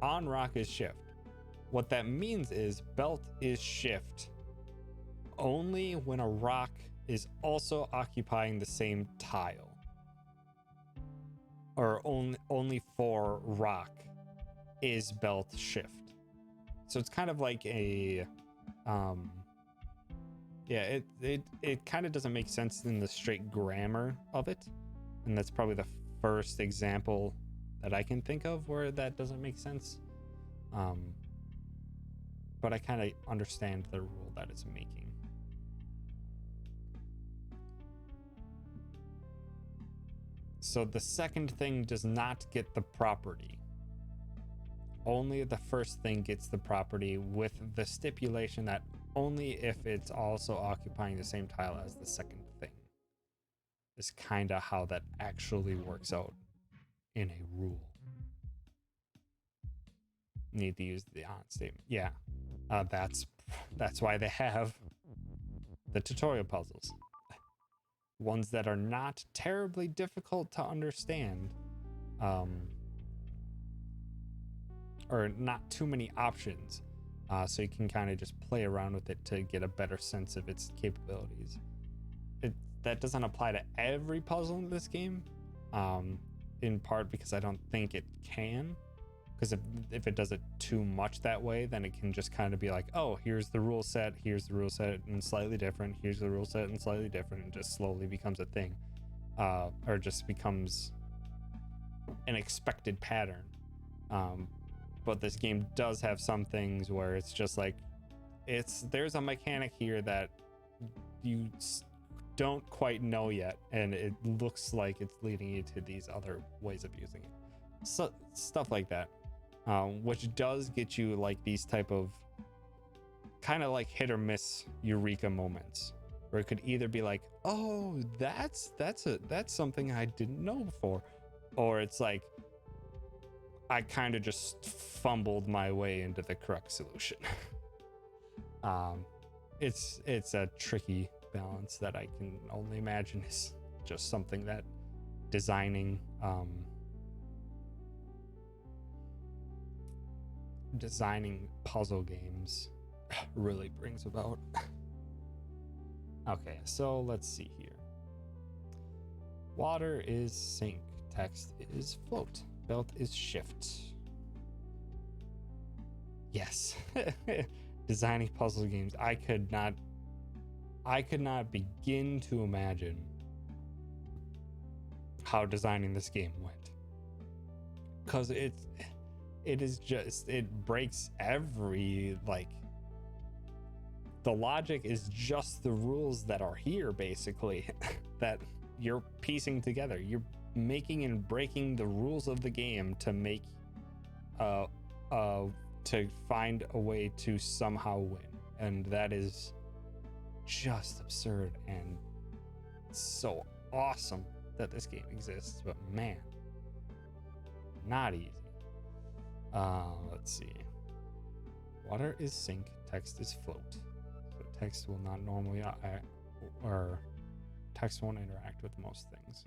on rock is shift. What that means is belt is shift only when a rock is also occupying the same tile, or only for rock is belt shift. So it's kind of like a it kind of doesn't make sense in the straight grammar of it, and that's probably the first example that I can think of where that doesn't make sense. But I kind of understand the rule that it's making. So the second thing does not get the property. Only the first thing gets the property, with the stipulation that only if it's also occupying the same tile as the second thing. Is kind of how that actually works out in a rule. Need to use the on statement. Yeah, that's why they have the tutorial puzzles. Ones that are not terribly difficult to understand, or not too many options, so you can kind of just play around with it to get a better sense of its capabilities. That doesn't apply to every puzzle in this game, in part because I don't think it can. Because if it does it too much that way, then it can just kind of be like, oh, here's the rule set, and slightly different, here's the rule set and slightly different, and just slowly becomes a thing, or just becomes an expected pattern. But this game does have some things where it's just like, there's a mechanic here that you don't quite know yet, and it looks like it's leading you to these other ways of using it. So stuff like that. Which does get you like these type of kind of like hit or miss eureka moments, where it could either be like, oh, that's something I didn't know before, or it's like I kind of just fumbled my way into the correct solution. It's a tricky balance that I can only imagine is just something that designing puzzle games really brings about. Okay, so let's see here. Water is sink, text is float, belt is shift. Yes. Designing puzzle games, I could not begin to imagine how designing this game went, because it breaks every, like, the logic is just the rules that are here, basically, that you're piecing together. You're making and breaking the rules of the game to make to find a way to somehow win, and that is just absurd and so awesome that this game exists. But man, not easy. Let's see. Water is sink, text is float. So text will not normally or text won't interact with most things.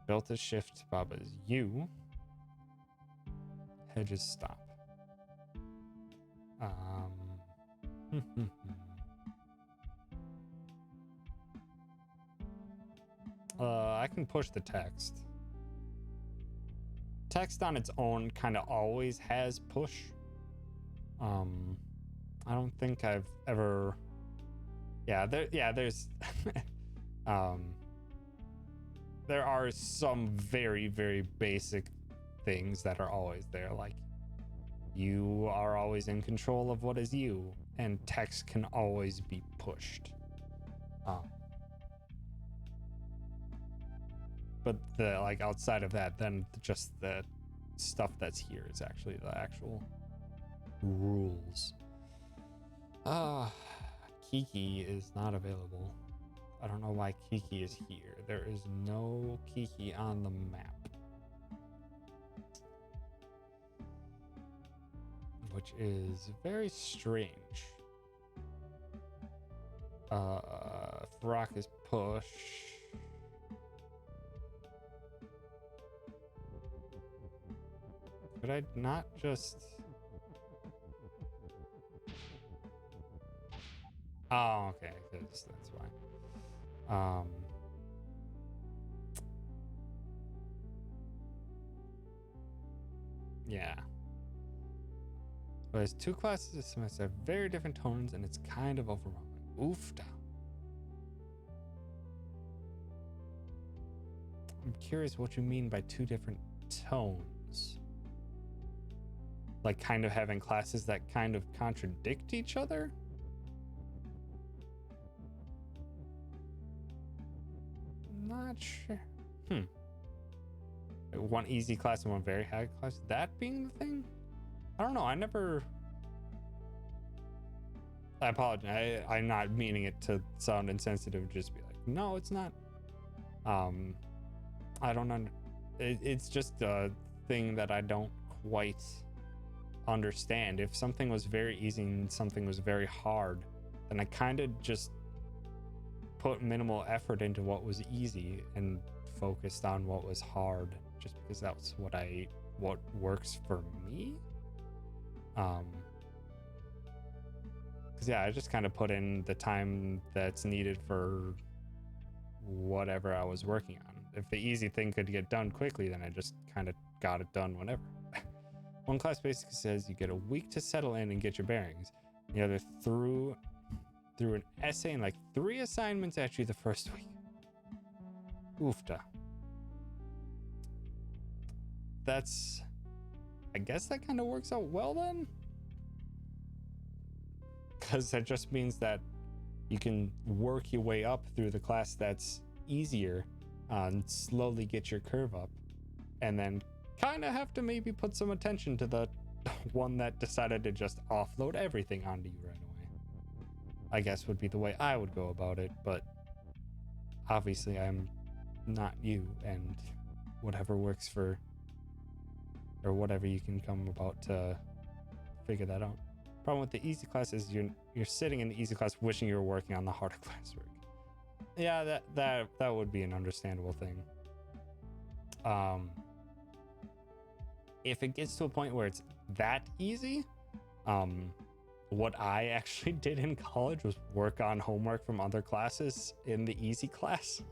Built is shift, Baba is U. Hedge is stop. I can push the text. Text on its own kind of always has push. I don't think I've ever. There's. There are some very, very basic things that are always there, like you are always in control of what is you, and text can always be pushed. But the like outside of that, then just the stuff that's here is actually the actual rules. Kiki is not available. I don't know why Kiki is here. There is no Kiki on the map, which is very strange. Rock is push. Could I not just... Oh, okay, because that's why. Yeah. But there's two classes this semester have very different tones, and it's kind of overwhelming. Oofda. I'm curious what you mean by two different tones. Like kind of having classes that kind of contradict each other? Not sure. One easy class and one very high class. That being the thing? I don't know. I apologize. I'm not meaning it to sound insensitive. Just be like, no, it's not. I don't it's just a thing that I don't quite understand. If something was very easy and something was very hard, then I kind of just put minimal effort into what was easy and focused on what was hard, just because that's what works for me. Because I just kind of put in the time that's needed for whatever I was working on. If the easy thing could get done quickly, then I just kind of got it done whenever. One class basically says you get a week to settle in and get your bearings. The other through an essay and like 3 assignments at you the first week. Oofda. I guess that kind of works out well then, because that just means that you can work your way up through the class that's easier and slowly get your curve up, and then kind of have to maybe put some attention to the one that decided to just offload everything onto you right away. I guess would be the way I would go about it, but obviously I'm not you, and whatever works for, or whatever you can come about to figure that out. Problem with the easy class is you're sitting in the easy class wishing you were working on the harder classwork. Yeah, that would be an understandable thing. If it gets to a point where it's that easy, what I actually did in college was work on homework from other classes in the easy class.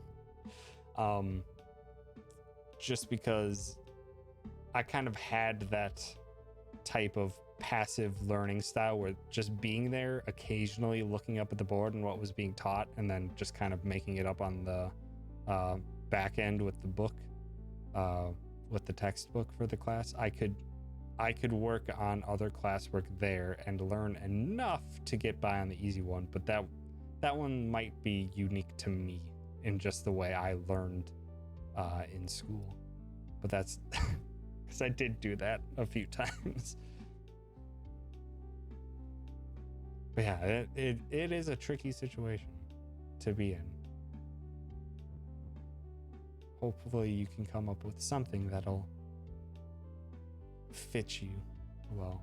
Just because I kind of had that type of passive learning style where just being there, occasionally looking up at the board and what was being taught, and then just kind of making it up on the back end with the book, with the textbook for the class. I could work on other classwork there and learn enough to get by on the easy one, but that one might be unique to me in just the way I learned in school. But that's because I did do that a few times. But yeah, it is a tricky situation to be in. Hopefully you can come up with something that'll fit you well.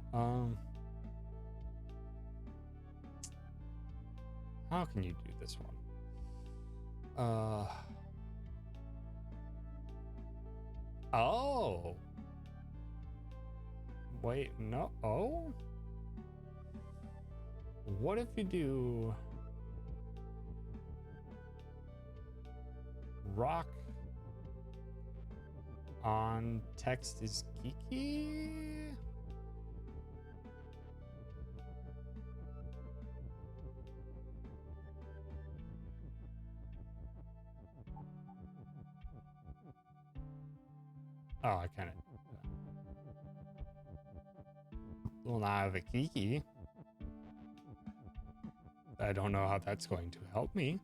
How can you do this one? Oh. Wait, no. Oh. What if you do rock on text is geeky? Oh, I kind of. Well, now I have a geeky. I don't know how that's going to help me.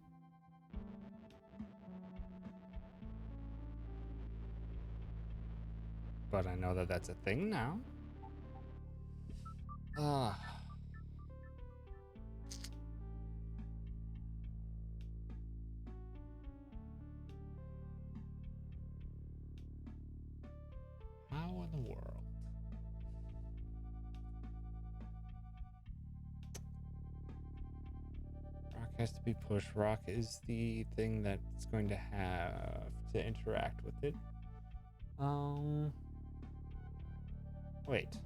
But I know that that's a thing now. How in the world? Rock has to be pushed. Rock is the thing that's going to have to interact with it. Wait.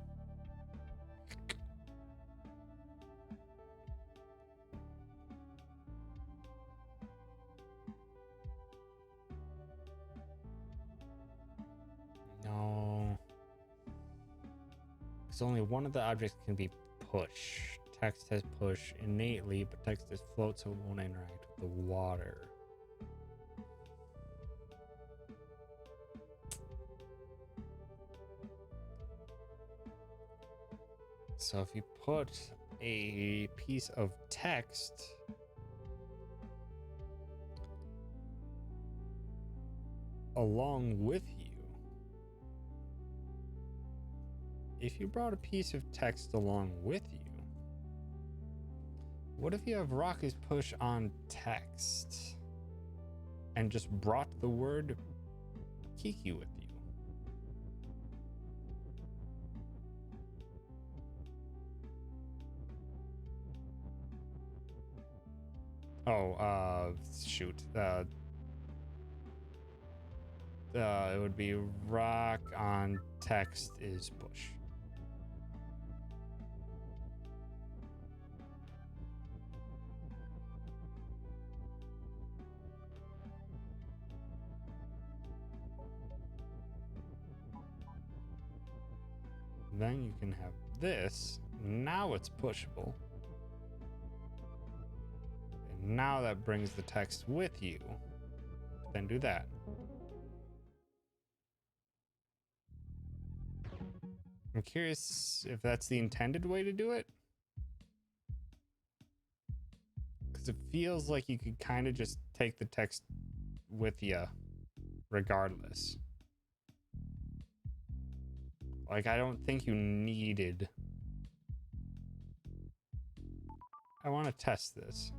No. Because only one of the objects can be push. Text has push innately, but text is float, so it won't interact with the water. So if you put a piece of text along with you, if you brought a piece of text along with you, what if you have rock is push on text and just brought the word Kiki with you? Oh, shoot. It would be rock on text is push. Then you can have this. Now it's pushable. And now that brings the text with you. Then do that. I'm curious if that's the intended way to do it. Because it feels like you could kind of just take the text with you regardless. Like, I don't think you needed... I want to test this.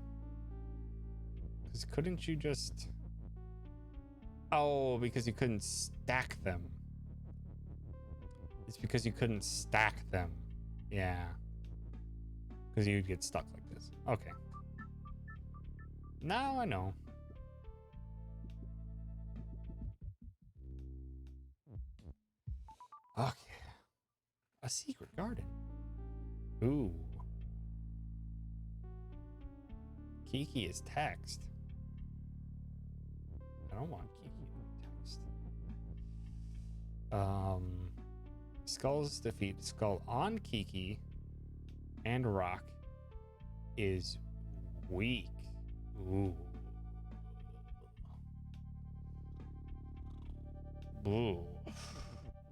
Because couldn't you just... Oh, because you couldn't stack them. It's because you couldn't stack them. Yeah. Because you'd get stuck like this. Okay. Now I know. Okay. A secret garden. Ooh. Kiki is text. I don't want Kiki to be text. Skull's defeat. Skull on Kiki and rock is weak. Ooh. Ooh.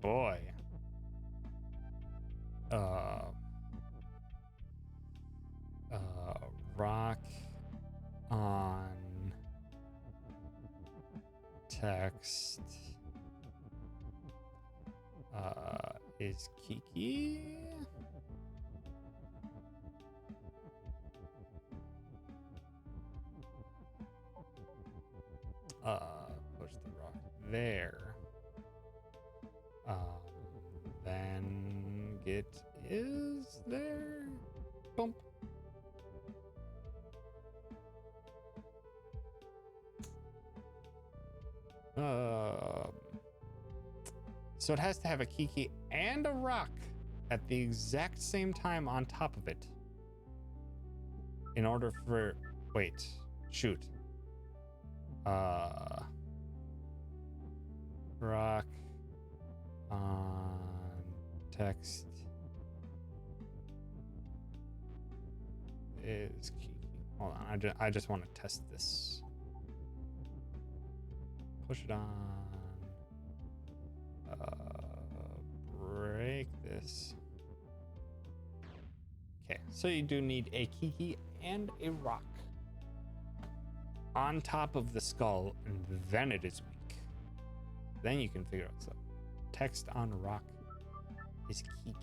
Boy. Rock on text is Kiki. Push the rock there. Then it is there. Boom. So it has to have a Kiki and a rock at the exact same time on top of it. In order for... Wait. Shoot. Rock on text is Kiki. Hold on. I just want to test this. Push it on. Break this. Okay, so you do need a Kiki and a rock on top of the skull, and then it is weak. Then you can figure out stuff. Text on rock is Kiki.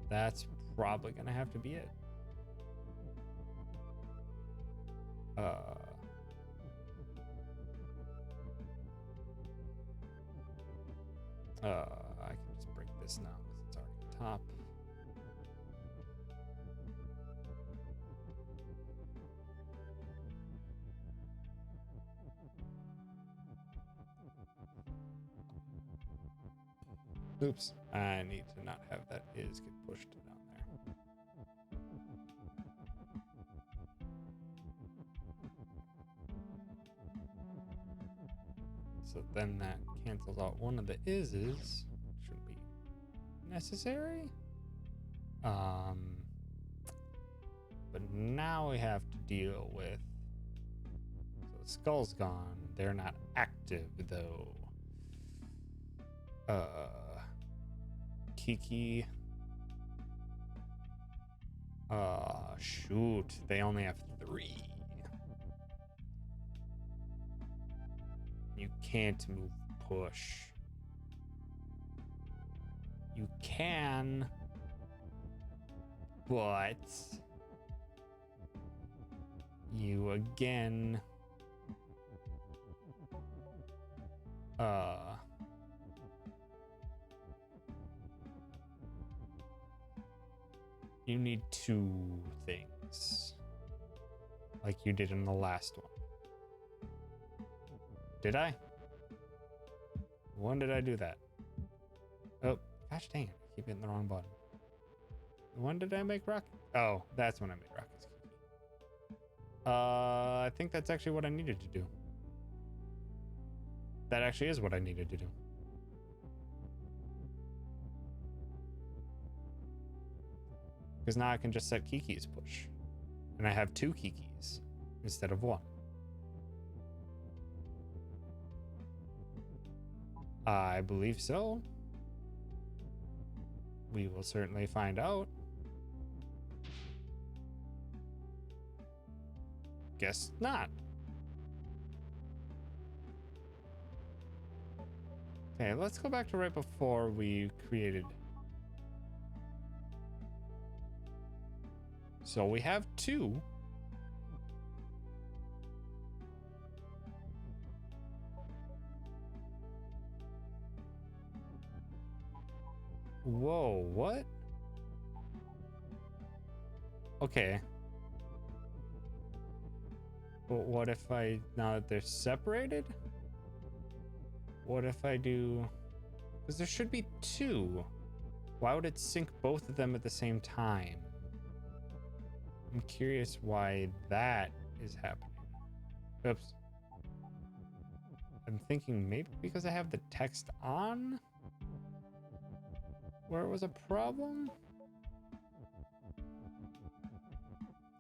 That's probably gonna have to be it. I can just break this now because it's already on top. Oops, I need to not have that is get pushed down there. So then that cancels out one of the is's. Shouldn't be necessary. But now we have to deal with, so the skull's gone. They're not active though. Kiki. Shoot. They only have 3. You can't move push. You can, but you again you need 2 things like you did in the last one. Did I? When did I do that? Oh, gosh dang it. I keep hitting the wrong button. When did I make rock? Oh, that's when I made rockets. I think that's actually what I needed to do. That actually is what I needed to do. Because now I can just set Kiki's push. And I have 2 Kikis instead of 1. I believe so. We will certainly find out. Guess not. Okay, let's go back to right before we created. So we have 2. Whoa, what? Okay. But what if now that they're separated? What if I do, because there should be 2. Why would it sync both of them at the same time? I'm curious why that is happening. Oops. I'm thinking maybe because I have the text on where it was a problem?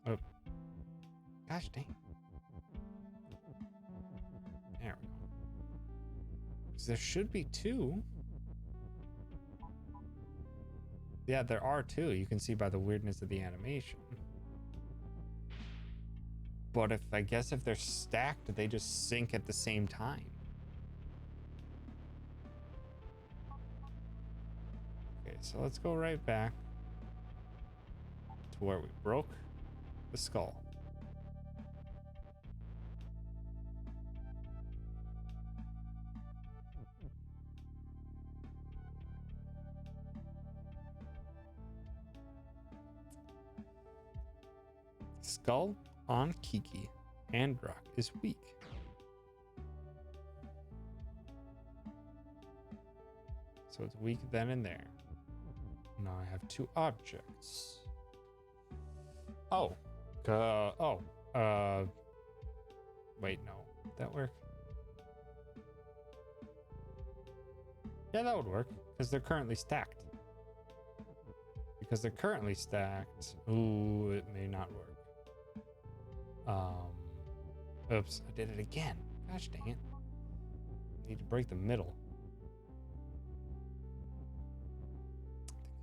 Oh. Gosh dang. There we go. Because there should be 2. Yeah, there are 2. You can see by the weirdness of the animation. But I guess if they're stacked, they just sync at the same time. Okay, so let's go right back to where we broke the skull. Skull on Kiki and rock is weak. So it's weak then and there. Now I have two objects. Oh. Wait, no. Would that work? Yeah, that would work. Because they're currently stacked. Ooh, it may not work. Oops, I did it again. Gosh dang it. Need to break the middle.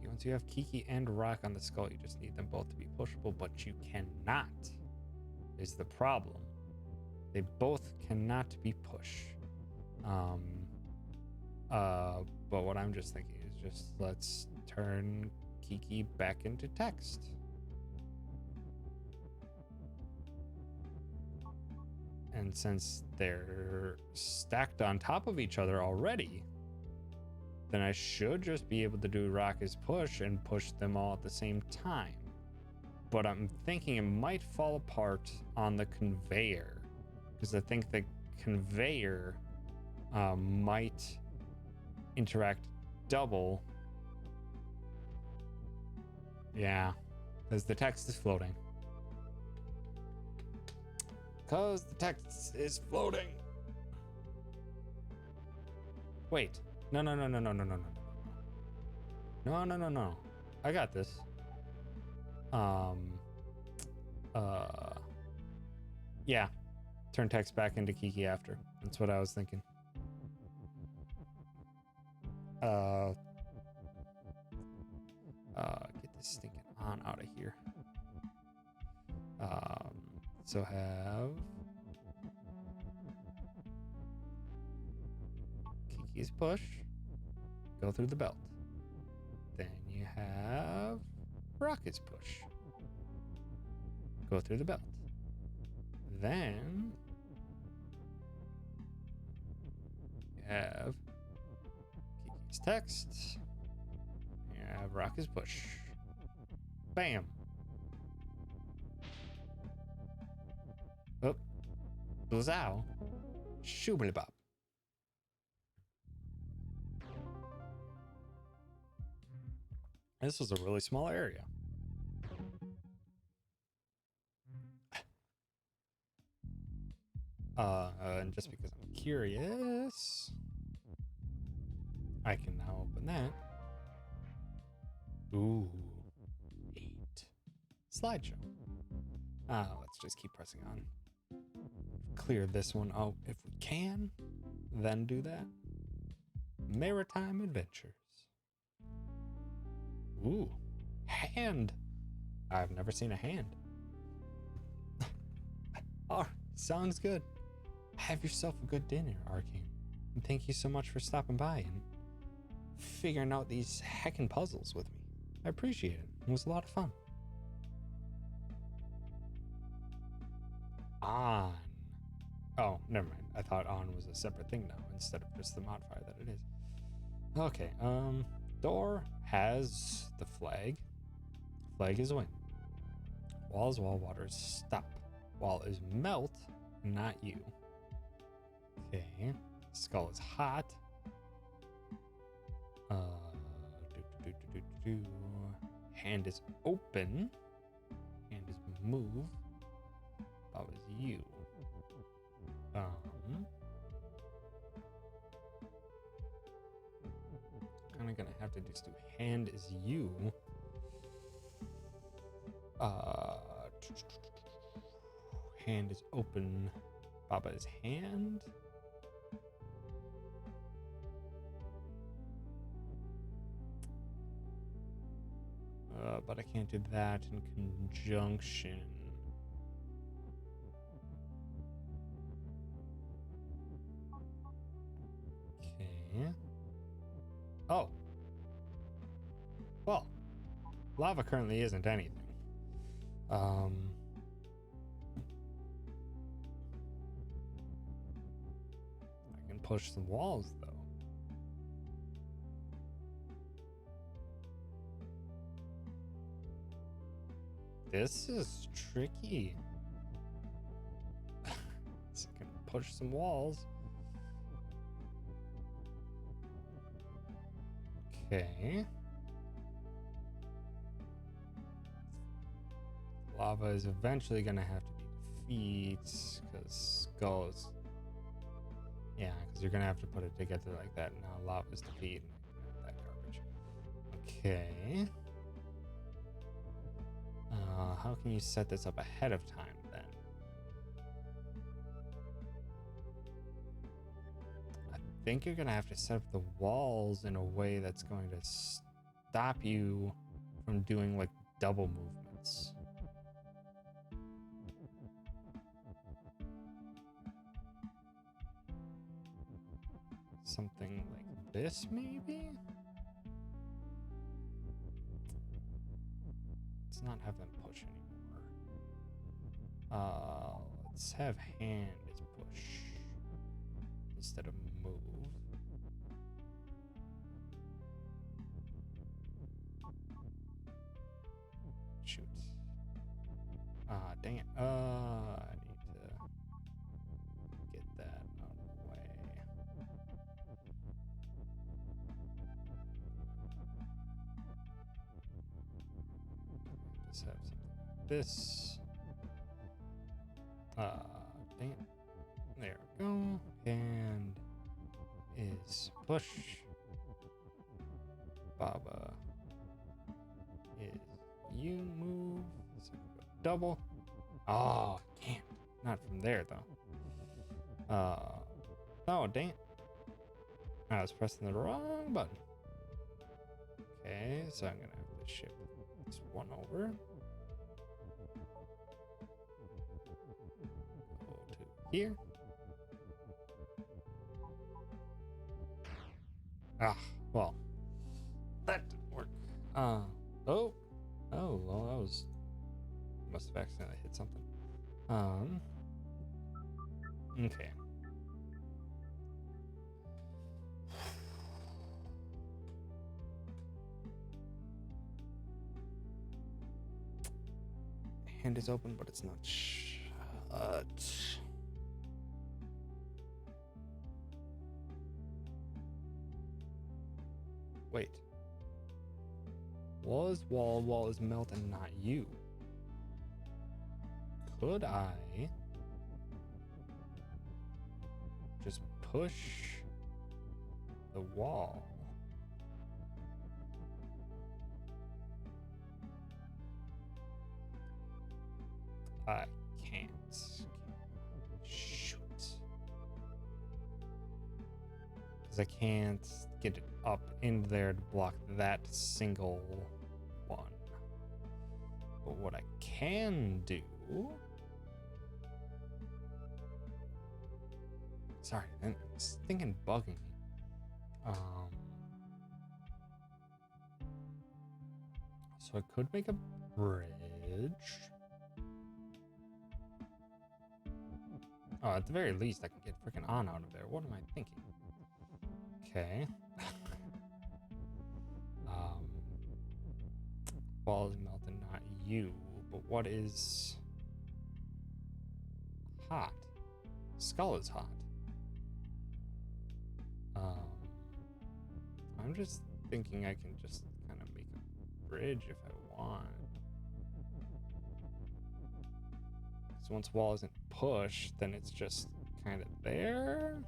Once you have Kiki and rock on the skull, you just need them both to be pushable, but you cannot, is the problem. They both cannot be push. But what I'm just thinking is just let's turn Kiki back into text. And since they're stacked on top of each other already, then I should just be able to do rock is push and push them all at the same time. But I'm thinking it might fall apart on the conveyor, because I think the conveyor might interact double. Yeah, because the text is floating. Wait. No. No. I got this. Yeah. Turn text back into Kiki after. That's what I was thinking. Get this stinking on out of here. So have Kiki's push, go through the belt. Then you have Rocket's push, go through the belt. Then you have Kiki's text, you have Rocket's push. Bam. Oh, Blazzow, Shooblebop. This was a really small area. And just because I'm curious, I can now open that. Ooh, 8. Slideshow. Let's just keep pressing on. Clear this one out if we can, then do that. Maritime Adventures. Ooh, hand. I've never seen a hand. Oh, sounds good. Have yourself a good dinner, Arcane. And thank you so much for stopping by and figuring out these heckin' puzzles with me. I appreciate it. It was a lot of fun. On. Oh, never mind. I thought on was a separate thing now instead of just the modifier that it is. Okay, door has the flag. Flag is win. Wall is wall, water is stop. Wall is melt, not you. Okay. Skull is hot. Hand is open. Hand is move. That was you. Kind of gonna have to just do hand is you. Hand is open. Baba is hand. But I can't do that in conjunction. Okay. Oh. Well, lava currently isn't anything. I can push some walls though. This is tricky. It's gonna push some walls. Okay. Lava is eventually gonna have to be defeat because skulls. Yeah, because you're gonna have to put it together like that. Now lava's defeat. That garbage. Okay. How can you set this up ahead of time then? I think you're gonna have to set up the walls in a way that's going to stop you from doing like double movements. Something like this, maybe? Let's not have them push anymore. Let's have hand as push instead of move. Shoot. Dang it. I need to get that out of the way. Just have something like this. Dang it. There we go. And is push. Baba is you move. So double. Oh, can't. Not from there though. Oh, dang it. I was pressing the wrong button. Okay, so I'm gonna have to shift this one over. Go to here. Well, that didn't work. Oh, well, that was must have accidentally hit something. Okay. Hand is open, but it's not shut. Wait. Wall is melt and not you. Could I just push the wall? I can't. Shoot. Because I can't get it up in there to block that single one. But what I can do... Sorry, it's thinking bugging me. So I could make a bridge. Oh, at the very least, I can get freaking on out of there. What am I thinking? Okay. Ball is melting, not you. But what is hot? Skull is hot. I'm just thinking I can just kind of make a bridge if I want. Because once wall isn't pushed, then it's just kind of there.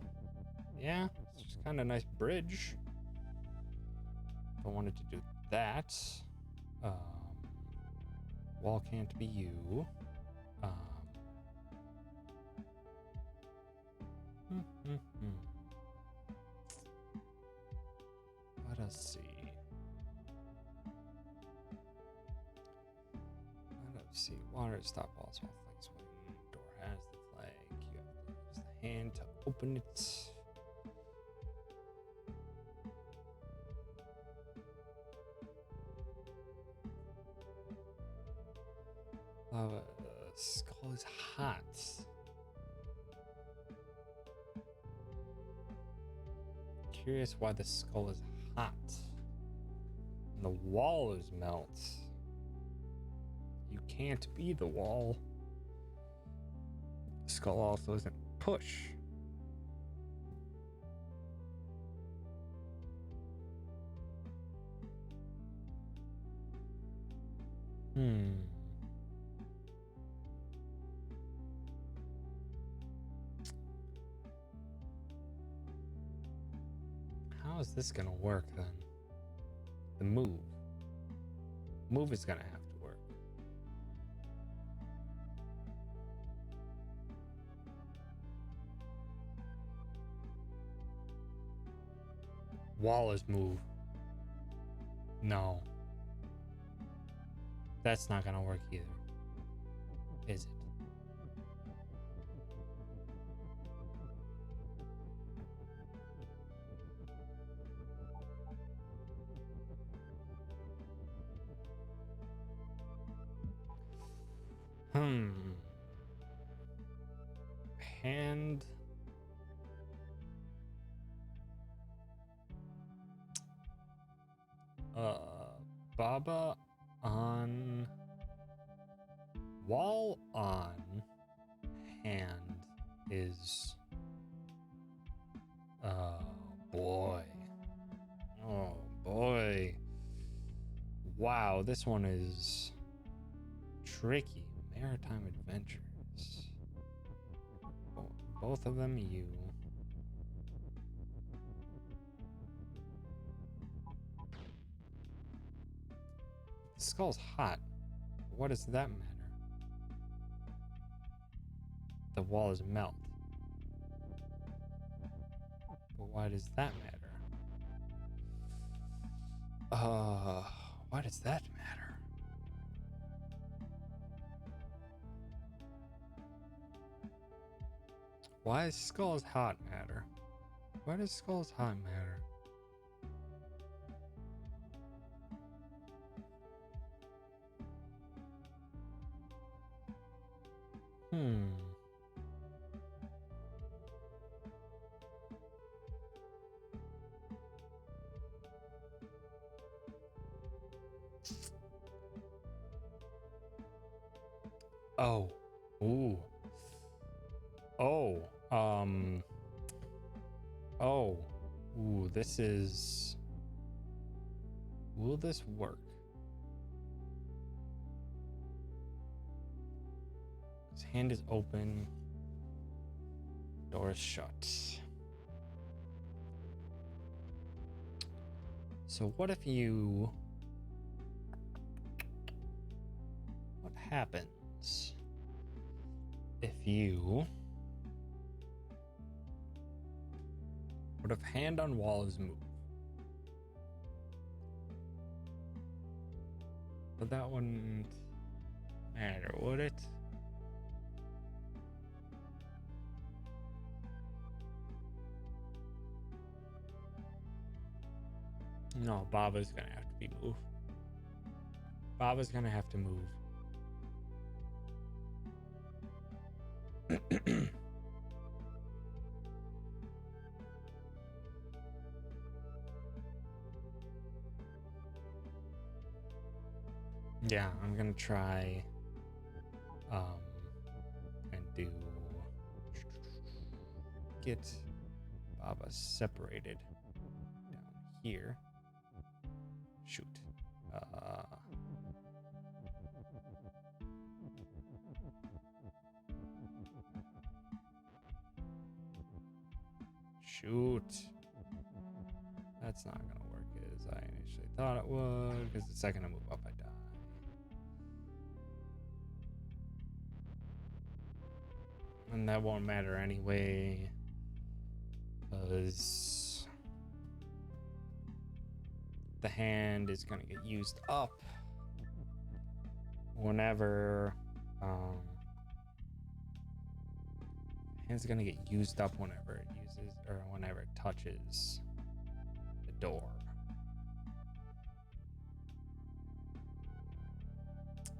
Yeah, it's just kind of a nice bridge. If I wanted to do that, wall can't be you. Let us see. Water stop walls while flags swing. Door has the flag. You have to use the hand to open it. Lava skull is hot. Curious why the skull is hot. And the wall is melt. You can't be the wall. Skull also isn't push. How is this gonna work then? The move. Move is gonna have to work. Wall is move. No. That's not gonna work either. Is it? Hand. Baba on. Wall on. Hand is. Oh boy. Oh boy. Wow, this one is tricky. Maritime Adventures. Both of them you. The skull's hot. What does that matter? The wall is melt. But why does that matter? Why does that matter? Why does Skull's hot matter? Why does Skull's hot matter? Oh. Ooh. Oh. Oh. Ooh, this is... Will this work? His hand is open. Door is shut. So what if you... What happens if you... What if hand on wall is move? But that wouldn't matter, would it? No, Baba's gonna have to be moved. Baba's gonna have to move. Yeah, I'm gonna try and do get Baba separated down here. Shoot. Shoot. That's not gonna work as I initially thought it would, because the second I move up, I die. And that won't matter anyway, because the hand is gonna get used up whenever hand's gonna get used up whenever it uses or whenever it touches the door.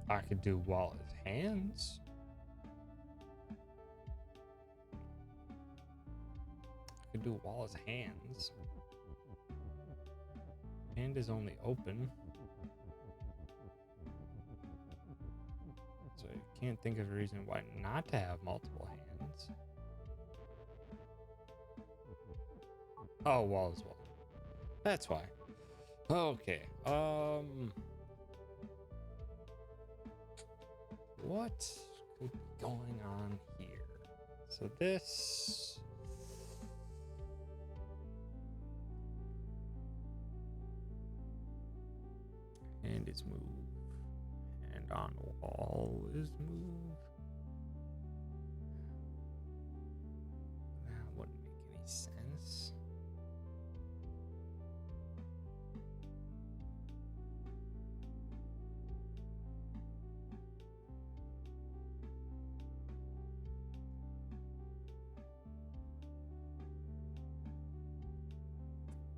I could do while his hands. I could do while his hands. Hand is only open. can't think of a reason why not to have multiple hands. Oh, wall as well. That's why. Okay. What could be going on here? So this. Hand is move. And on wall is move. That wouldn't make any sense.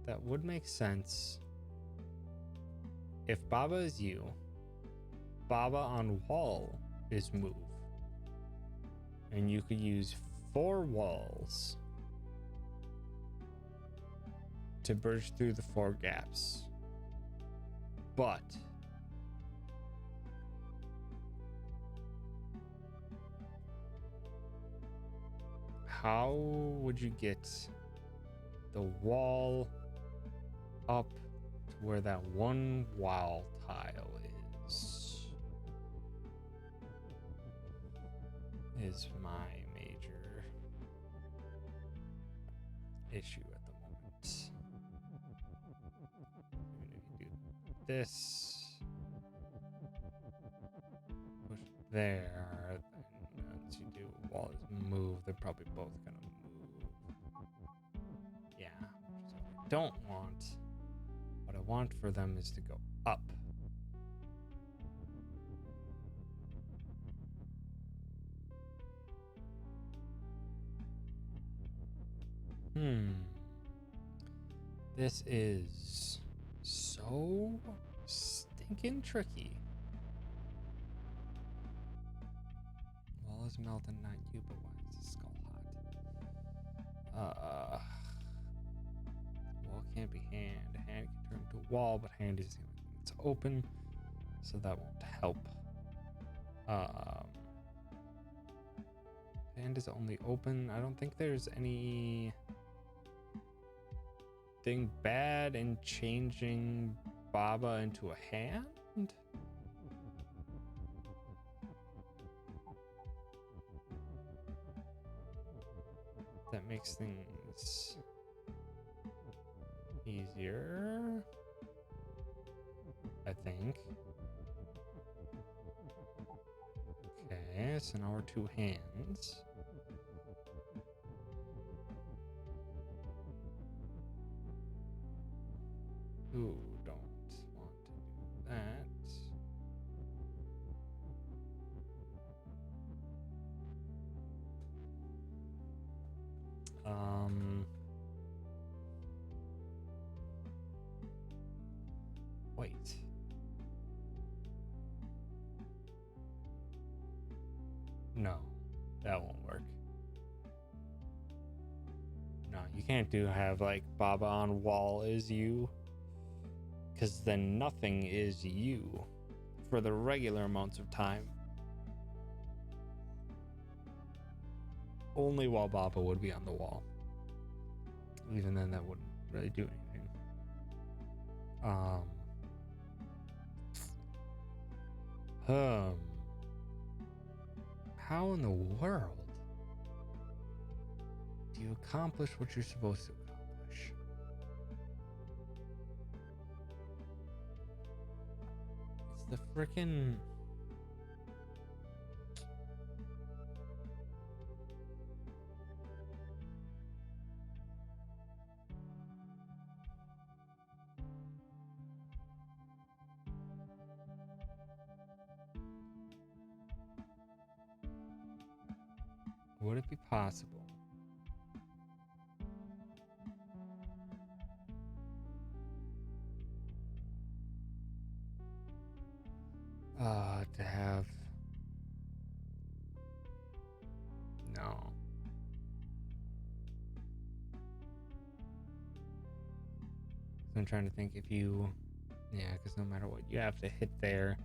That would make sense if Baba is you. Baba on wall is move. And you could use 4 walls to bridge through the 4 gaps. But how would you get the wall up to where that one wall tile is my major issue at the moment. Even if you do this, push there, then once you do wall is move, they're probably both gonna move. Yeah, which is what I don't want. What I want for them is to go up. This is so stinking tricky. Wall is melting, not you, but why is the skull hot? Wall can't be hand. Hand can turn to wall, but hand is the only thing that's open, so that won't help. Hand is only open. I don't think there's anything bad in changing Baba into a hand. That makes things easier, I think. Okay, so now we're 2 hands. Ooh, don't want to do that. Wait. No, that won't work. No, you can't have like Baba on wall is you, because then nothing is you for the regular amounts of time. Only while Baba would be on the wall. Even then, that wouldn't really do anything. How in the world do you accomplish what you're supposed to accomplish? It's the frickin'... Would it be possible to have... No. I'm trying to think if you... Yeah, because no matter what, you have to hit there,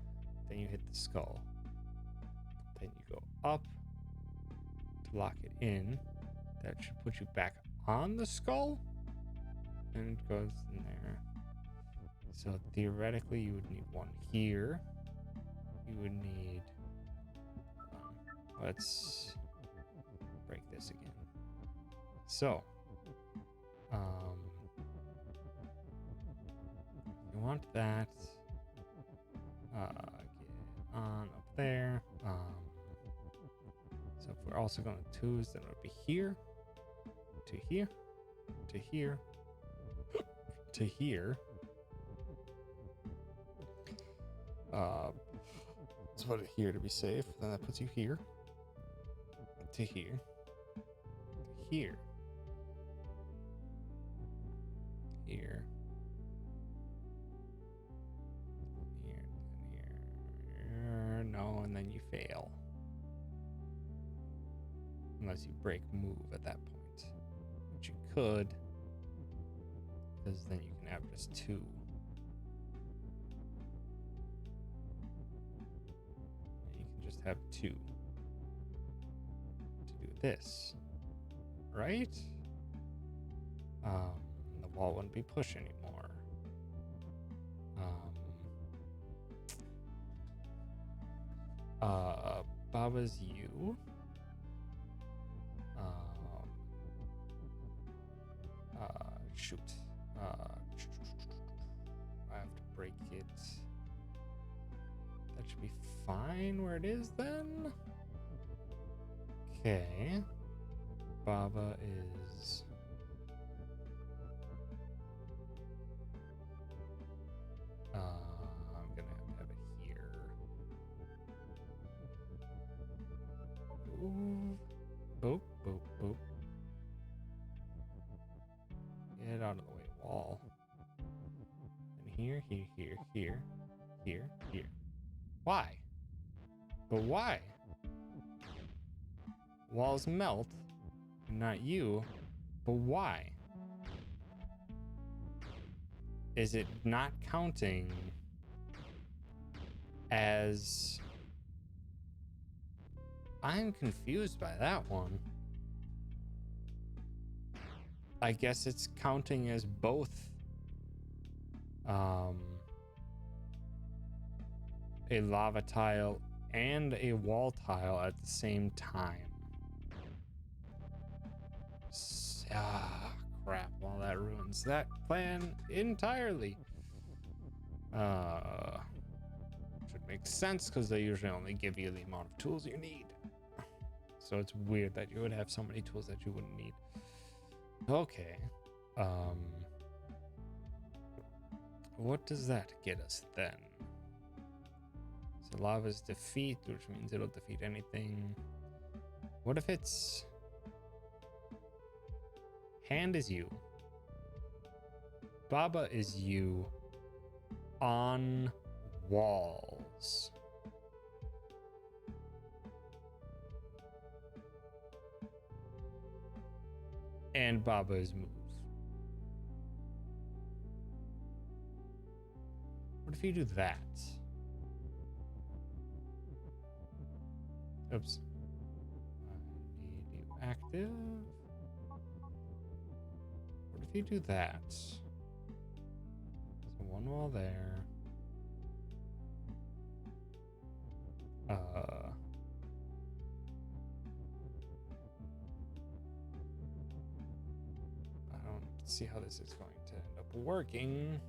then you hit the skull. Then you go up to lock it in. That should put you back on the skull. And it goes in there. So theoretically, you would need one here. You would need... let's break this again. So, you want that. Get on up there. So if we're also going to twos, then it would be here, to here, to here, to here. Let's put it here to be safe. Then that puts you here, to here, to here, here, here, here. No, and then you fail. Unless you break move at that point, which you could, because then you can have just two. You can just have two to do this, right? The wall wouldn't be push anymore. Baba's you. Shoot. I have to break it. That should be fine where it is then. Okay. Baba is... I'm gonna have it here. Ooh. Boop, boop, boop. Get out of the way, wall. And here, here, here, here, here, here. Why? But why? Walls melt, not you, but why? Is it not counting as... I'm confused by that one. I guess it's counting as both a lava tile and a wall tile at the same time. Crap. Well, that ruins that plan entirely. Should make sense because they usually only give you the amount of tools you need. So it's weird that you would have so many tools that you wouldn't need. Okay. What does that get us then? So lava's defeat, which means it'll defeat anything. What if it's... Hand is you. Baba is you on walls. And Baba is move. What if you do that? Oops. I need you active. What if you do that? So one wall there. I don't see how this is going to end up working.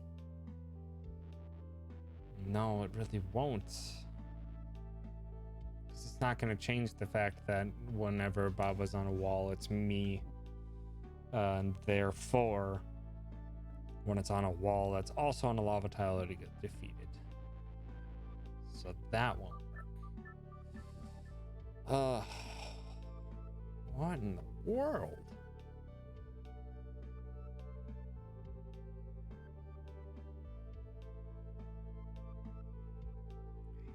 No, it really won't. It's not going to change the fact that whenever Baba's on a wall, it's me. And therefore, when it's on a wall that's also on a lava tile, it'll get defeated. So that won't work. What in the world?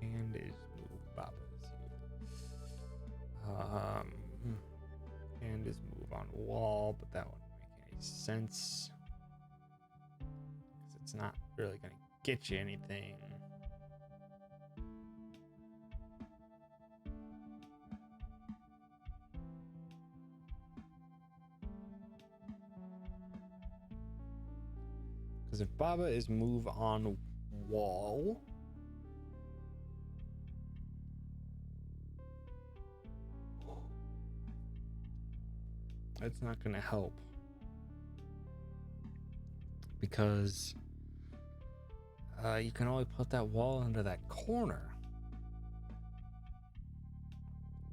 Hand is move, Baba's you. Hand is move on wall, but that wouldn't make any sense. Because it's not really going to get you anything. Because if Baba is move on wall, that's not going to help. Because you can only put that wall into that corner.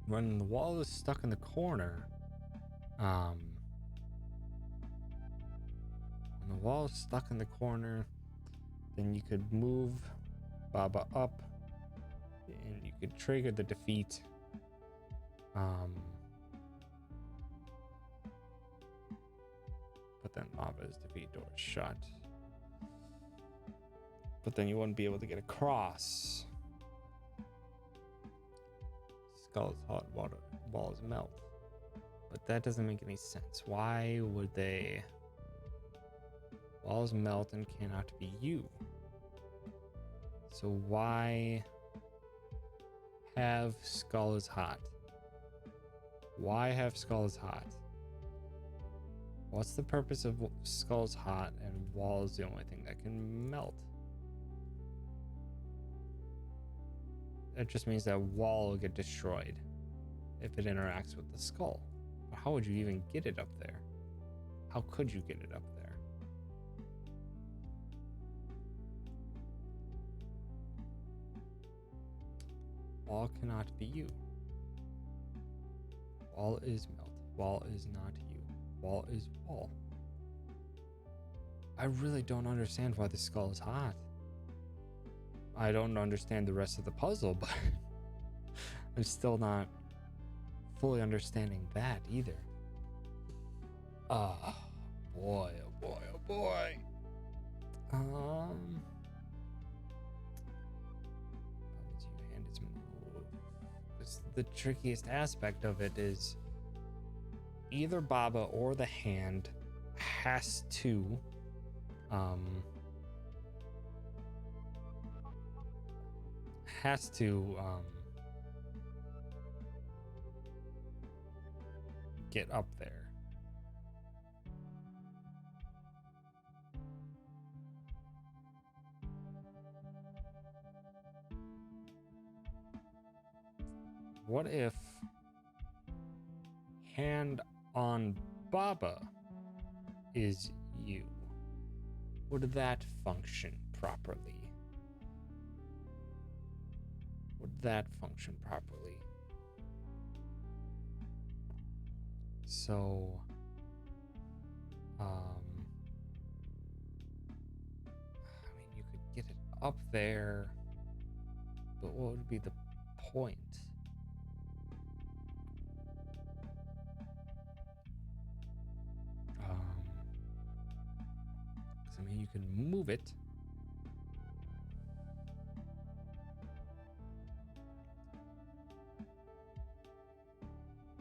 When the wall is stuck in the corner, when the wall is stuck in the corner, then you could move Baba up and you could trigger the defeat. But then Baba's defeat door is shut. But then you wouldn't be able to get across. Skull's hot, water, balls melt. But that doesn't make any sense. Why would they? Walls melt and cannot be you. So why have Skull is hot? Why have Skull is hot? What's the purpose of Skull's hot and wall is the only thing that can melt? That just means that wall will get destroyed if it interacts with the skull. But how would you even get it up there? How could you get it up there? Wall cannot be you. Wall is melt. Wall is not you. Wall is wall. I really don't understand why the skull is hot. I don't understand the rest of the puzzle, but I'm still not fully understanding that either. Oh boy, oh boy, oh boy. Hand is moved. The trickiest aspect of it is either Baba or the hand has to get up there. What if hand on Baba is you? Would that function properly? Would that function properly? So, I mean, you could get it up there, but what would be the point? I mean, you can move it.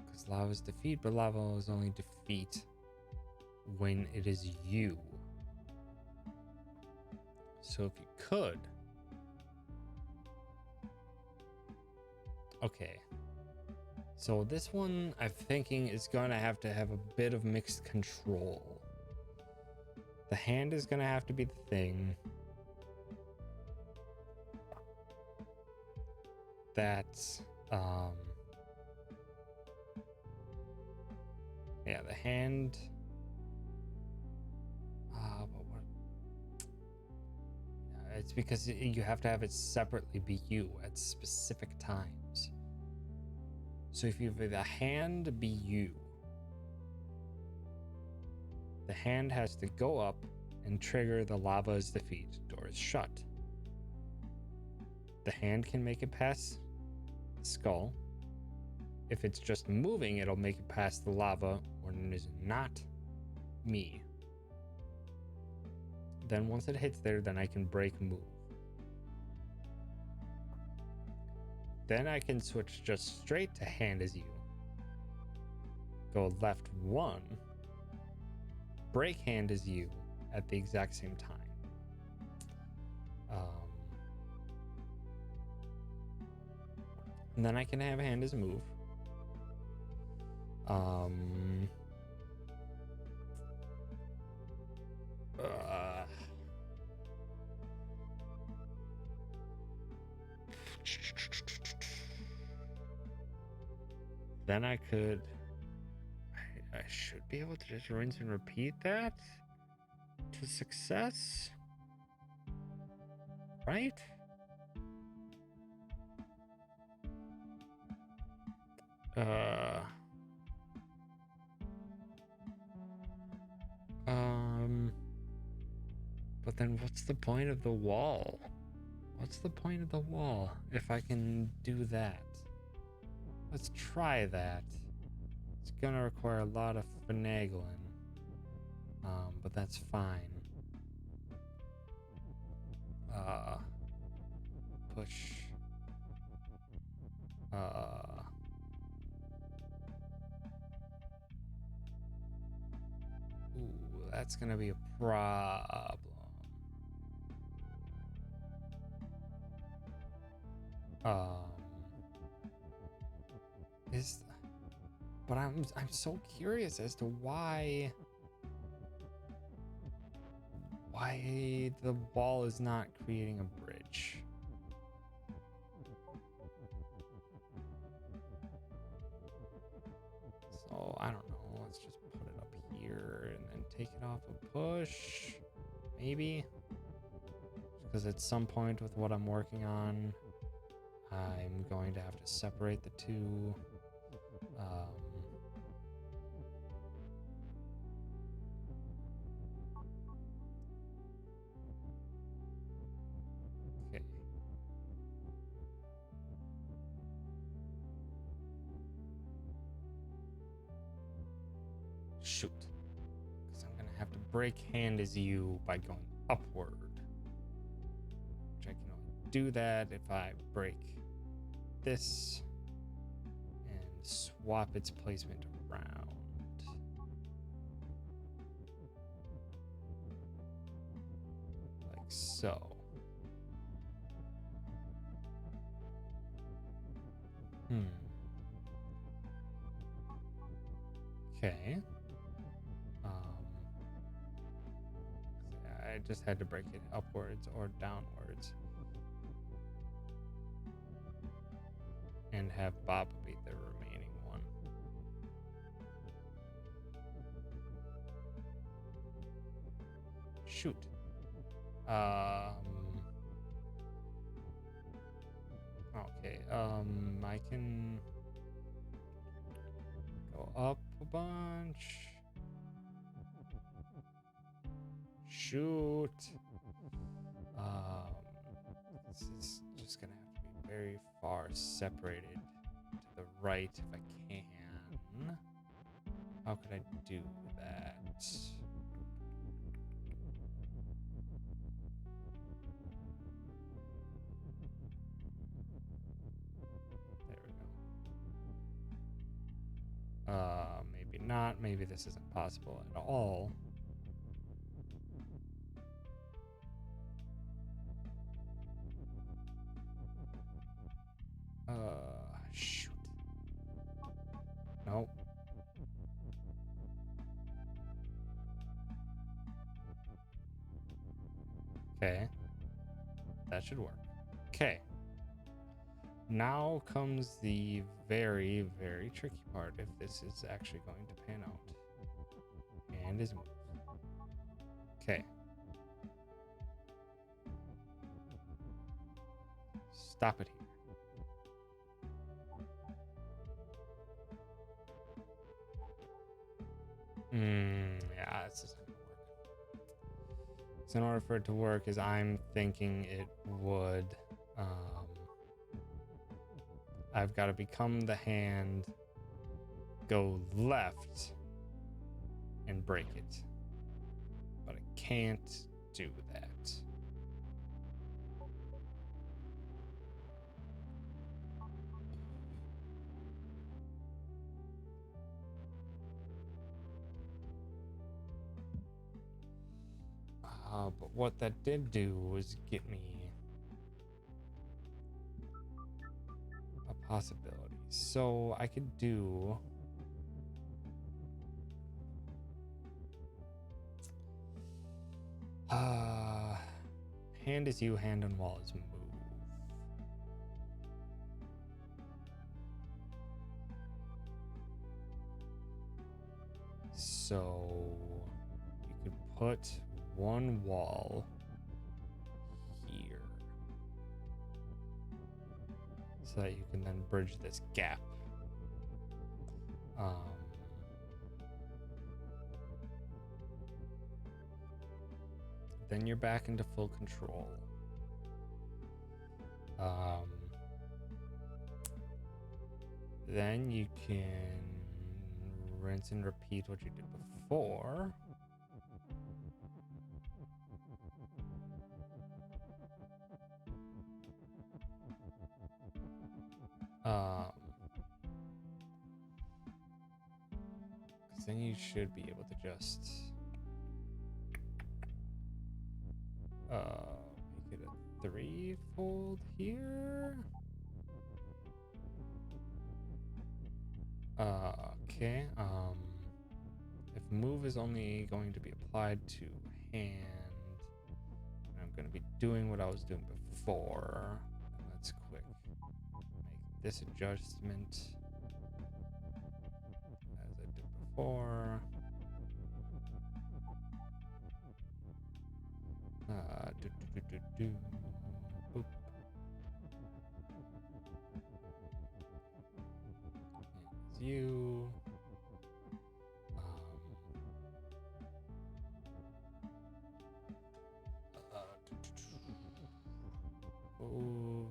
Because lava is defeat, but lava is only defeat when it is you. So if you could. Okay. So this one, I'm thinking, is going to have a bit of mixed control. The hand is going to have to be the thing that, yeah, the hand, but what? It's because you have to have it separately be you at specific times. So if you have the hand be you, the hand has to go up and trigger the lava's defeat. Door is shut. The hand can make it past the skull. If it's just moving, it'll make it past the lava when it is not me. Then once it hits there, then I can break move. Then I can switch just straight to hand as you. Go left 1. Break hand as you at the exact same time. And then I can have hand as move. then I could... I should be able to just rinse and repeat that to success, right? But then what's the point of the wall? What's the point of the wall if I can do that? Let's try that. It's gonna require a lot of finagling. But that's fine. Push. Ooh, that's gonna be a problem. But I'm so curious as to why the wall is not creating a bridge. So I don't know. Let's just put it up here and then take it off a push, maybe. Because at some point with what I'm working on, I'm going to have to separate the two. Okay. Shoot. Because I'm going to have to break hand as you by going upward. Which I can only do that if I break this and swap its placement around. Like so. Okay. I just had to break it upwards or downwards. And have Bob be the remaining one. Shoot. Okay, I can go up a bunch. Shoot. This is just gonna have to be very far separated to the right if I can. How could I do that? There we go. Maybe not. Maybe this isn't possible at all. Shoot. Nope. Okay. That should work. Okay. Now comes the very, very tricky part if this is actually going to pan out. And is moved. Okay. Stop it here. Yeah, this isn't gonna work. So in order for it to work, is I'm thinking it would. I've got to become the hand, go left, and break it. But I can't do that. But what that did do was get me a possibility. So I could do hand is you, hand on wall is move. So you could put one wall here so that you can then bridge this gap. Then you're back into full control. Then you can rinse and repeat what you did before. Because then you should be able to just make it a 3-fold here. Okay. If move is only going to be applied to hand, I'm going to be doing what I was doing before. Let's quick make this adjustment as I did before. Boop. And you. Move.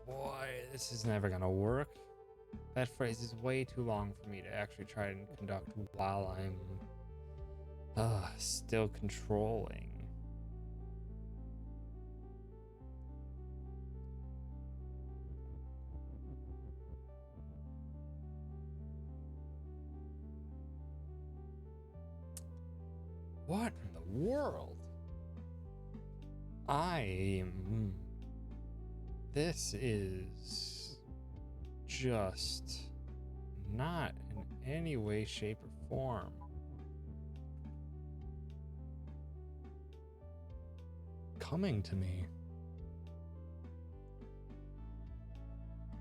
Boy, this is never gonna work. That phrase is way too long for me to actually try and conduct while I'm still controlling. What in the world? This is just not in any way, shape, or form coming to me.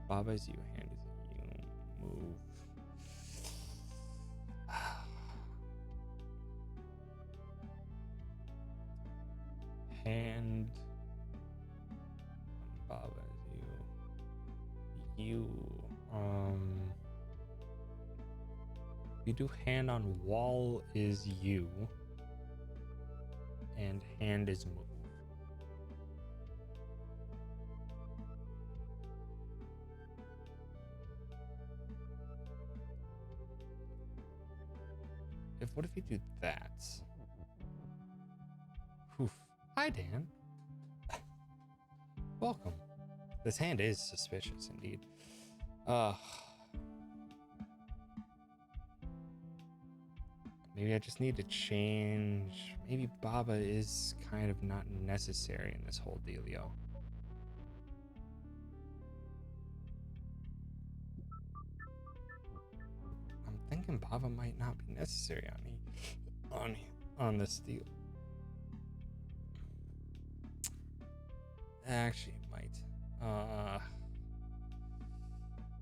Baba is you, hand is you, move. Hand, Baba is you. You do hand on wall is you, and hand is move. What if you do that? Oof. Hi, Dan. Welcome. This hand is suspicious indeed. Maybe I just need to change. Maybe Baba is kind of not necessary in this whole dealio. I'm thinking Baba might not be necessary on this deal. Actually, it might.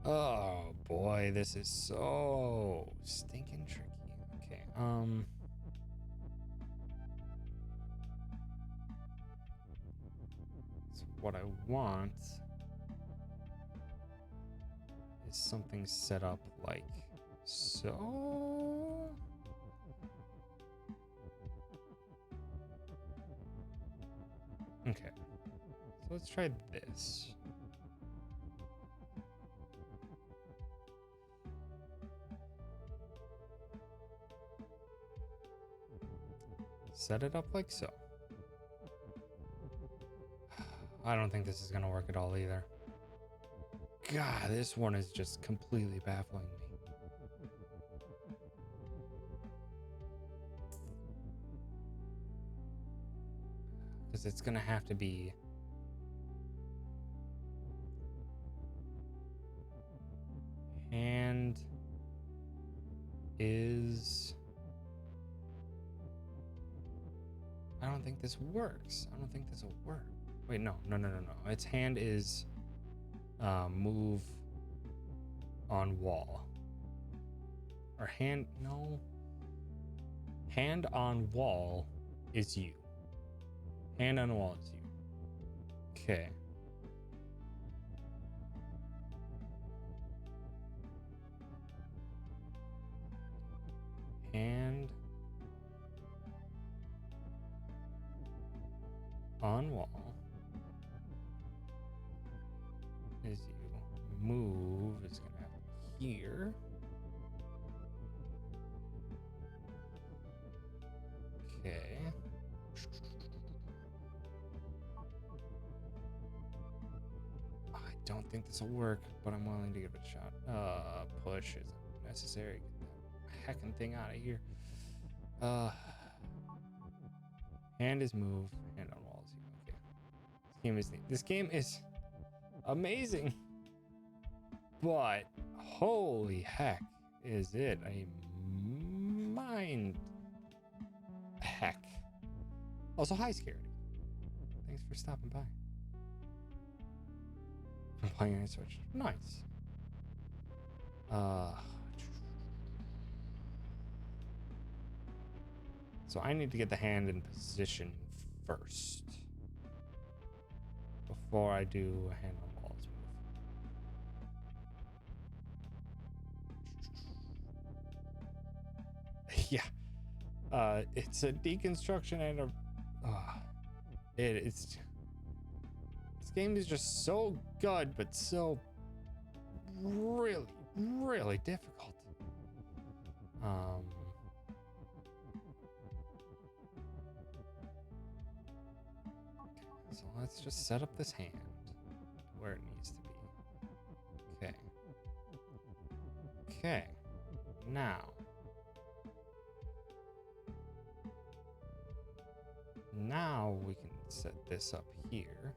Oh boy, this is so stinking tricky. Okay, so what I want is something set up like so. Okay, so let's try this. Set it up like so. I don't think this is gonna work at all either. God, this one is just completely baffling me. Because it's gonna have to be hand is this works. I don't think this will work. Wait, no. Its hand is move on wall. Or hand, no. Hand on wall is you. Hand on wall is you. Okay. Hand on wall is you. Move is gonna happen here. Okay. I don't think this will work, but I'm willing to give it a shot. Push is necessary. Get that heckin' thing out of here. Hand is move. Hand on wall is you. Okay. This game is amazing. But holy heck, is it a mind heck. Also, hi, Scaredy. Thanks for stopping by. I'm playing on Switch. Nice. So I need to get the hand in position first before I do a hand on walls move. Yeah. It's a deconstruction and a it's this game is just so good, but so really difficult. So let's just set up this hand where it needs to be. Okay. Now we can set this up here.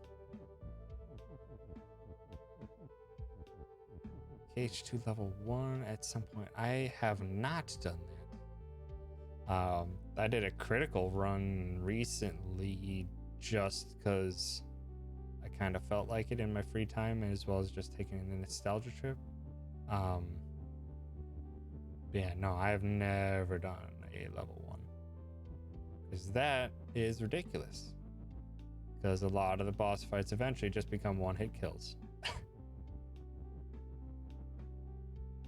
KH2 level 1 at some point. I have not done that. I did a critical run recently just because I kind of felt like it in my free time, as well as just taking a nostalgia trip. Yeah, no, I have never done a level 1 because that is ridiculous. Because a lot of the boss fights eventually just become one-hit kills.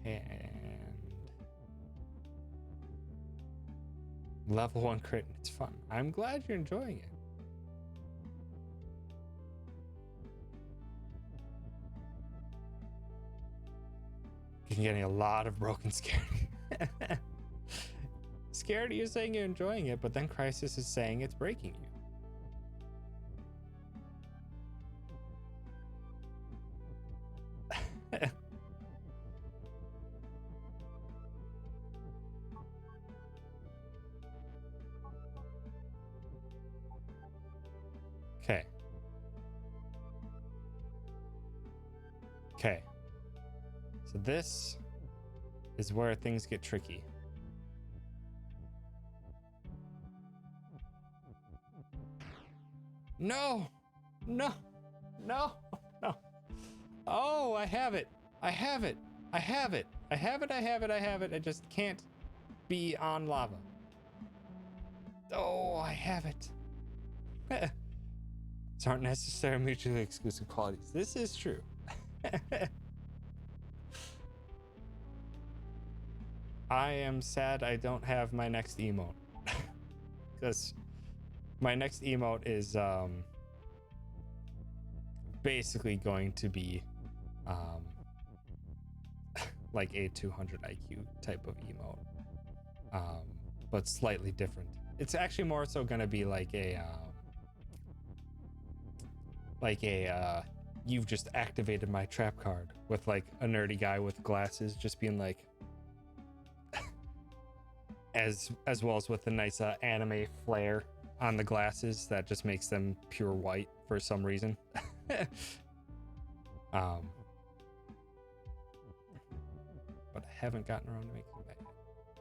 And level 1 crit, it's fun. I'm glad you're enjoying it. You're getting a lot of broken Scaredy. Scaredy is saying you're enjoying it, but then Crisis is saying it's breaking you. Okay. So this is where things get tricky. No! Oh, I have it. I just can't be on lava. Oh, I have it. These aren't necessarily mutually exclusive qualities. This is true. I am sad I don't have my next emote. Because my next emote is basically going to be like a 200 IQ type of emote, but slightly different. It's actually more so going to be like a you've just activated my trap card, with like a nerdy guy with glasses just being like, as well as with the nice anime flare on the glasses that just makes them pure white for some reason. But I haven't gotten around to making that yet.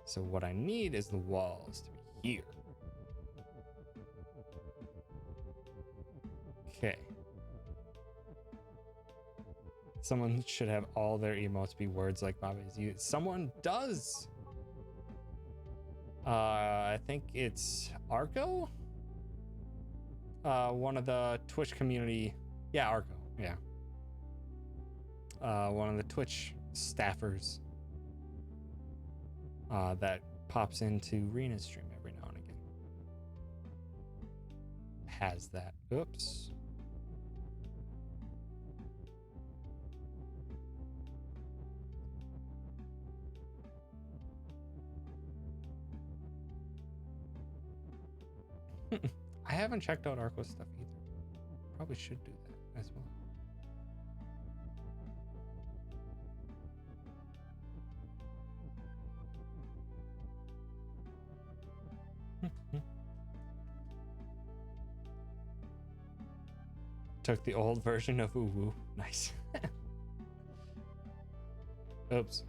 So what I need is the walls to be here. Okay. Someone should have all their emotes be words like Bobby's. Someone does. I think it's Arco. One of the Twitch community. Yeah, Arco. Yeah. One of the Twitch staffers. That pops into Rena's stream every now and again. Has that. Oops. I haven't checked out Arco's stuff either. Probably should do that as well. Took the old version of Uwu. Nice. Oops.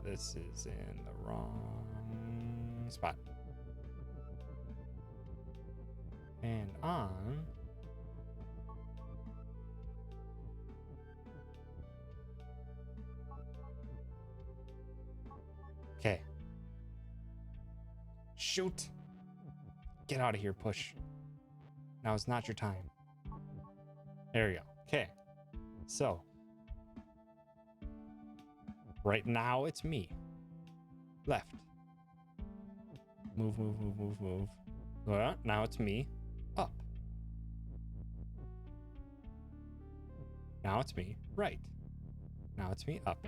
This is in the wrong spot. And on. Okay. Shoot. Get out of here, push. Now it's not your time. There we go. Okay. So. Right now it's me. Left. Move, move, move, move, move. Well, now it's me. Up. Now it's me. Right. Now it's me. Up.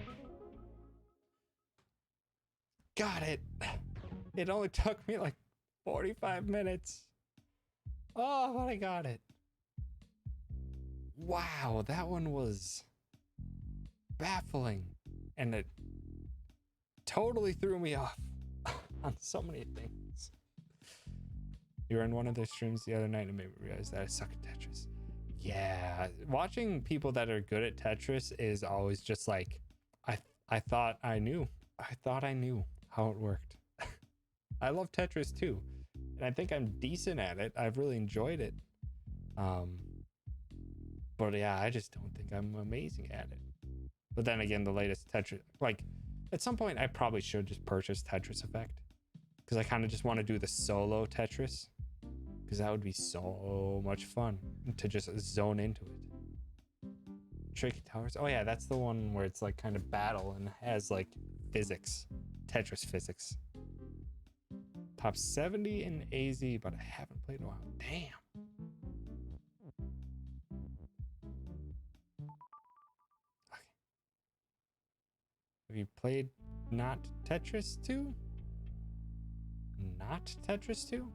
Got it. It only took me like 45 minutes. Oh, but I got it. Wow, that one was baffling. And it totally threw me off on so many things. You were in one of their streams the other night and made me realize that I suck at Tetris. Yeah, watching people that are good at Tetris is always just like, I thought I knew. I thought I knew how it worked. I love Tetris too. And I think I'm decent at it. I've really enjoyed it. But yeah, I just don't think I'm amazing at it. But then again, the latest Tetris, like at some point I probably should just purchase Tetris Effect. Because I kind of just want to do the solo Tetris. Because that would be so much fun to just zone into it. Tricky Towers. Oh yeah, that's the one where it's like kind of battle and has like physics. Tetris physics. Top 70 in AZ, but I haven't played in a while. Damn. Okay. Have you played not Tetris 2? Not Tetris 2?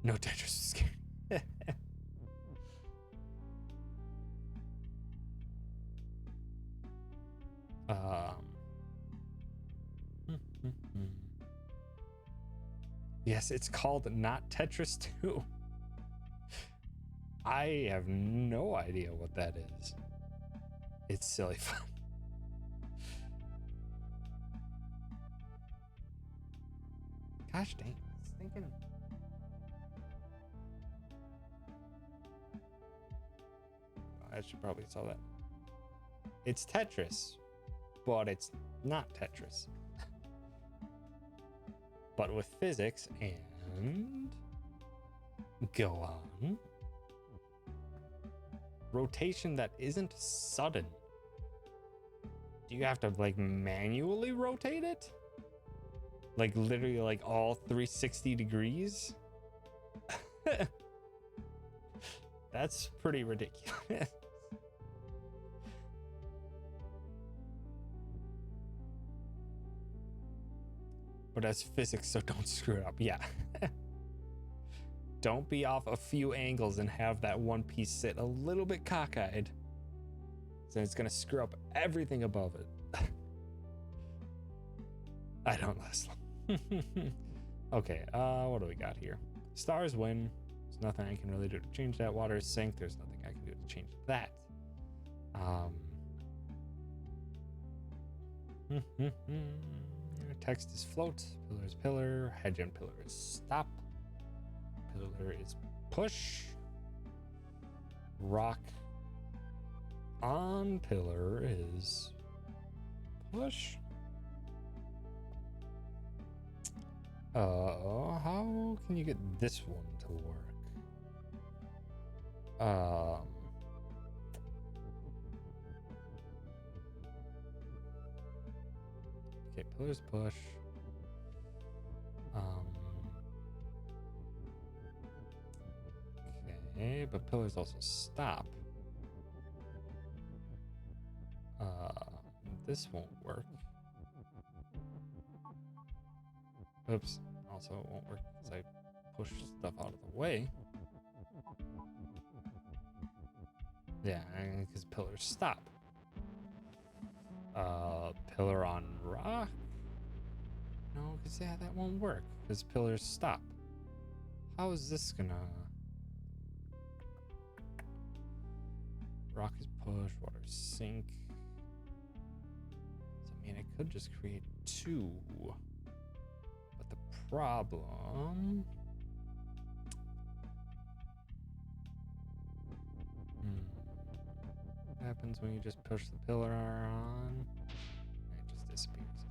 No, Tetris is scary. Yes, it's called not Tetris 2. I have no idea what that is. It's silly fun. Gosh dang, I was thinking. I should probably saw that. It's Tetris, but it's not Tetris. But with physics and go on. Rotation that isn't sudden. Do you have to like manually rotate it? Like literally like all 360 degrees? That's pretty ridiculous. But that's physics, so don't screw it up. Yeah. Don't be off a few angles and have that one piece sit a little bit cockeyed. So it's gonna screw up everything above it. I don't last long. Okay, what do we got here? Stars win. There's nothing I can really do to change that. Water is sink. There's nothing I can do to change that. Text is float. Pillar is pillar. Hedge and pillar is stop. Pillar is push. Rock on pillar is push. How can you get this one to work? Okay, pillars push. Okay, but pillars also stop. This won't work. Oops. Also, it won't work because I push stuff out of the way. Yeah, because pillars stop. Pillar on rock? No, because yeah, that won't work because pillars stop. How is this gonna... Rock is push, water sink. So, I mean, I could just create two. But the problem... What happens when you just push the pillar on? It just disappears.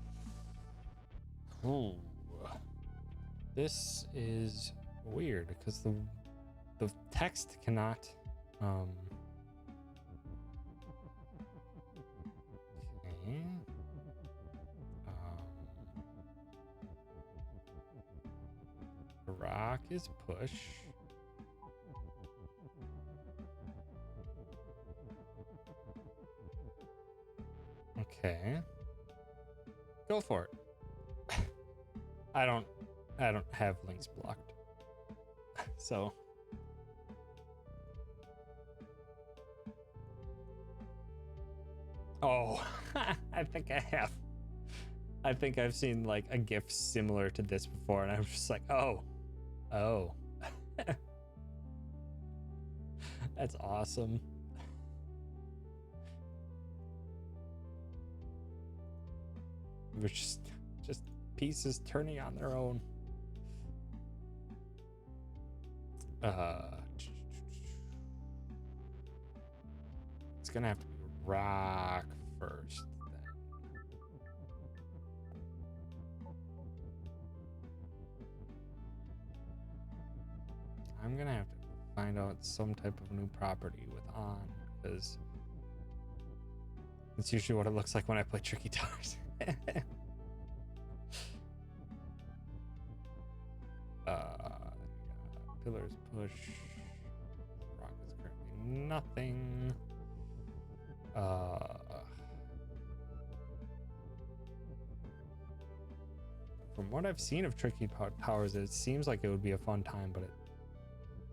Ooh. This is weird because the text cannot okay. Rock is push. Okay. Go for it. I don't have links blocked. So oh, I think I have. I think I've seen like a GIF similar to this before, and I'm just like, oh. That's awesome. We're just pieces turning on their own. It's gonna have to be rock first then. I'm gonna have to find out some type of new property with on, because it's usually what it looks like when I play Tricky Towers. Pillars push. Rock is currently nothing. From what I've seen of Tricky Towers, it seems like it would be a fun time, but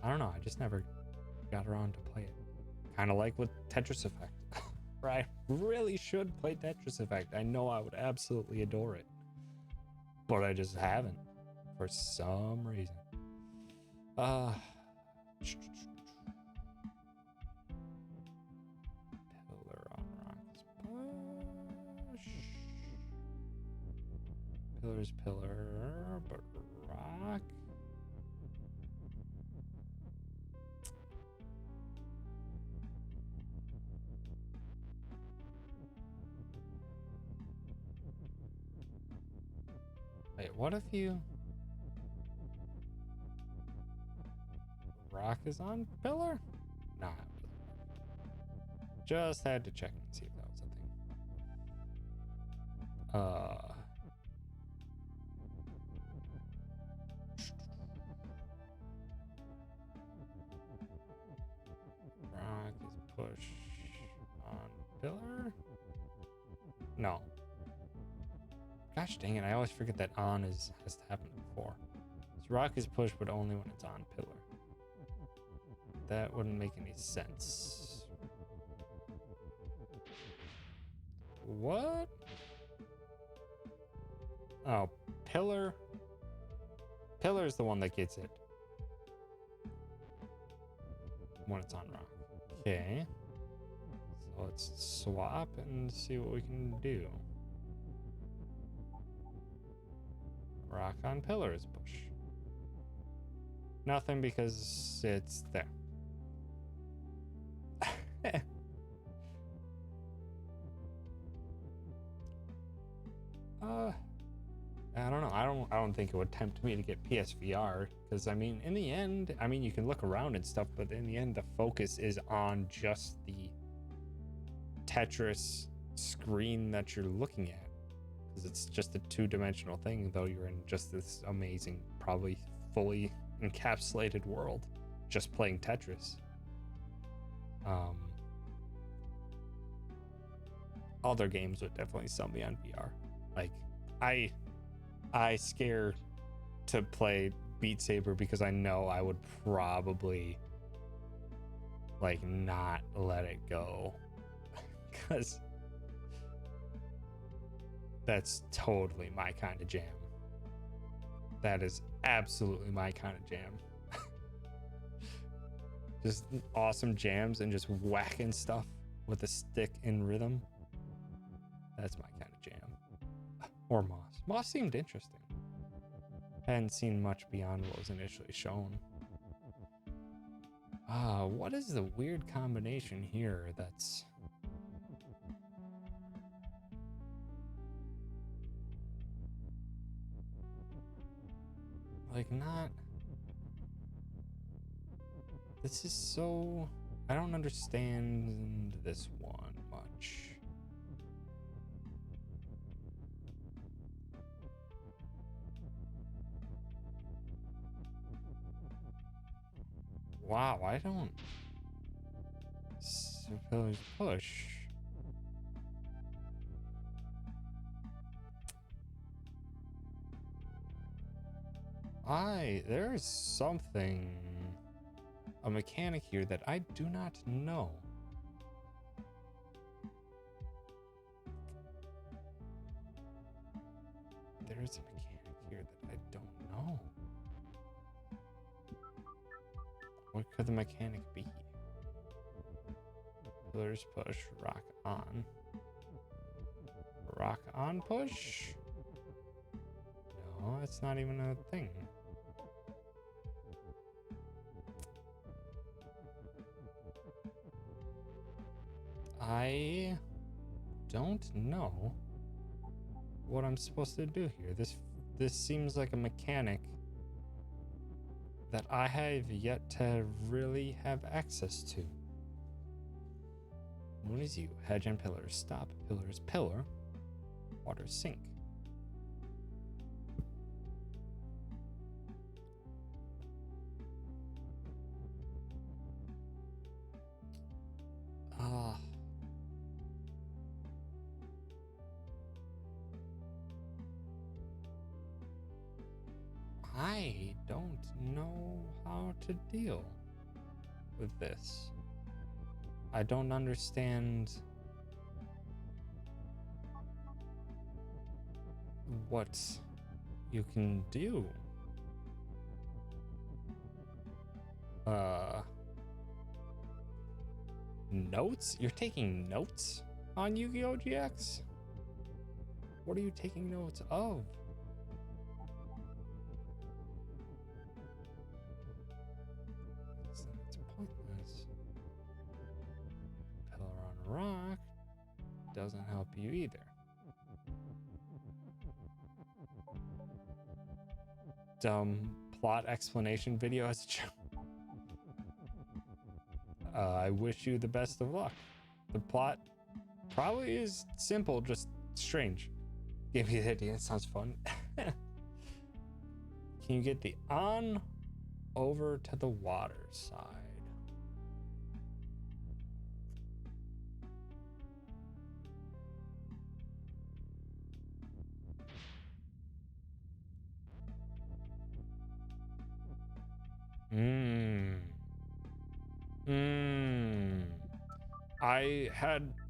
I don't know. I just never got around to play it. Kind of like with Tetris Effect. Where I really should play Tetris Effect. I know I would absolutely adore it, but I just haven't for some reason. Pillar on rocks push. Pillar's pillar, but rock. Wait, what if you... Rock is on pillar? Nah. Just had to check and see if that was a thing. Rock is push on pillar? No. Gosh dang it, I always forget that on has to happen before. So rock is push, but only when it's on pillar. That wouldn't make any sense. What? Oh, pillar. Pillar is the one that gets it when it's on rock. Okay. So let's swap and see what we can do. Rock on pillar is push. Nothing because it's there. I don't know. I don't think it would tempt me to get PSVR because I mean, in the end, I mean, you can look around and stuff, but in the end, the focus is on just the Tetris screen that you're looking at because it's just a two-dimensional thing, though you're in just this amazing, probably fully encapsulated world just playing Tetris. Other games would definitely sell me on VR. Like I scare to play Beat Saber because I know I would probably like not let it go because that's totally my kind of jam. That is absolutely my kind of jam. Just awesome jams and just whacking stuff with a stick in rhythm. That's my kind of jam. Or Moss. Moss seemed interesting. Hadn't seen much beyond what was initially shown. What is the weird combination here that's... like, not... This is so... I don't understand this one much. Wow, I don't... Suppose push. There is something... a mechanic here that I do not know. There's a mechanic here that I don't know. What could the mechanic be? Pillars push, rock on. Rock on push? No, it's not even a thing. I don't know what I'm supposed to do here. This seems like a mechanic that I have yet to really have access to. What is you? Hedge and pillars. Stop. Pillars. Pillar. Water sink. I don't know how to deal with this. I don't understand what you can do. Notes? You're taking notes on Yu-Gi-Oh! GX? What are you taking notes of? It's pointless. Pillar on a rock doesn't help you either. Dumb plot explanation video as a joke. I wish you the best of luck. The plot probably is simple, just strange. Give me the idea, it sounds fun. Can you get the on over to the water side?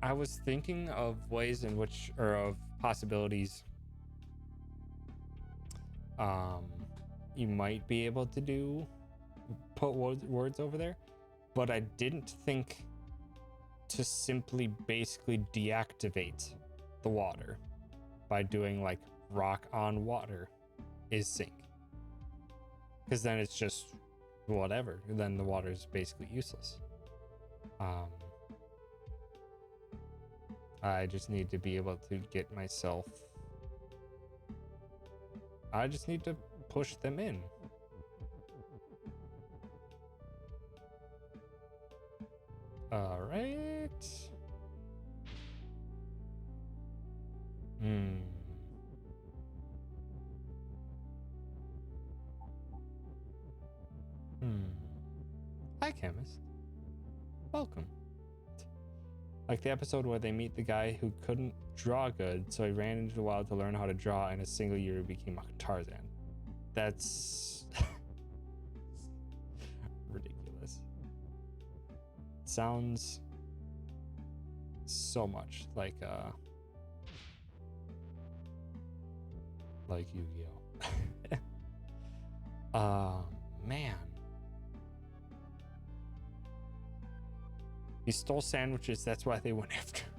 I was thinking of ways in which, or of possibilities, you might be able to put words over there, but I didn't think to simply basically deactivate the water by doing like rock on water is sink, because then it's just whatever, then the water is basically useless. I just need to be able to get myself. I just need to push them in. All right. Hmm. Hi, chemist. Welcome. Like the episode where they meet the guy who couldn't draw good, so he ran into the wild to learn how to draw, and in a single year he became a Tarzan. That's ridiculous. Sounds so much like Yu-Gi-Oh. Man. He stole sandwiches, that's why they went after him.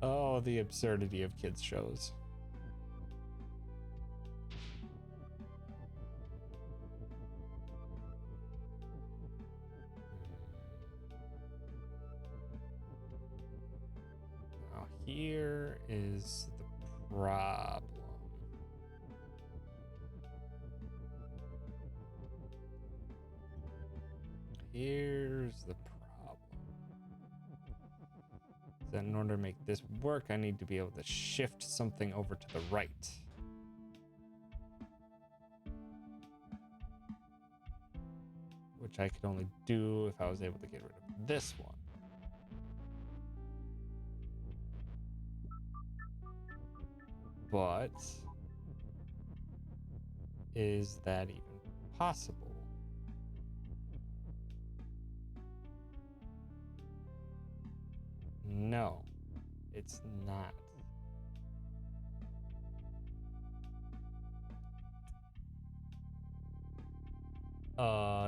Oh, the absurdity of kids' shows. Now here is the problem. Here's the problem. That in order to make this work, I need to be able to shift something over to the right. Which I could only do if I was able to get rid of this one. But is that even possible? No, it's not.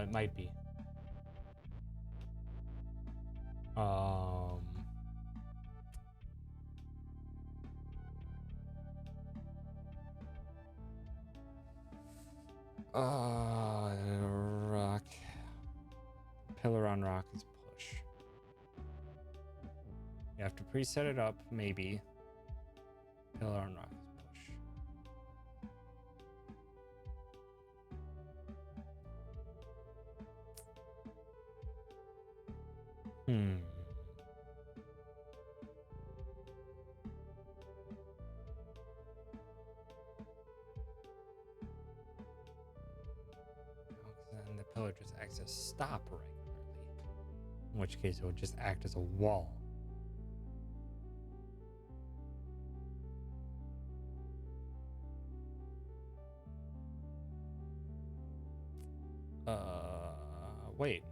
It might be. Rock. Pillar on rock is push. You have to preset it up, maybe. Pillar on rock is push. Then the pillar just acts as stop regularly. In which case it would just act as a wall. Wait.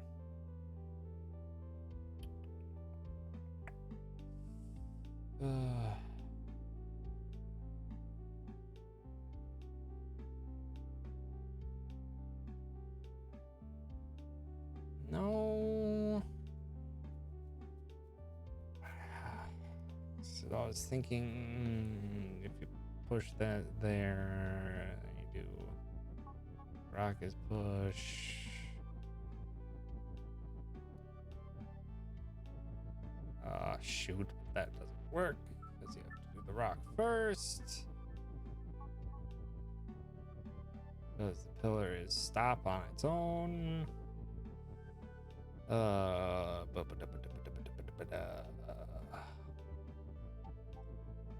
No. So I was thinking if you push that there, you do rock is push. Shoot, that doesn't work because you have to do the rock first. Because the pillar is stop on its own.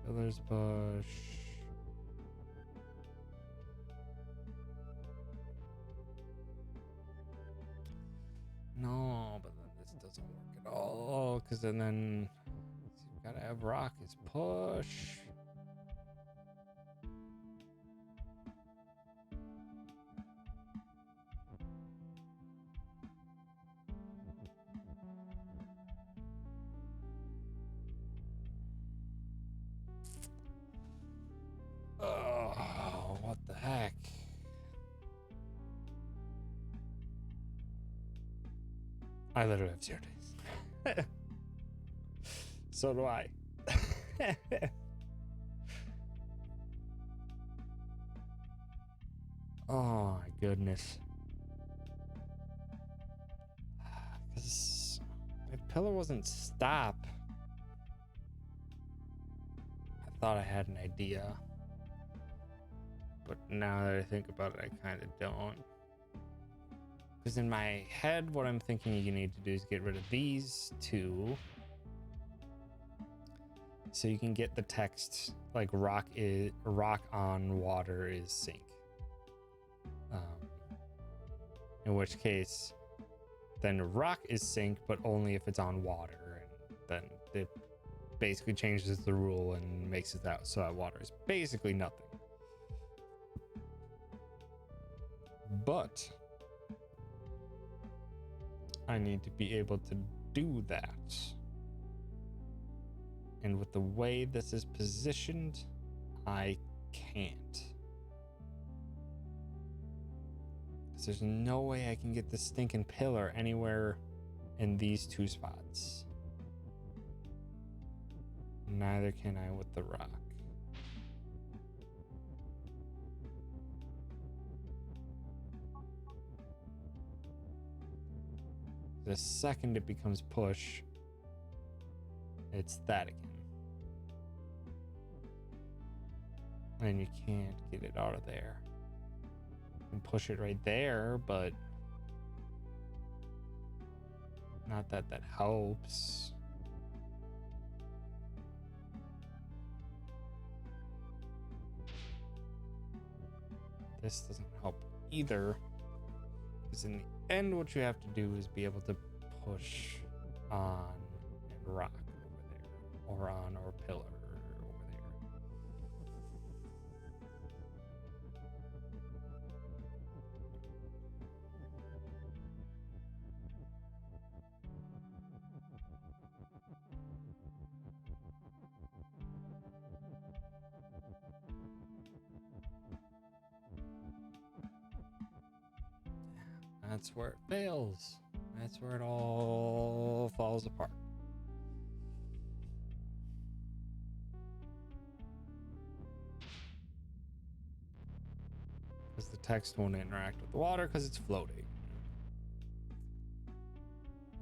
Pillars push. No, but then this doesn't work at all. Because then you gotta have rock is push. Oh, what the heck? I literally have 0 days. So do I. Oh my goodness. Because pillar wasn't stop, I thought I had an idea. But now that I think about it, I kind of don't. Because in my head, what I'm thinking you need to do is get rid of these two. So you can get the text like rock on water is sink. In which case, then rock is sink, but only if it's on water. And then it basically changes the rule and makes it that so that water is basically nothing. But I need to be able to do that. And with the way this is positioned, I can't. Because there's no way I can get the stinking pillar anywhere in these two spots. Neither can I with the rock. The second it becomes push, it's that again. And you can't get it out of there. You can push it right there, but not that that helps. This doesn't help either. Because in the end, what you have to do is be able to push on and rock over there, or on or pillar over there. That's where it fails. That's where it all falls apart. Because the text won't interact with the water because it's floating.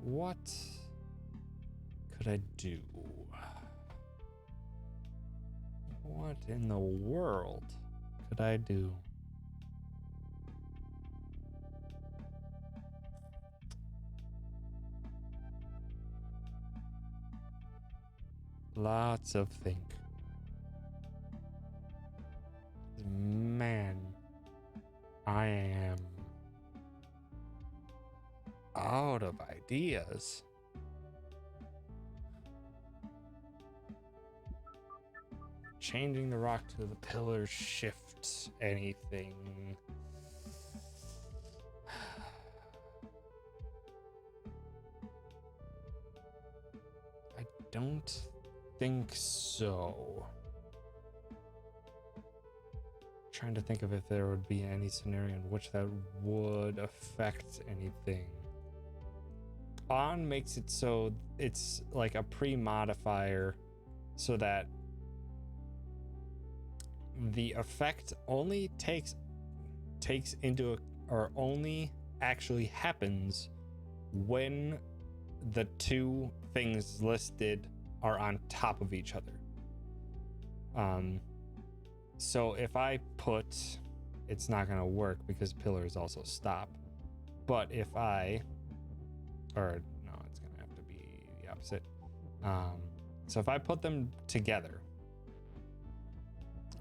What could I do? What in the world could I do? Lots of think. Man, I am out of ideas. Changing the rock to the pillar shifts anything. I don't think so. Trying to think of if there would be any scenario in which that would affect anything. On makes it so it's like a pre-modifier so that the effect only takes into or only actually happens when the two things listed are on top of each other. So if I put, it's not going to work because pillar is also stop. But if I, or no, it's going to have to be the opposite. So if I put them together,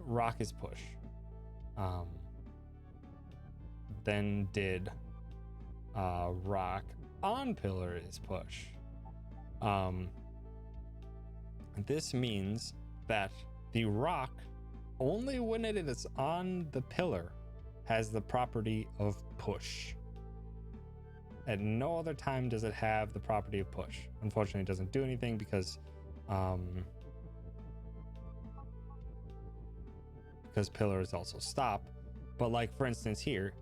rock is push. Then did rock on pillar is push. This means that the rock, only when it is on the pillar, has the property of push. At no other time does it have the property of push. Unfortunately, it doesn't do anything because pillar is also stop. But like for instance here,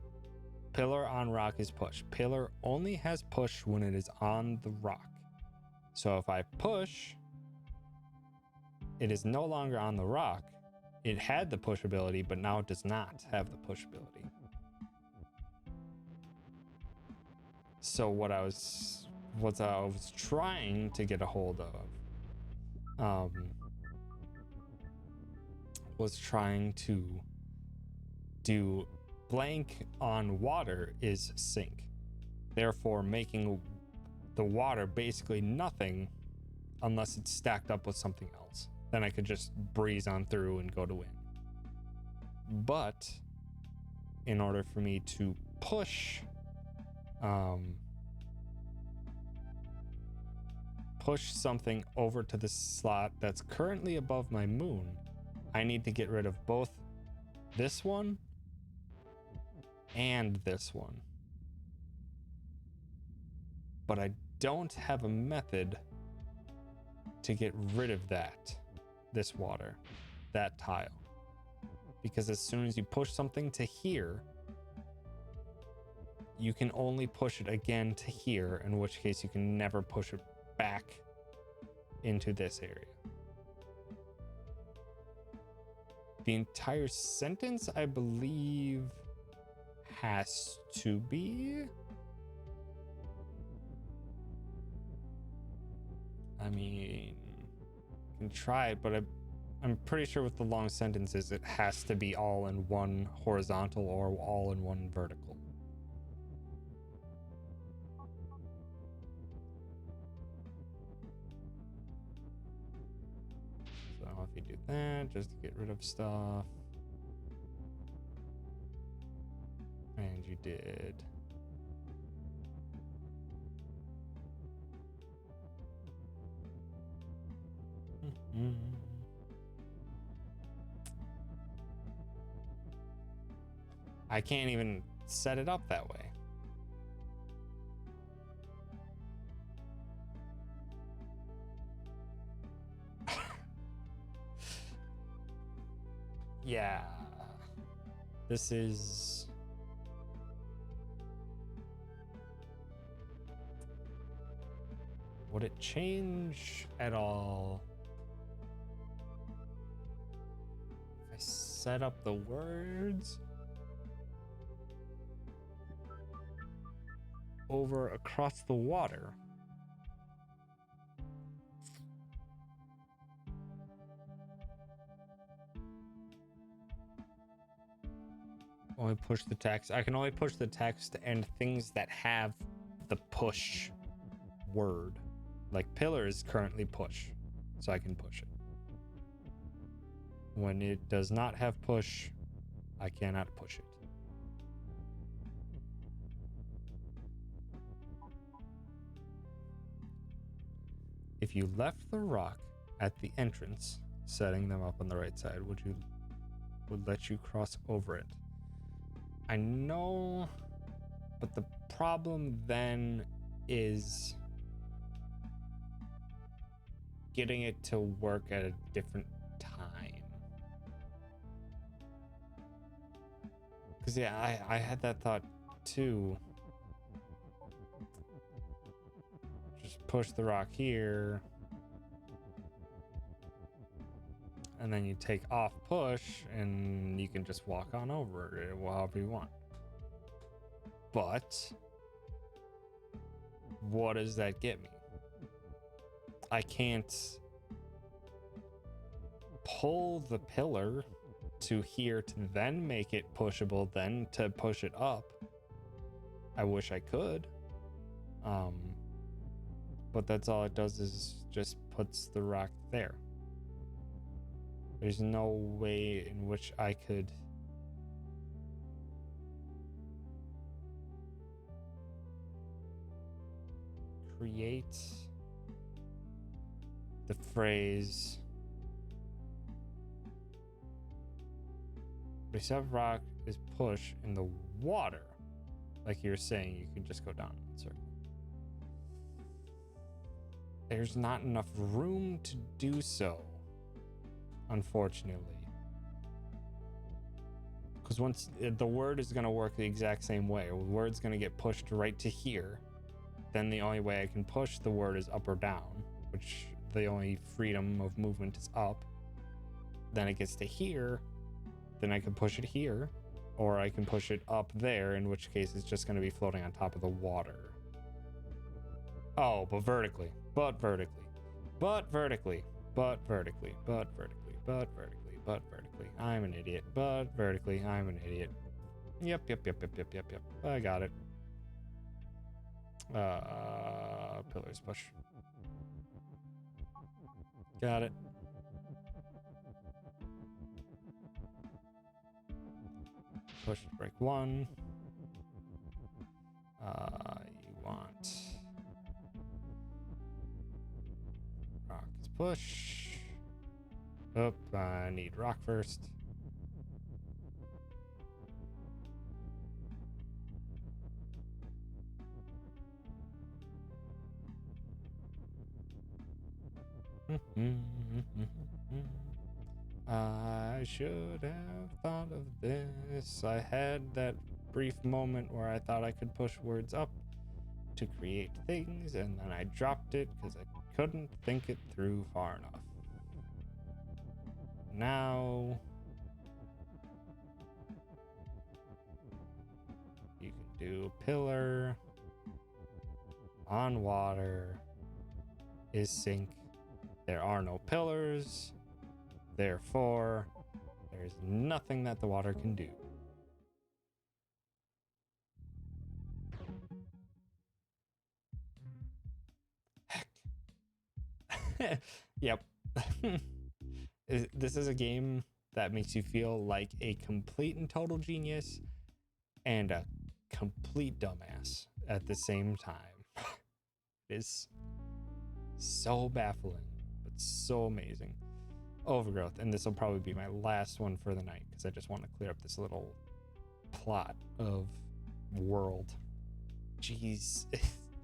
pillar on rock is push. Pillar only has push when it is on the rock. So if I push, it is no longer on the rock. It had the push ability, but now it does not have the push ability. So what I was what I was trying to get a hold of was trying to do blank on water is sink, therefore making the water basically nothing unless it's stacked up with something else. Then I could just breeze on through and go to win. But in order for me to push something over to the slot that's currently above my moon, I need to get rid of both this one and this one. But I don't have a method to get rid of this water, that tile. Because as soon as you push something to here, you can only push it again to here, in which case you can never push it back into this area. The entire sentence, I believe, has to be... I mean, I can try it, but I'm pretty sure with the long sentences, it has to be all in one horizontal or all in one vertical. So if you do that, just to get rid of stuff. And you did. I can't even set it up that way. Yeah. This is... Would it change at all if I set up the words over across the water? Only push the text. I can only push the text and things that have the push word. Like pillar is currently push, so I can push it. When it does not have push, I cannot push it. If you left the rock at the entrance, setting them up on the right side, would let you cross over it. I know, but the problem then is getting it to work at a different time. Because yeah, I had that thought too. Just push the rock here, and then you take off push and you can just walk on over it however you want. But what does that get me? I can't pull the pillar to here to then make it pushable, then to push it up. I wish I could. But that's all it does, is just puts the rock there. There's no way in which I could create the phrase reset rock is push in the water. Like you're saying, you can just go down in a circle. There's not enough room to do so, unfortunately. Because once the word is going to work the exact same way, the word's going to get pushed right to here. Then the only way I can push the word is up or down, which the only freedom of movement is up. Then it gets to here, then I can push it here, or I can push it up there, in which case it's just going to be floating on top of the water. Oh, but vertically. But vertically. But vertically. But vertically. But vertically. But vertically. But vertically. I'm an idiot. But vertically. I'm an idiot. Yep. I got it. Pillars push. Got it. Push to break one. You want rocks push. Oh, I need rock first. I should have thought of this. I had that brief moment where I thought I could push words up to create things, and then I dropped it because I couldn't think it through far enough. Now you can do pillar on water is sink. There are no pillars, therefore there's nothing that the water can do. Heck. Yep. This is a game that makes you feel like a complete and total genius and a complete dumbass at the same time. It is so baffling, but so amazing. Overgrowth, and this will probably be my last one for the night because I just want to clear up this little plot of world. Jeez,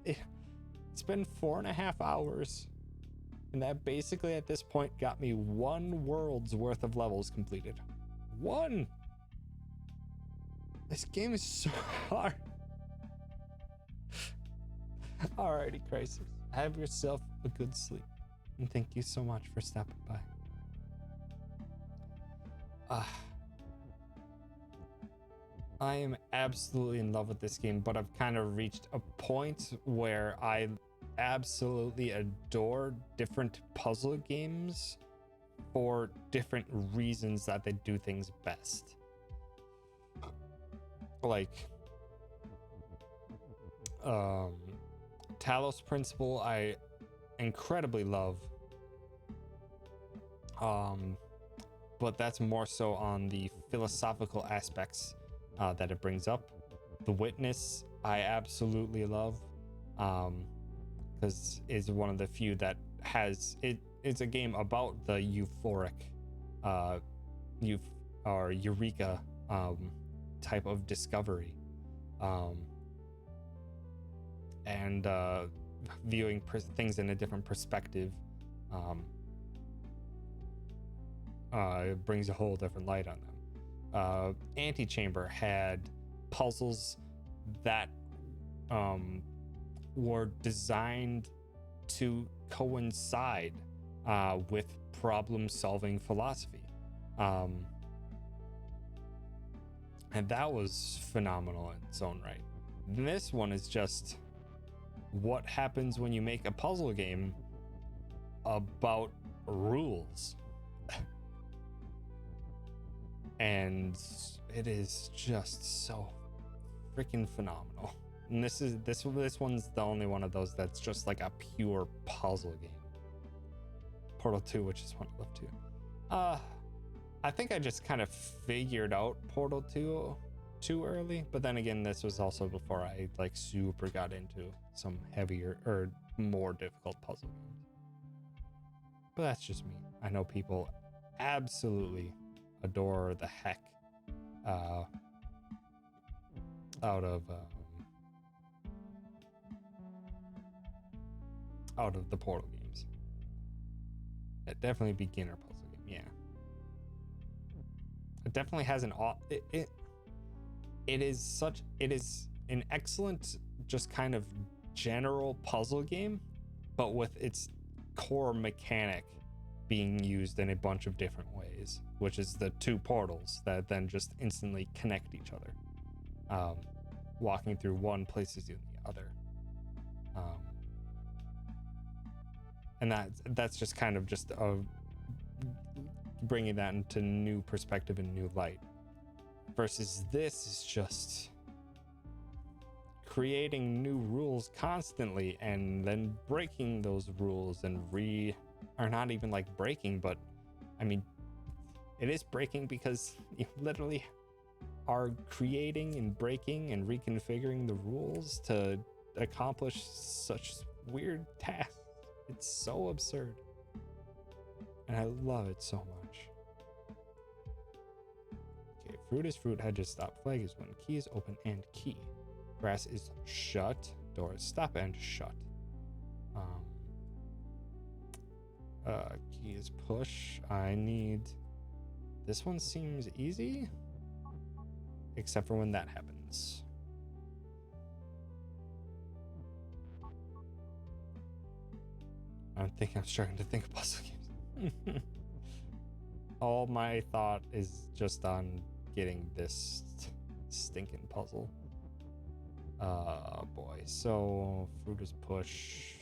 it's been 4.5 hours, and that basically at this point got me 1 world's worth of levels completed. 1. This game is so hard. Alrighty, Crisis, have yourself a good sleep, and thank you so much for stopping by. I am absolutely in love with this game, but I've kind of reached a point where I absolutely adore different puzzle games for different reasons that they do things best. Like Talos Principle, I incredibly love. But that's more so on the philosophical aspects that it brings up. The Witness, I absolutely love, because it's one of the few that has it. It's a game about the euphoric, eureka type of discovery, and viewing things in a different perspective. It brings a whole different light on them. Antechamber had puzzles that were designed to coincide with problem-solving philosophy, and that was phenomenal in its own right. This one is just what happens when you make a puzzle game about rules. And it is just so freaking phenomenal. And this one's the only one of those that's just like a pure puzzle game. Portal 2, which is one I love too. I think I just kind of figured out Portal 2 too early, but then again, this was also before I like super got into some heavier or more difficult puzzle games. But that's just me. I know people absolutely adore the heck out of the Portal games. Definitely beginner puzzle game, yeah. It definitely has it is an excellent just kind of general puzzle game, but with its core mechanic being used in a bunch of different ways, which is the 2 portals that then just instantly connect each other. Walking through one places you in the other. And that's just kind of just bringing that into new perspective and new light, versus this is just creating new rules constantly and then breaking those rules and or not even like breaking, but I mean it is breaking because you literally are creating and breaking and reconfiguring the rules to accomplish such weird tasks. It's so absurd, and I love it so much. Okay, fruit is fruit, hedge is stop, flag is when, key is open and key, grass is shut, door is stop and shut. Key is push. I need, this one seems easy except for when that happens. I'm starting to think of puzzle games. All my thought is just on getting this stinking puzzle. Boy. So fruit is push.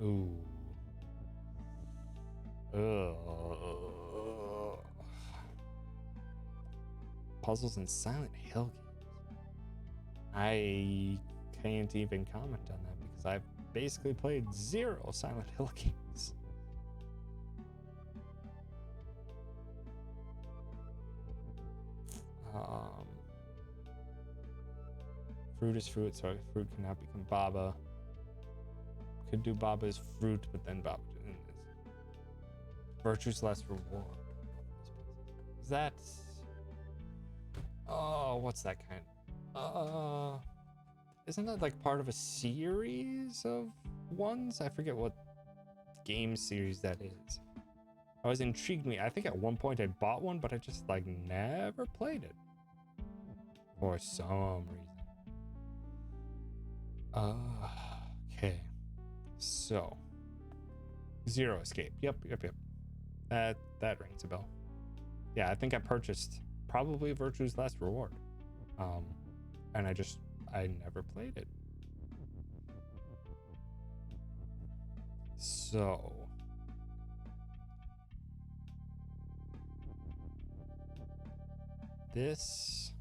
Ooh. Puzzles in Silent Hill games. I can't even comment on that because I've basically played 0 Silent Hill games. Fruit is fruit, so fruit cannot become Baba. Could do Baba as fruit, but then Baba is virtue's last reward. Is that? Oh, what's that kind? Isn't that like part of a series of ones? I forget what game series that is. Always intrigued me. I think at one point I bought one, but I just like never played it for some reason. Okay. So 0 escape. Yep. That rings a bell. Yeah, I think I purchased probably Virtue's Last Reward. And I never played it. So this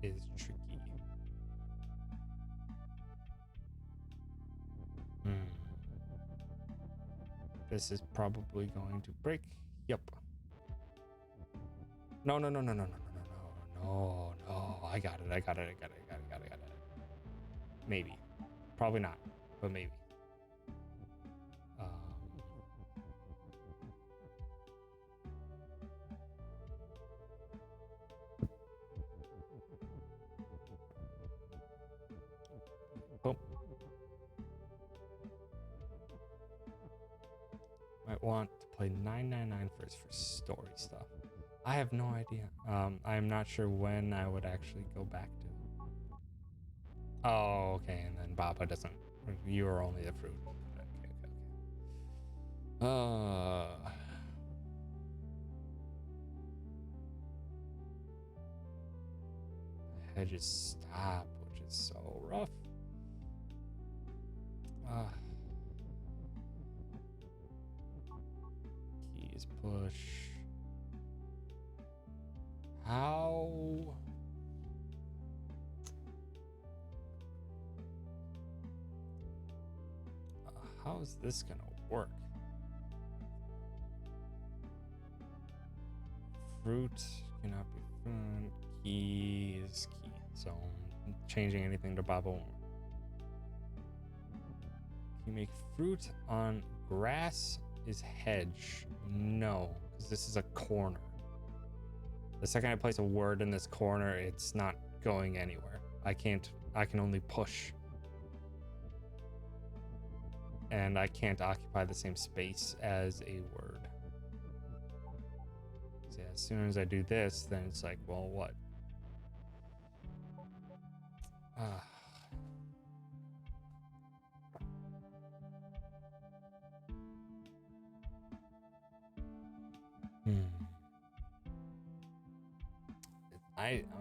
is tricky. This is probably going to break. Yep. No. I got it. Maybe. Probably not, but maybe. Oh. Might want to play 999 first for story stuff. I have no idea. I'm not sure when I would actually go back to it. Oh, okay, and then Baba doesn't. You are only the fruit. Okay. Hedges stop, which is so rough. Keys push. How is this gonna work? Fruit cannot be found. Key is key. So changing anything to Baba won't. Can you make fruit on grass is hedge? No, because this is a corner. The second I place a word in this corner, it's not going anywhere. I can only push. And I can't occupy the same space as a word. So yeah, as soon as I do this, then it's like, well, what?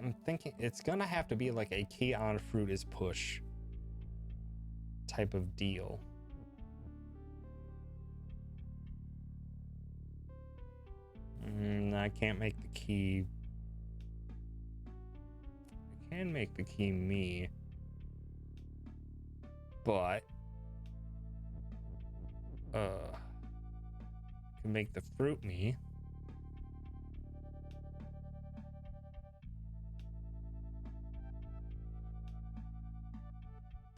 I'm thinking it's gonna have to be like a key on fruit is push. type of deal. I can't make the key. I can make the key me, but can make the fruit me.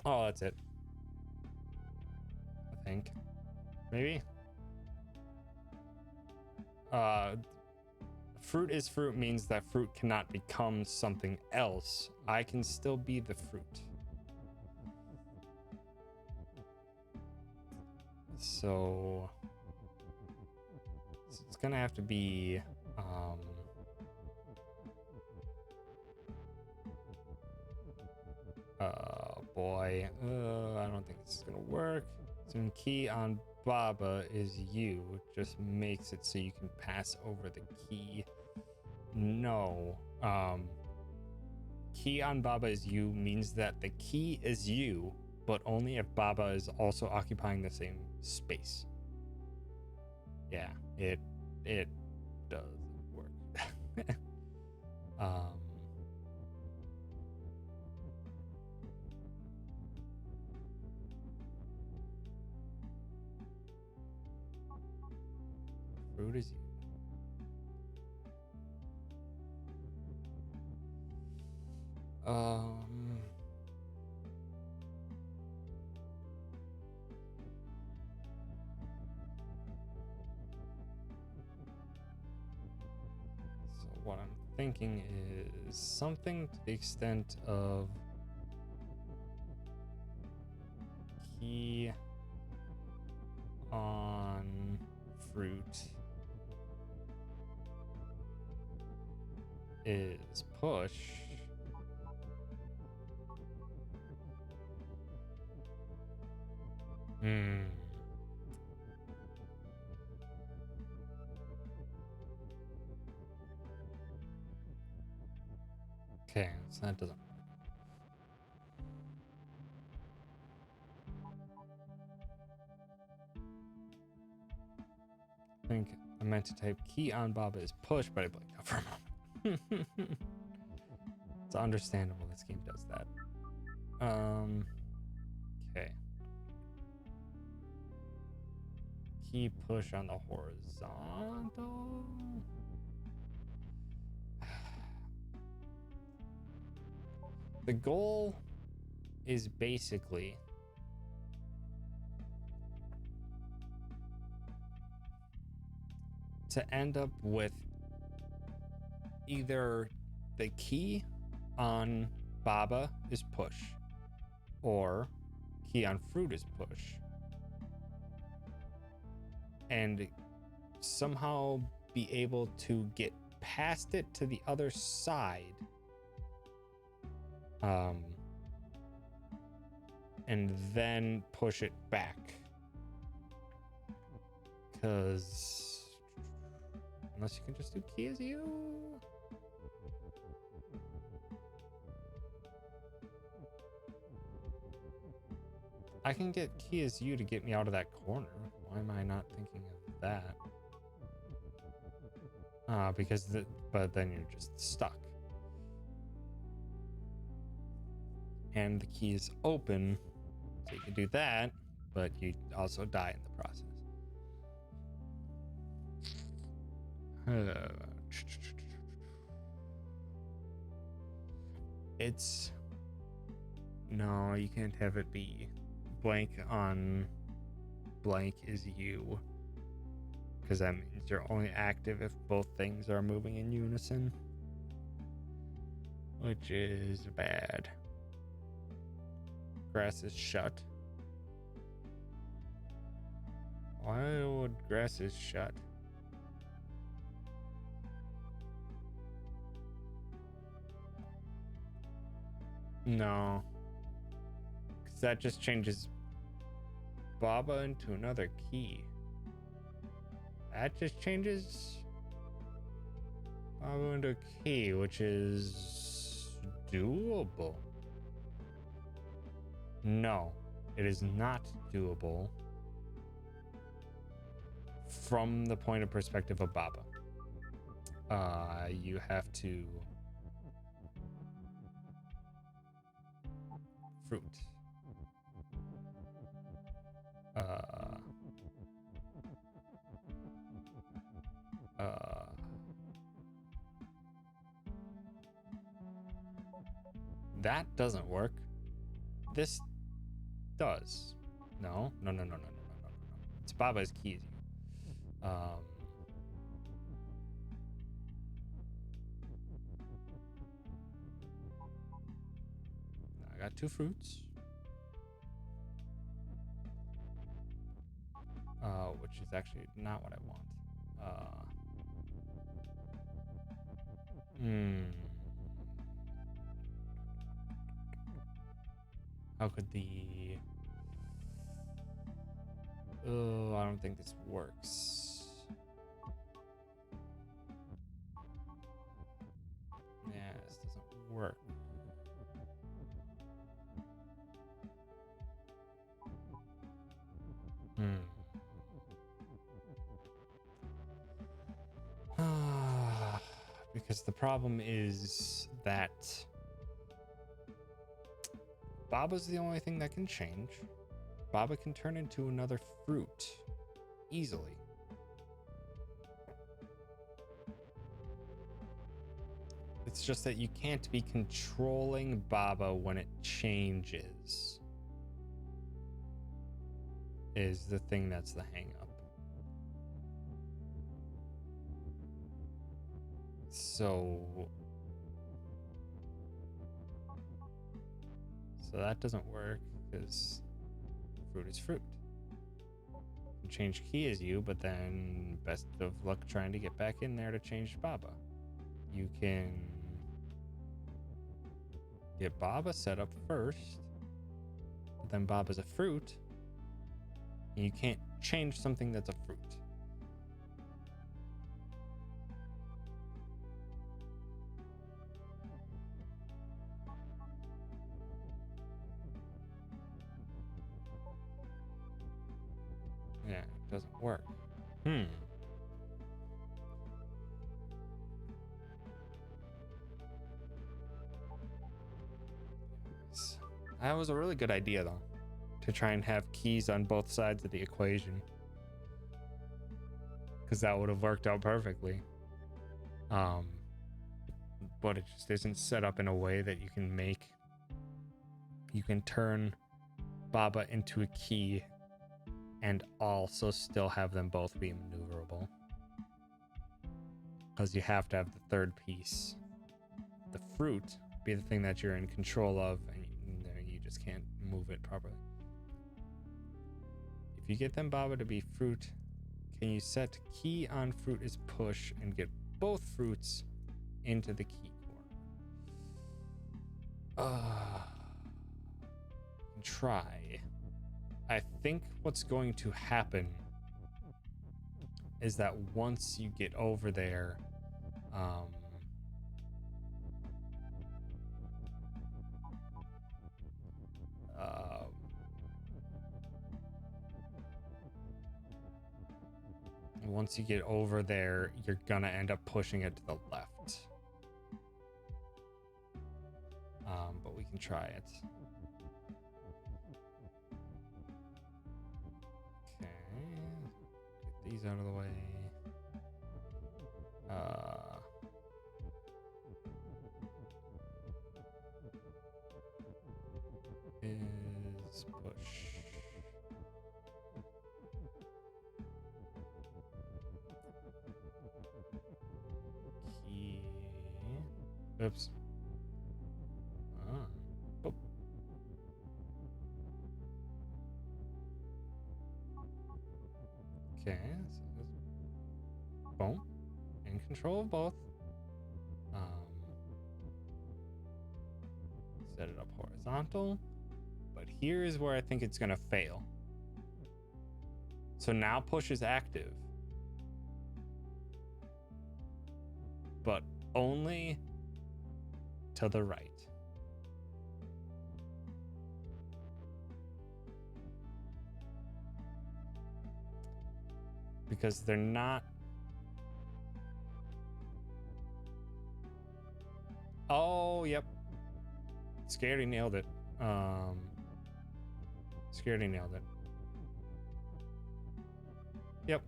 Oh, that's it. I think. Maybe. Fruit is fruit means that fruit cannot become something else. I can still be the fruit. So it's gonna have to be boy, I don't think this is gonna work. So key on Baba is you, just makes it so you can pass over the key. No, key on Baba is you means that the key is you, but only if Baba is also occupying the same space. Yeah, it does work. Fruit is you. So what I'm thinking is something to the extent of key on fruit is push. Okay, so that doesn't. I think I meant to type key on Baba is push, but I blanked out for a moment. It's understandable. This game does that. Okay. Key push on the horizontal. The goal is basically to end up with either the key on Baba is push or key on fruit is push, and somehow be able to get past it to the other side, and then push it back, because unless you can just do key as you. I can get key as you to get me out of that corner. Why am I not thinking of that? But then you're just stuck. And the key is open, so you can do that, but you also die in the process. No, you can't have it be blank on blank is you, because that means you're only active if both things are moving in unison, which is bad. Grass is shut. Why would grass is shut? No, because that just changes Baba into another key. That just changes Baba into a key, which is doable. No, It is not doable from the point of perspective of Baba. You have to fruit. That doesn't work. This does. No. It's Baba's keys. I got 2 fruits. Which is actually not what I want. How could the... Oh, I don't think this works. Yeah, this doesn't work. Because the problem is that Baba's the only thing that can change. Baba can turn into another fruit easily. It's just that you can't be controlling Baba when it changes. Is the thing that's the hang up. So that doesn't work because fruit is fruit. Change key is you, but then best of luck trying to get back in there to change Baba. You can get Baba set up first, but then Baba's a fruit, and you can't change something that's a fruit. Yeah, it doesn't work. That was a really good idea, though, to try and have keys on both sides of the equation, because that would have worked out perfectly. But it just isn't set up in a way that you can turn Baba into a key and also still have them both be maneuverable, because you have to have the third piece, the fruit, be the thing that you're in control of, and you just can't move it properly. If you get them Baba to be fruit, can you set key on fruit is push and get both fruits into the key core? Try. I think what's going to happen is that once you get over there, you're gonna end up pushing it to the left. But we can try it. Okay, get these out of the way. Is push. Key. Oops. Oh. Okay. So boom. In control of both. Set it up horizontal. But here is where I think it's gonna fail. So now push is active, but only to the right. because they're not. Oh, yep. Scaredy nailed it. Scaredy nailed it. Yep.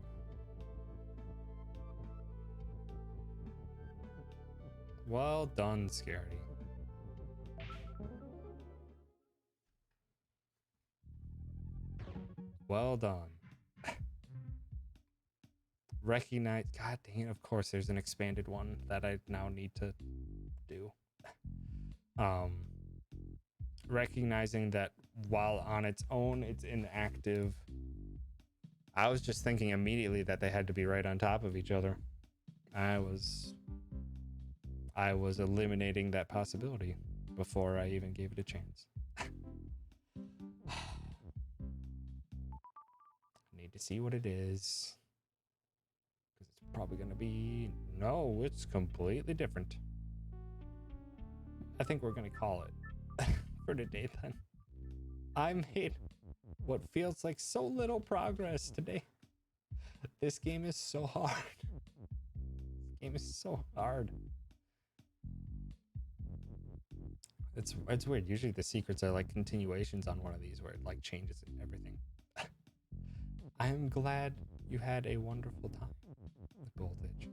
Well done, Scaredy. Well done. Recognize. God dang it. Of course, there's an expanded one that I now need to do. Recognizing that while on its own it's inactive, I was just thinking immediately that they had to be right on top of each other. I was eliminating that possibility before I even gave it a chance. Need to see what it is, because it's probably gonna be, no, it's completely different. I think we're gonna call it for today then. I made what feels like so little progress today. This game is so hard. This game is so hard. It's weird. Usually the secrets are like continuations on one of these where it like changes everything. I'm glad you had a wonderful time with Voltage.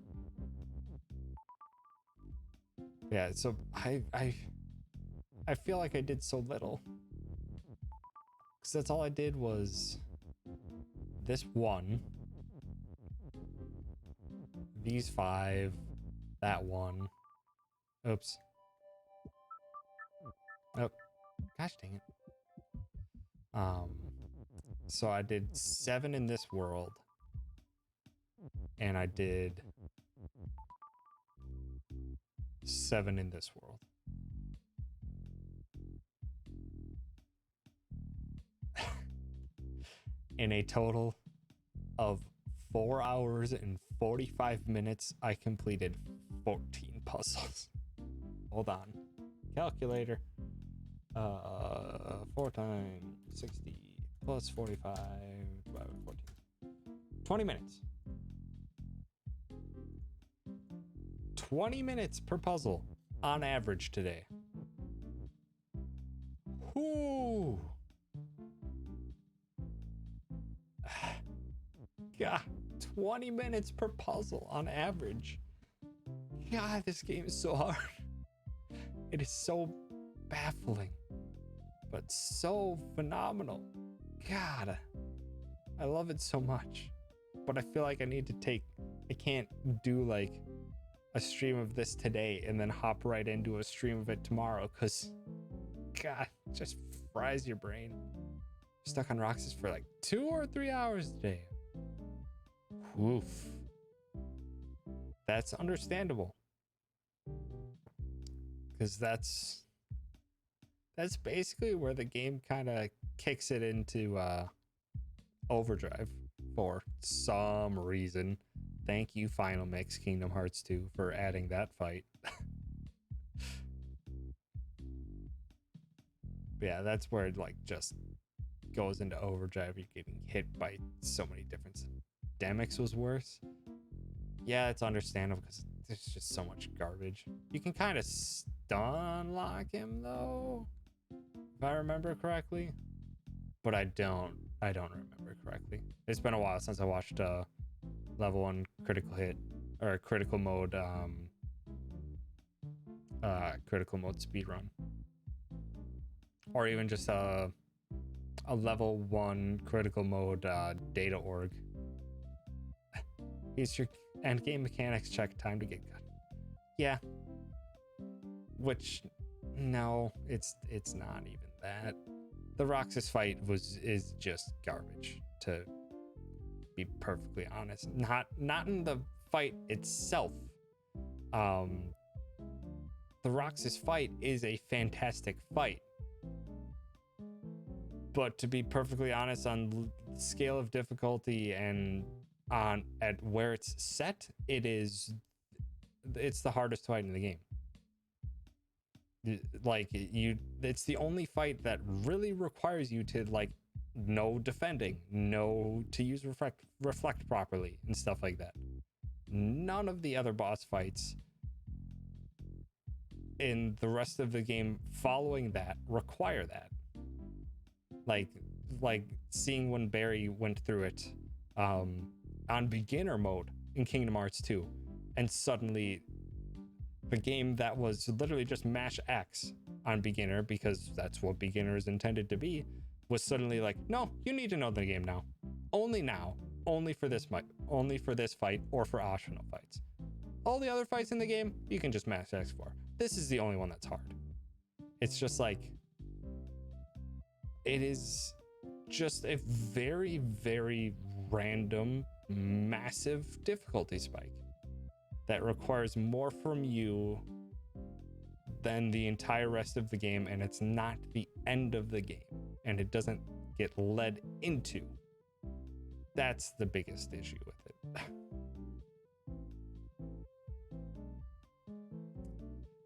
Yeah, so I feel like I did so little. Because that's all I did was this one, these 5, that one. Oops. Oh, gosh dang it. So I did 7 in this world, and I did 7 in this world. In a total of 4 hours and 45 minutes, I completed 14 puzzles. Hold on. Calculator. 4 times 60 plus 45 divided by 14. 20 minutes. 20 minutes per puzzle on average today. Whoo! God, 20 minutes per puzzle on average. God, this game is so hard. It is so baffling, but so phenomenal. God, I love it so much. But I feel like I can't do like a stream of this today and then hop right into a stream of it tomorrow, because God, it just fries your brain. Stuck on Roxas for like 2 or 3 hours a day. Oof. That's understandable. Because that's basically where the game kind of kicks it into overdrive for some reason. Thank you, Final Mix Kingdom Hearts 2, for adding that fight. Yeah, that's where it like just goes into overdrive. You're getting hit by so many different. Demix was worse. Yeah, it's understandable because there's just so much garbage. You can kind of stun lock him though, if I remember correctly, but I don't remember correctly. It's been a while since I watched level 1 critical hit or critical mode speed run, or even just a level 1 critical mode data org. Here's your end game mechanics check. Time to get good. Yeah. Which, no, it's not even that. The Roxas fight is just garbage, to be perfectly honest. Not in the fight itself. The Roxas fight is a fantastic fight. But to be perfectly honest, on scale of difficulty and at where it's set, it's the hardest fight in the game. Like it's the only fight that really requires you to like no defending, no to use reflect properly and stuff like that. None of the other boss fights in the rest of the game following that require that. Like seeing when Barry went through it on beginner mode in Kingdom Hearts 2, and suddenly the game that was literally just mash X on beginner, because that's what beginner is intended to be, was suddenly like, no, you need to know the game now. Only now. Only for this fight. Only for this fight or for optional fights. All the other fights in the game, you can just mash X for. This is the only one that's hard. It's just like, it is just a very, very random, massive difficulty spike that requires more from you than the entire rest of the game, and it's not the end of the game, and it doesn't get led into. That's the biggest issue with it.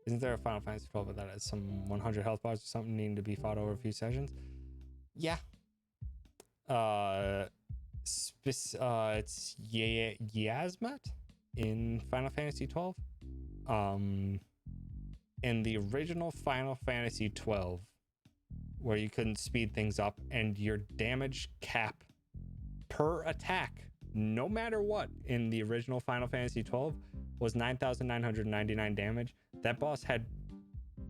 Isn't there a Final Fantasy 12 that has some 100 health bars or something needing to be fought over a few sessions? Yeah. It's Yasmet in Final Fantasy 12. In the original Final Fantasy 12, where you couldn't speed things up, and your damage cap per attack, no matter what, in the original Final Fantasy 12 was 9,999 damage. That boss had,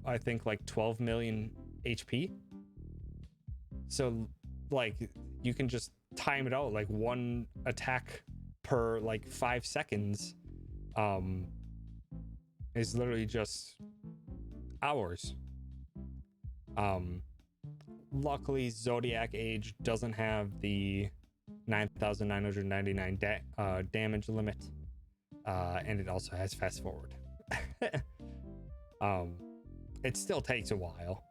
I think, like 12 million HP. So, like, you can just time it out, like one attack per like 5 seconds is literally just hours. Luckily, Zodiac Age doesn't have the 9,999 damage limit, and it also has fast forward. It still takes a while,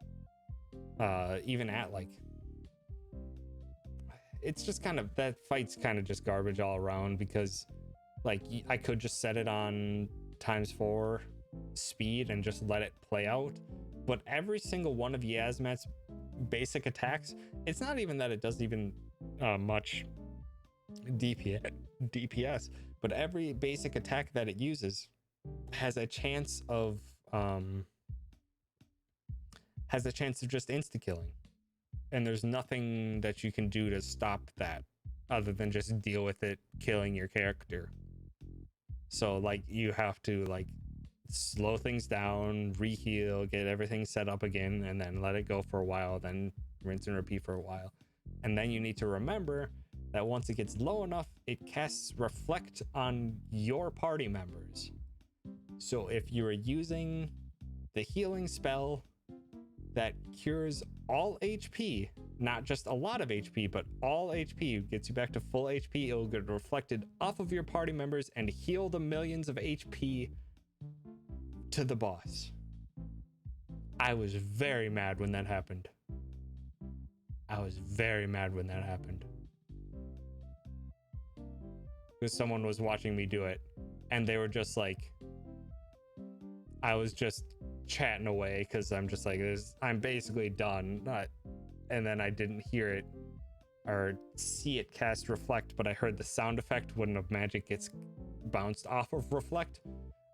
even at like, it's just kind of, that fight's kind of just garbage all around, because like I could just set it on ×4 speed and just let it play out, but every single one of Yasmet's basic attacks, it's not even that it doesn't even much DPS, but every basic attack that it uses has a chance of just insta killing, and there's nothing that you can do to stop that other than just deal with it killing your character. So like you have to like slow things down, reheal, get everything set up again, and then let it go for a while, then rinse and repeat for a while. And then you need to remember that once it gets low enough, it casts reflect on your party members. So if you're using the healing spell that cures all HP, not just a lot of HP, but all HP, gets you back to full HP, it'll get reflected off of your party members and heal the millions of HP to the boss. I was very mad when that happened. Because someone was watching me do it, and they were just like, I was just chatting away because I'm just like, I'm basically done. And then I didn't hear it or see it cast reflect, but I heard the sound effect when the magic gets bounced off of reflect,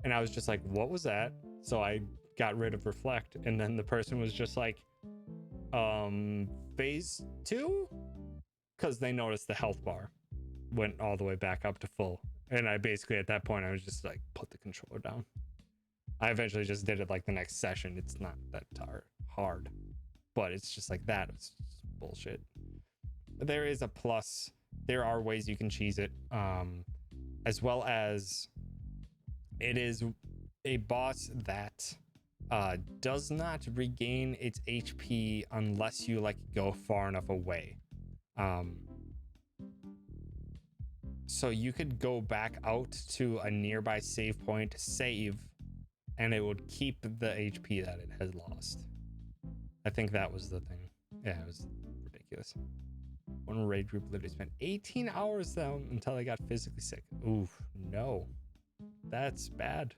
and I was just like, what was that? So I got rid of reflect, and then the person was just like, phase 2, because they noticed the health bar went all the way back up to full, and I basically at that point I was just like, put the controller down. I eventually just did it like the next session. It's not that hard, but it's just like that. It's just bullshit. There is a plus. There are ways you can cheese it, as well as it is a boss that does not regain its HP unless you like go far enough away. So you could go back out to a nearby save point, save, and it would keep the HP that it has lost. I think that was the thing. Yeah, it was ridiculous. One raid group literally spent 18 hours though until they got physically sick. Oof, no. That's bad.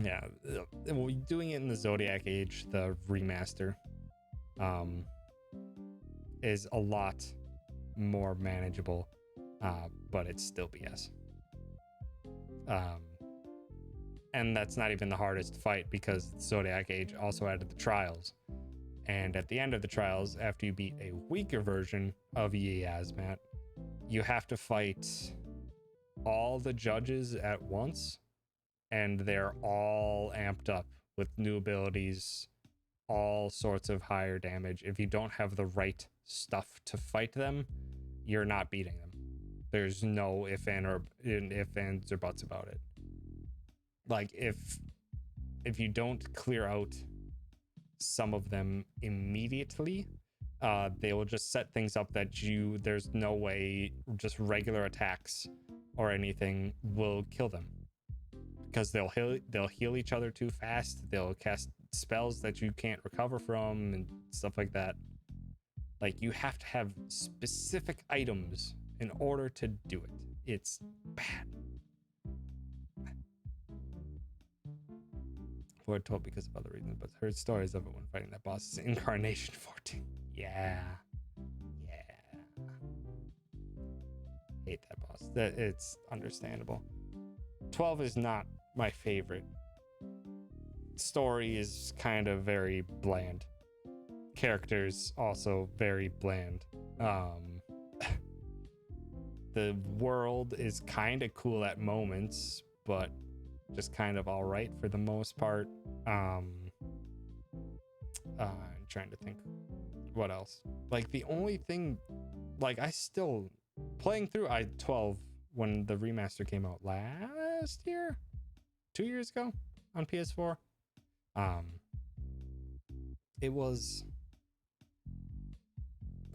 Yeah, well, doing it in the Zodiac Age, the remaster, um, is a lot more manageable, but it's still BS. Um, and that's not even the hardest fight, because Zodiac Age also added the trials. And at the end of the trials, after you beat a weaker version of Yazmat, you have to fight all the judges at once, and they're all amped up with new abilities, all sorts of higher damage. If you don't have the right stuff to fight them, you're not beating them. There's no if ands or buts about it. Like if you don't clear out some of them immediately, they will just set things up that there's no way just regular attacks or anything will kill them, because they'll heal each other too fast. They'll cast spells that you can't recover from and stuff like that. Like, you have to have specific items in order to do it. It's bad. Ford told because of other reasons, but heard stories of it when fighting that boss. Incarnation 14. Yeah. Hate that boss. It's understandable. 12 is not my favorite. Story is kind of very bland. Characters also very bland. The world is kind of cool at moments, but just kind of all right for the most part. I'm trying to think what else. Like, the only thing, like, I still playing through I-12 when the remaster came out last year, 2 years ago on PS4. It was,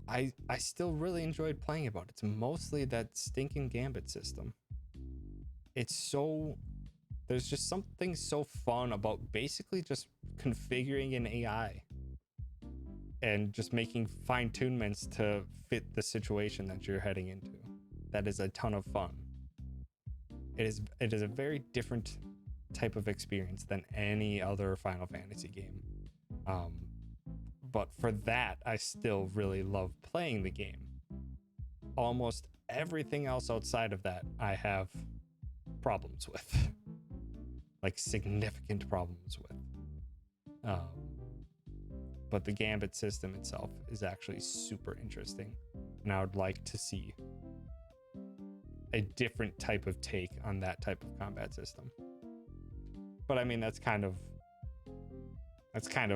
I still really enjoyed playing it, but it's mostly that stinking Gambit system. It's so, there's just something so fun about basically just configuring an AI and just making fine-tunements to fit the situation that you're heading into. That is a ton of fun. It is a very different type of experience than any other Final Fantasy game. But for that, I still really love playing the game. Almost everything else outside of that, I have problems with. Like, significant problems with. But the Gambit system itself is actually super interesting, and I would like to see a different type of take on that type of combat system. But I mean, that's kind of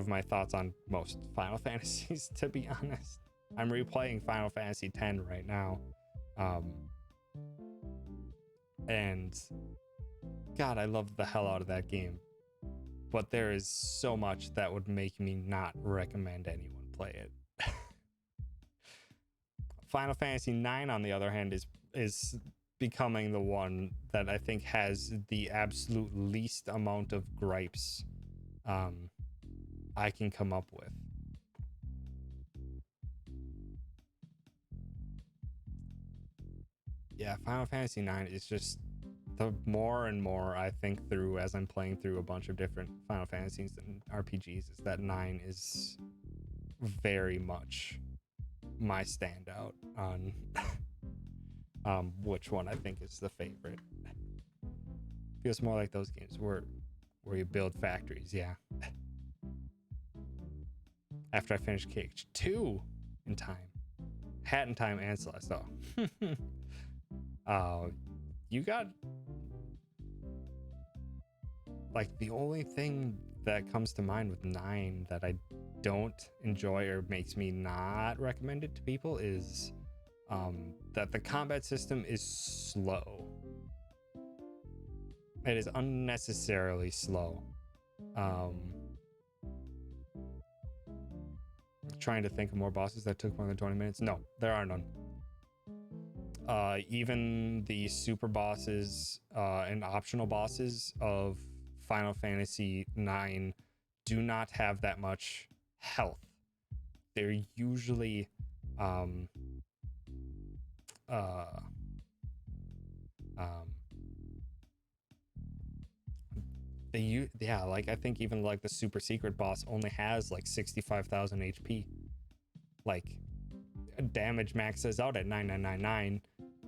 my thoughts on most Final Fantasies, to be honest. I'm replaying Final Fantasy X right now, and God, I love the hell out of that game. But there is so much that would make me not recommend anyone play it. Final Fantasy IX, on the other hand, is becoming the one that I think has the absolute least amount of gripes I can come up with. Yeah, Final Fantasy IX is just, the more and more I think through as I'm playing through a bunch of different Final Fantasies and RPGs, is that 9 is very much my standout on which one I think is the favorite. Feels more like those games where you build factories. Yeah. After I finished KH2 in time, Hat in Time, and Celeste. You got, like, the only thing that comes to mind with 9 that I don't enjoy or makes me not recommend it to people is that the combat system is slow. It is unnecessarily slow. Trying to think of more bosses that took more than 20 minutes. No, there are none. Even the super bosses and optional bosses of Final Fantasy IX do not have that much health. They're usually yeah, like I think even like the super secret boss only has like 65,000 HP. Like damage maxes out at 9999,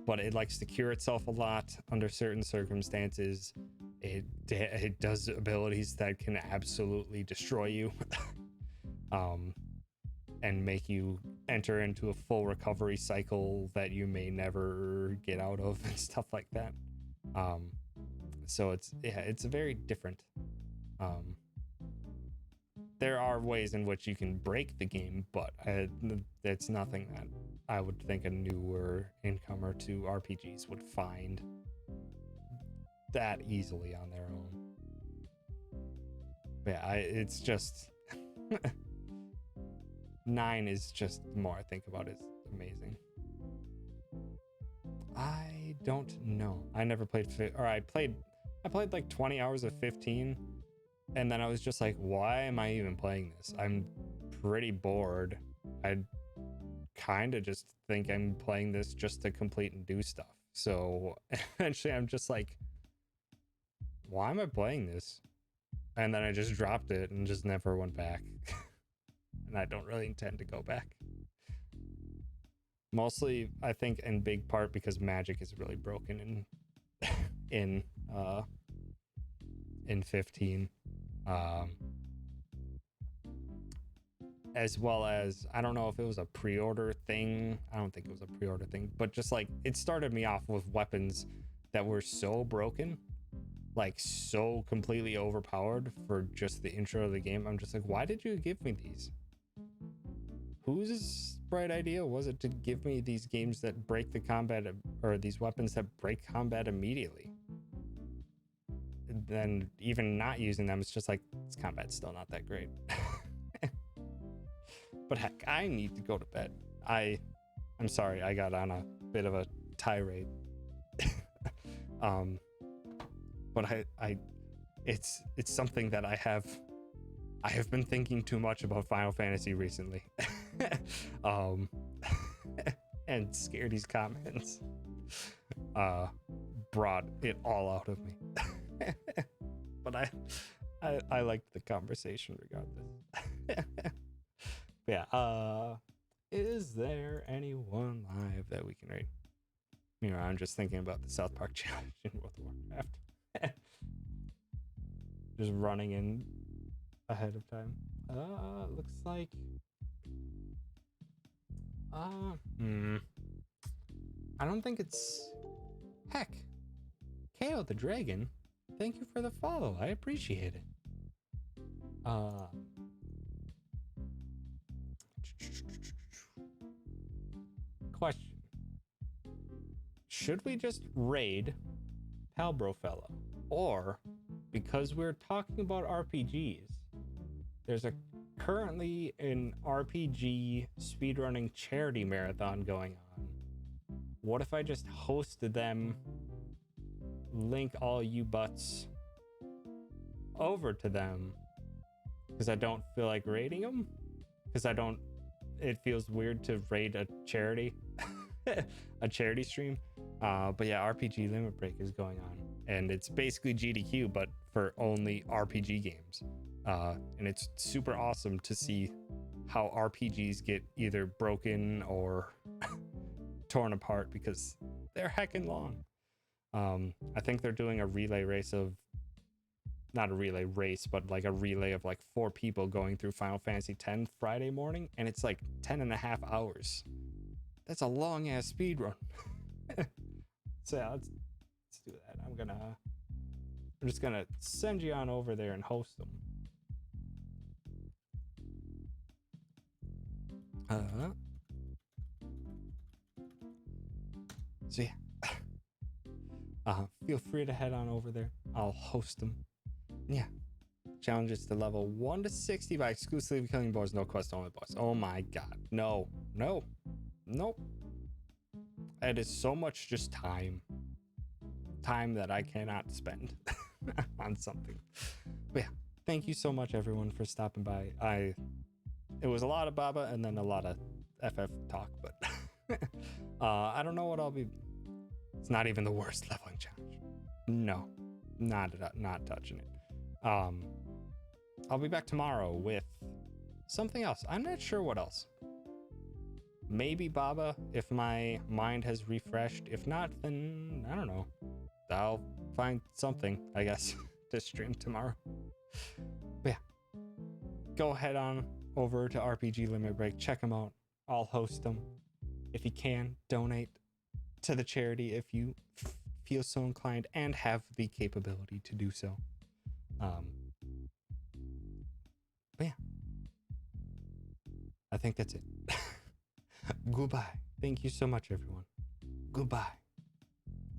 but it likes to cure itself a lot under certain circumstances. It does abilities that can absolutely destroy you. And make you enter into a full recovery cycle that you may never get out of and stuff like that. So it's very different. There are ways in which you can break the game, but it's nothing that I would think a newer incomer to RPGs would find that easily on their own. But yeah, it's just 9 is just, the more I think about it, it's amazing. I don't know. I never played, I played like 20 hours of 15, and then I was just like, why am I even playing this? I'm pretty bored. I kind of just think I'm playing this just to complete and do stuff. So eventually I'm just like, why am I playing this? And then I just dropped it and just never went back. And I don't really intend to go back. Mostly, I think, in big part because magic is really broken in 15. As well as, I don't know if it was a pre-order thing. I don't think it was a pre-order thing, but just like it started me off with weapons that were so broken, like so completely overpowered for just the intro of the game. I'm just like, why did you give me these? Whose bright idea was it to give me these games that break the combat, or these weapons that break combat immediately? And then even not using them, it's just like, this combat's still not that great. But heck, I need to go to bed. I'm sorry, I got on a bit of a tirade. But it's something that I have been thinking too much about Final Fantasy recently. And Scaredy's comments brought it all out of me. But I liked the conversation regardless. Yeah, is there anyone live that we can rate? Meanwhile, I'm just thinking about the South Park challenge in World of Warcraft. Just running in ahead of time. Looks like I don't think it's, heck, KO the Dragon, thank you for the follow, I appreciate it. Question: should we just raid Palbro Fellow, or because we're talking about RPGs, there's currently an RPG speedrunning charity marathon going on? What if I just hosted them, link all you butts over to them, because I don't feel like raiding them, because it feels weird to raid a charity a charity stream. But yeah, RPG Limit Break is going on, and it's basically GDQ but for only RPG games. And it's super awesome to see how RPGs get either broken or torn apart because they're heckin' long. I think they're doing a relay race of, not a relay race, but like a relay of like 4 people going through Final Fantasy X Friday morning, and it's like 10.5 hours. That's a long ass speed run. So yeah, let's do that. I'm just gonna send you on over there and host them. So yeah, feel free to head on over there. I'll host them. Yeah, challenges to level 1 to 60 by exclusively killing boss, no quest, only boss. Oh my god, no, nope. It is so much just time that I cannot spend on something. But yeah, thank you so much everyone for stopping by. It was a lot of Baba and then a lot of FF talk, but I don't know what I'll be. It's not even the worst leveling challenge. No, not touching it. Um, I'll be back tomorrow with something else. I'm not sure what else. Maybe Baba, if my mind has refreshed. If not, then I don't know. I'll find something, I guess, to stream tomorrow. But yeah, go head on over to RPG Limit Break. Check them out. I'll host them. If you can, donate to the charity if you feel so inclined and have the capability to do so. But yeah, I think that's it. Goodbye. Thank you so much, everyone. Goodbye.